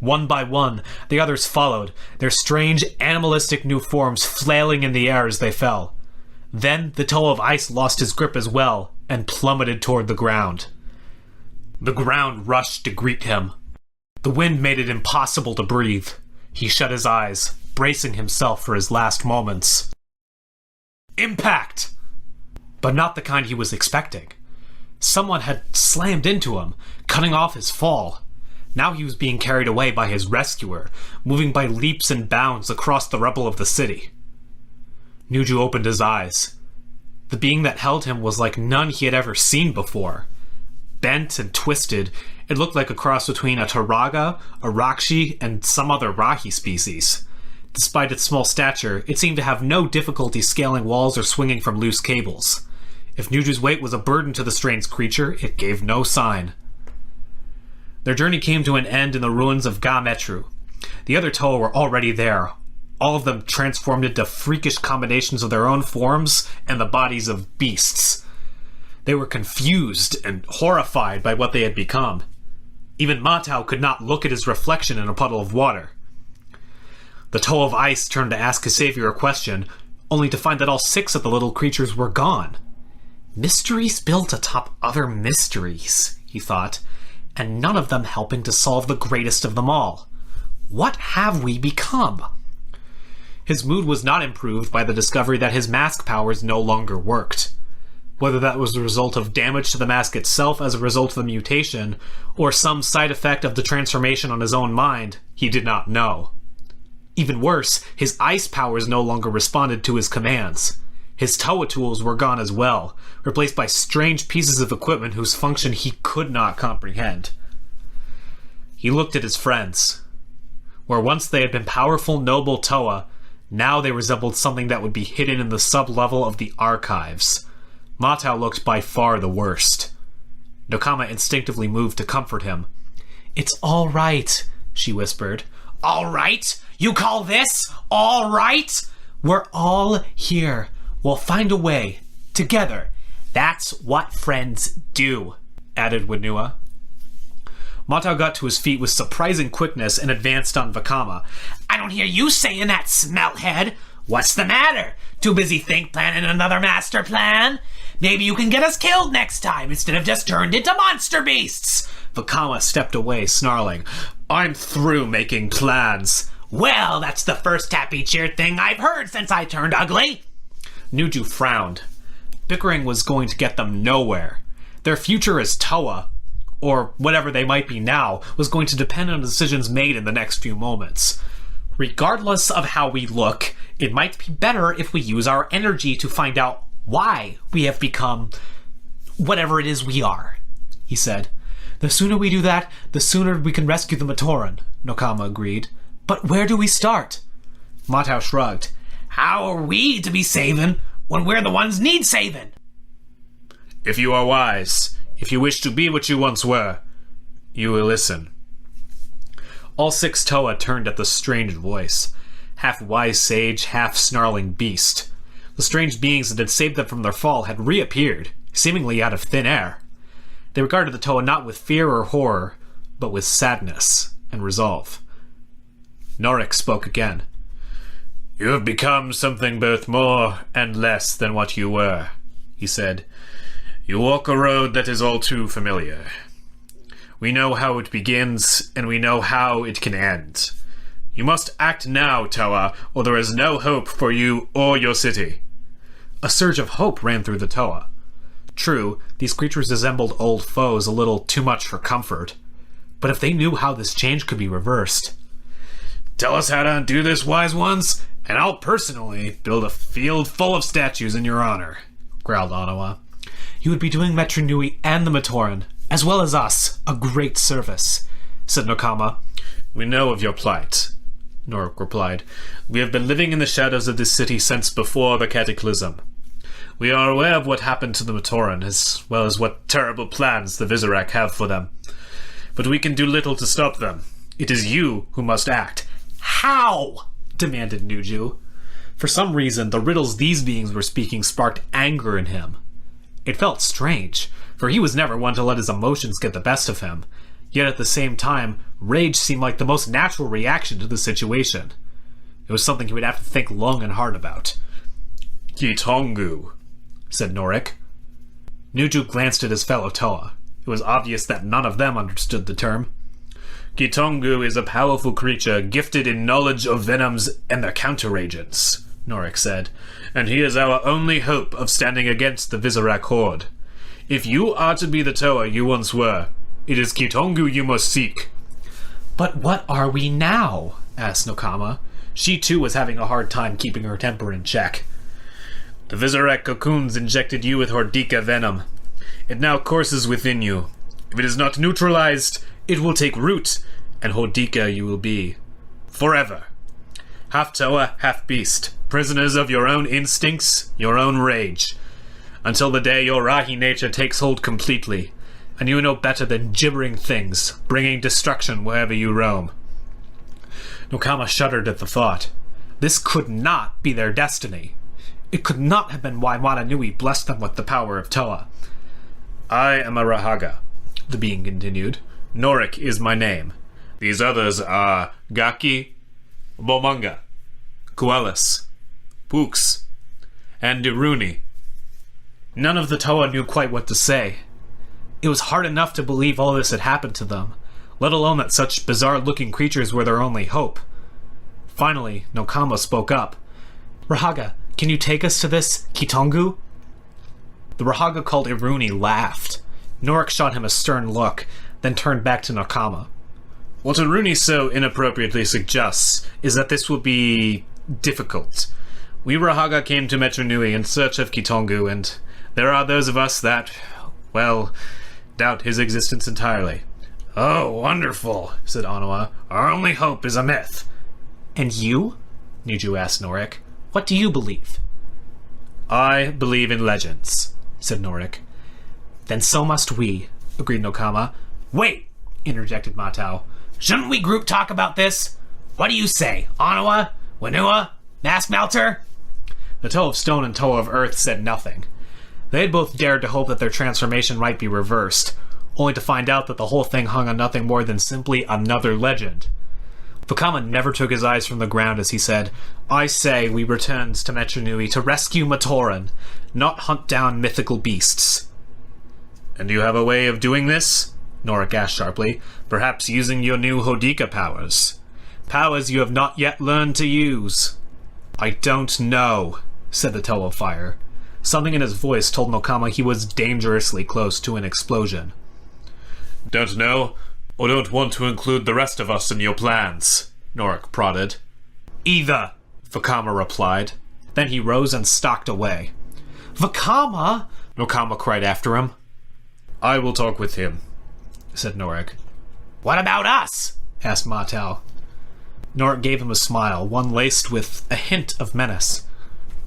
One by one, the others followed, their strange, animalistic new forms flailing in the air as they fell. Then the Toa of Ice lost his grip as well, and plummeted toward the ground. The ground rushed to greet him. The wind made it impossible to breathe. He shut his eyes, bracing himself for his last moments. Impact! But not the kind he was expecting. Someone had slammed into him, cutting off his fall. Now he was being carried away by his rescuer, moving by leaps and bounds across the rubble of the city. Nuju opened his eyes. The being that held him was like none he had ever seen before. bent and twisted. It looked like a cross between a Taraga, a Rakshi, and some other Rahi species. Despite its small stature, it seemed to have no difficulty scaling walls or swinging from loose cables. If Nuju's weight was a burden to the strange creature, it gave no sign. Their journey came to an end in the ruins of Metru. The other Toa were already there, all of them transformed into freakish combinations of their own forms and the bodies of beasts. They were confused and horrified by what they had become. Even Matau could not look at his reflection in a puddle of water. The Toe of Ice turned to ask his savior a question, only to find that all 6 of the little creatures were gone. Mysteries built atop other mysteries, he thought, and none of them helping to solve the greatest of them all. What have we become? His mood was not improved by the discovery that his mask powers no longer worked. Whether that was the result of damage to the mask itself as a result of the mutation, or some side effect of the transformation on his own mind, he did not know. Even worse, his ice powers no longer responded to his commands. His Toa tools were gone as well, replaced by strange pieces of equipment whose function he could not comprehend. He looked at his friends. Where once they had been powerful, noble Toa, now they resembled something that would be hidden in the sub-level of the archives. Matau looked by far the worst. Nokama instinctively moved to comfort him. "It's all right," she whispered. "All right? You call this all right? We're all here. We'll find a way. Together. That's what friends do," added Winua. Matau got to his feet with surprising quickness and advanced on Vakama. "I don't hear you saying that, smelthead. What's the matter? Too busy planning another master plan? Maybe you can get us killed next time instead of just turned into monster beasts." Vakama stepped away, snarling. "I'm through making plans." "Well, that's the first happy-cheer thing I've heard since I turned ugly." Nuju frowned. Bickering was going to get them nowhere. Their future as Toa, or whatever they might be now, was going to depend on decisions made in the next few moments. Regardless of how we look, it might be better if we use our energy to find out why we have become whatever it is we are, he said. "The sooner we do that, the sooner we can rescue the Matoran," Nokama agreed. "But where do we start?" Matau shrugged. "How are we to be saving when we're the ones need saving?" "If you are wise, if you wish to be what you once were, you will listen." All 6 Toa turned at the strange voice, half wise sage, half snarling beast. The strange beings that had saved them from their fall had reappeared, seemingly out of thin air. They regarded the Toa not with fear or horror, but with sadness and resolve. Norik spoke again. "You have become something both more and less than what you were," he said. "You walk a road that is all too familiar. We know how it begins, and we know how it can end. You must act now, Toa, or there is no hope for you or your city." A surge of hope ran through the Toa. True, these creatures resembled old foes a little too much for comfort. But if they knew how this change could be reversed... "Tell us how to undo this, wise ones, and I'll personally build a field full of statues in your honor," growled Onawa. "You would be doing Metru Nui and the Matoran, as well as us, a great service," said Nokama. "We know of your plight," Norik replied. "We have been living in the shadows of this city since before the Cataclysm. We are aware of what happened to the Matoran, as well as what terrible plans the Visorak have for them. But we can do little to stop them. It is you who must act." "How?" demanded Nuju. For some reason, the riddles these beings were speaking sparked anger in him. It felt strange, for he was never one to let his emotions get the best of him. Yet at the same time, rage seemed like the most natural reaction to the situation. It was something he would have to think long and hard about. "Kitongu," said Norik. Nuju glanced at his fellow Toa. It was obvious that none of them understood the term. "Kitongu is a powerful creature gifted in knowledge of venoms and their counteragents," Norik said, "and he is our only hope of standing against the Visorak horde. If you are to be the Toa you once were, it is Kitongu you must seek." "But what are we now?" asked Nokama. She too was having a hard time keeping her temper in check. "The Visorak cocoons injected you with Hordika venom. It now courses within you. If it is not neutralized, it will take root, and Hordika you will be. Forever. Half Toa, half beast. Prisoners of your own instincts, your own rage. Until the day your Rahi nature takes hold completely, and you know better than gibbering things, bringing destruction wherever you roam. Nokama shuddered at the thought. This could not be their destiny. It could not have been why Metru Nui blessed them with the power of Toa. I am a Rahaga, the being continued. Norik is my name. These others are Gaki, Bomanga, Kuelis, Pooks, and Diruni. None of the Toa knew quite what to say. It was hard enough to believe all this had happened to them, let alone that such bizarre-looking creatures were their only hope. Finally, Nokama spoke up. Rahaga, can you take us to this Kitongu? The Rahaga called Iruni laughed. Norik shot him a stern look, then turned back to Nokama. What Iruni so inappropriately suggests is that this will be difficult. We Rahaga came to Metru Nui in search of Kitongu, and there are those of us that, well, doubt his existence entirely. Oh, wonderful, said Anawa. Our only hope is a myth. And you? Nuju asked Norik. What do you believe? I believe in legends, said Norik. Then so must we, agreed Nokama. Wait, interjected Matau. Shouldn't we group talk about this? What do you say, Anawa? Wanua? Mask Melter? The Toe of Stone and Toe of Earth said nothing. They had both dared to hope that their transformation might be reversed, only to find out that the whole thing hung on nothing more than simply another legend. Vakama never took his eyes from the ground as he said, I say we returned to Metru Nui to rescue Matoran, not hunt down mythical beasts. And you have a way of doing this? Norik asked sharply. Perhaps using your new Hordika powers. Powers you have not yet learned to use. I don't know, said the Toe of Fire. Something in his voice told Nokama he was dangerously close to an explosion. Don't know, or don't want to include the rest of us in your plans, Norik prodded. Either, Vakama replied. Then he rose and stalked away. Vakama! Nokama cried after him. I will talk with him, said Norik. What about us? Asked Matau. Norik gave him a smile, one laced with a hint of menace.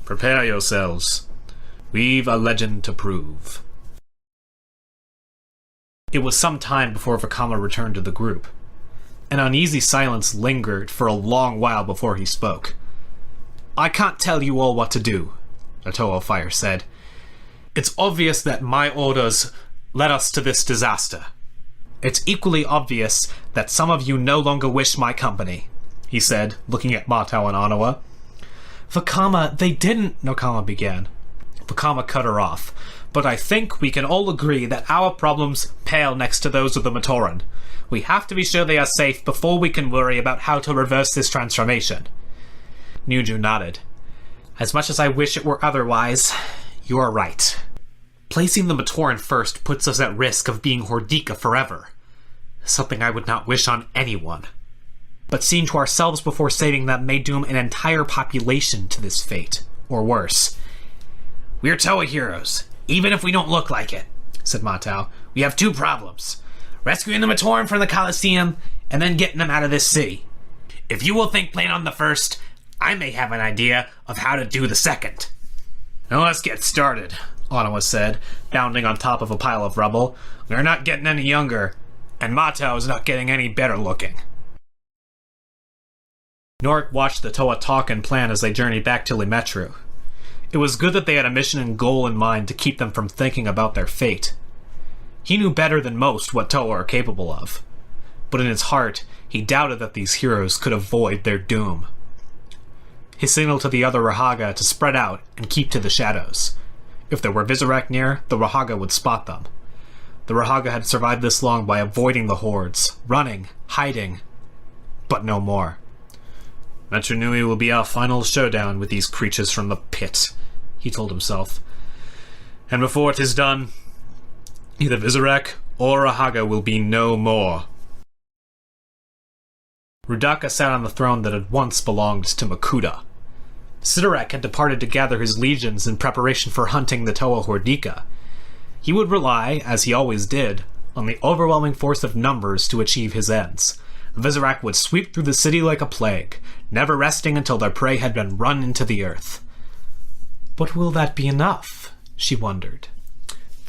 Prepare yourselves. We've a legend to prove. It was some time before Vakama returned to the group. An uneasy silence lingered for a long while before he spoke. I can't tell you all what to do, the Toe of Fire said. It's obvious that my orders led us to this disaster. It's equally obvious that some of you no longer wish my company, he said, looking at Matau and Anawa. Vakama, they didn't, Nokama began. Vakama cut her off. But I think we can all agree that our problems pale next to those of the Matoran. We have to be sure they are safe before we can worry about how to reverse this transformation. Nuju nodded. As much as I wish it were otherwise, you are right. Placing the Matoran first puts us at risk of being Hordika forever. Something I would not wish on anyone. But seeing to ourselves before saving them may doom an entire population to this fate, or worse. We're Toa heroes, even if we don't look like it, said Matau. We have two problems. Rescuing the Matoran from the Coliseum, and then getting them out of this city. If you will think plain on the first, I may have an idea of how to do the second. Now let's get started, Anawa said, bounding on top of a pile of rubble. We're not getting any younger, and Matau is not getting any better looking. Norik watched the Toa talk and plan as they journeyed back to Metru. It was good that they had a mission and goal in mind to keep them from thinking about their fate. He knew better than most what Toa are capable of, but in his heart, he doubted that these heroes could avoid their doom. He signaled to the other Rahaga to spread out and keep to the shadows. If there were Visorak near, the Rahaga would spot them. The Rahaga had survived this long by avoiding the hordes, running, hiding, but no more. Metru Nui will be our final showdown with these creatures from the pit, he told himself. And before it is done, either Visorak or Rahaga will be no more. Rudaka sat on the throne that had once belonged to Makuta. Sidorak had departed to gather his legions in preparation for hunting the Toa Hordika. He would rely, as he always did, on the overwhelming force of numbers to achieve his ends. Visorak would sweep through the city like a plague, never resting until their prey had been run into the earth. But will that be enough? She wondered.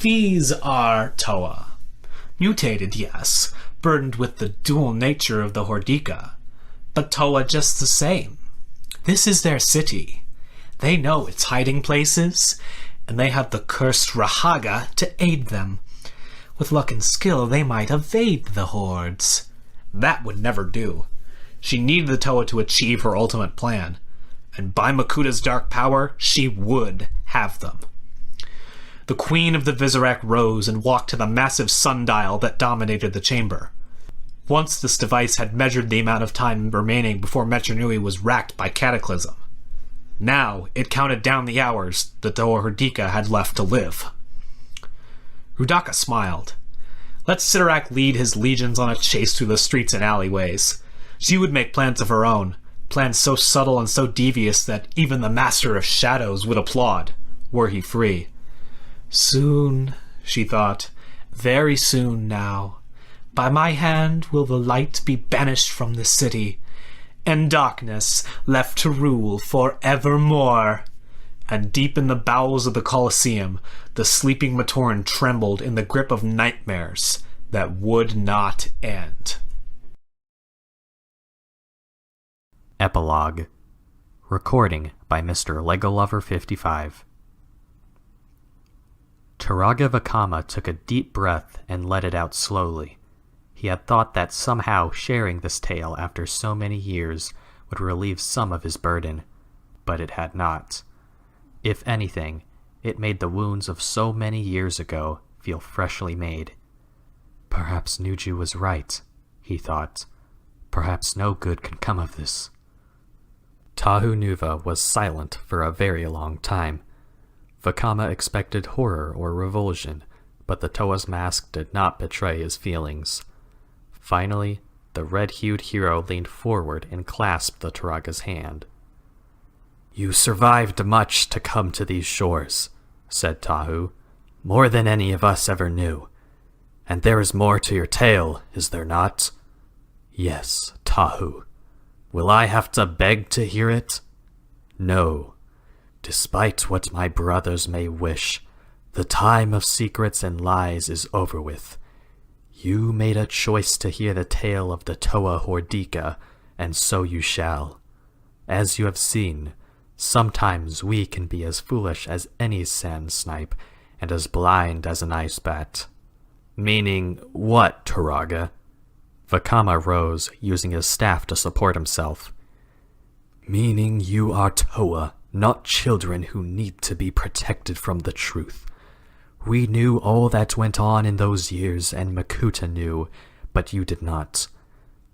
These are Toa. Mutated, yes, burdened with the dual nature of the Hordika, but Toa just the same. This is their city. They know its hiding places, and they have the cursed Rahaga to aid them. With luck and skill, they might evade the hordes. That would never do. She needed the Toa to achieve her ultimate plan, and by Makuta's dark power, she would have them. The Queen of the Visorak rose and walked to the massive sundial that dominated the chamber. Once this device had measured the amount of time remaining before Metru Nui was racked by cataclysm. Now it counted down the hours the Toa Hordika had left to live. Rudaka smiled. Let Sidorak lead his legions on a chase through the streets and alleyways. She would make plans of her own, plans so subtle and so devious that even the Master of Shadows would applaud, were he free. Soon, she thought, very soon now, by my hand will the light be banished from the city, and darkness left to rule for evermore. And deep in the bowels of the Coliseum, the sleeping Matoran trembled in the grip of nightmares that would not end. Epilogue. Recording by Mr. Legolover55. Turaga Vakama took a deep breath and let it out slowly. He had thought that somehow sharing this tale after so many years would relieve some of his burden, but it had not. If anything, it made the wounds of so many years ago feel freshly made. Perhaps Nuju was right, he thought. Perhaps no good can come of this. Tahu Nuva was silent for a very long time. Vakama expected horror or revulsion, but the Toa's mask did not betray his feelings. Finally, the red-hued hero leaned forward and clasped the Turaga's hand. "You survived much to come to these shores," said Tahu, "more than any of us ever knew. And there is more to your tale, is there not?" "Yes, Tahu. Will I have to beg to hear it?" "No. Despite what my brothers may wish, the time of secrets and lies is over with. You made a choice to hear the tale of the Toa Hordika, and so you shall. As you have seen, sometimes we can be as foolish as any sand snipe, and as blind as an ice bat." "Meaning what, Turaga?" Vakama rose, using his staff to support himself. "Meaning you are Toa, not children who need to be protected from the truth. We knew all that went on in those years, and Makuta knew, but you did not.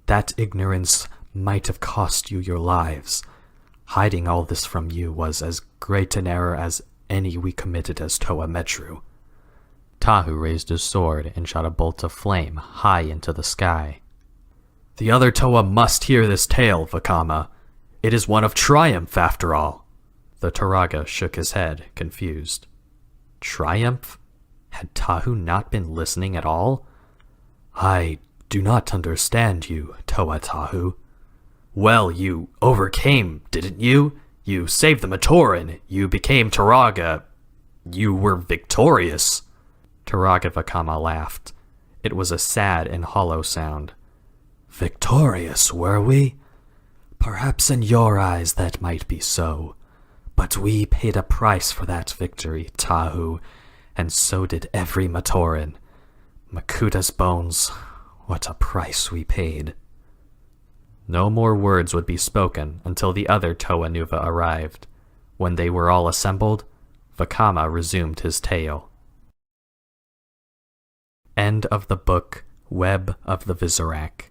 That ignorance might have cost you your lives. Hiding all this from you was as great an error as any we committed as Toa Metru." Tahu raised his sword and shot a bolt of flame high into the sky. "The other Toa must hear this tale, Vakama. It is one of triumph, after all." The Turaga shook his head, confused. Triumph? Had Tahu not been listening at all? "I do not understand you, Toa Tahu." "Well, you overcame, didn't you? You saved the Matoran. You became Turaga. You were victorious." Turaga Vakama laughed. It was a sad and hollow sound. "Victorious, were we? Perhaps in your eyes that might be so. But we paid a price for that victory, Tahu, and so did every Matoran. Makuta's bones, what a price we paid." No more words would be spoken until the other Toa Nuva arrived. When they were all assembled, Vakama resumed his tale. End of the book, Web of the Visorak.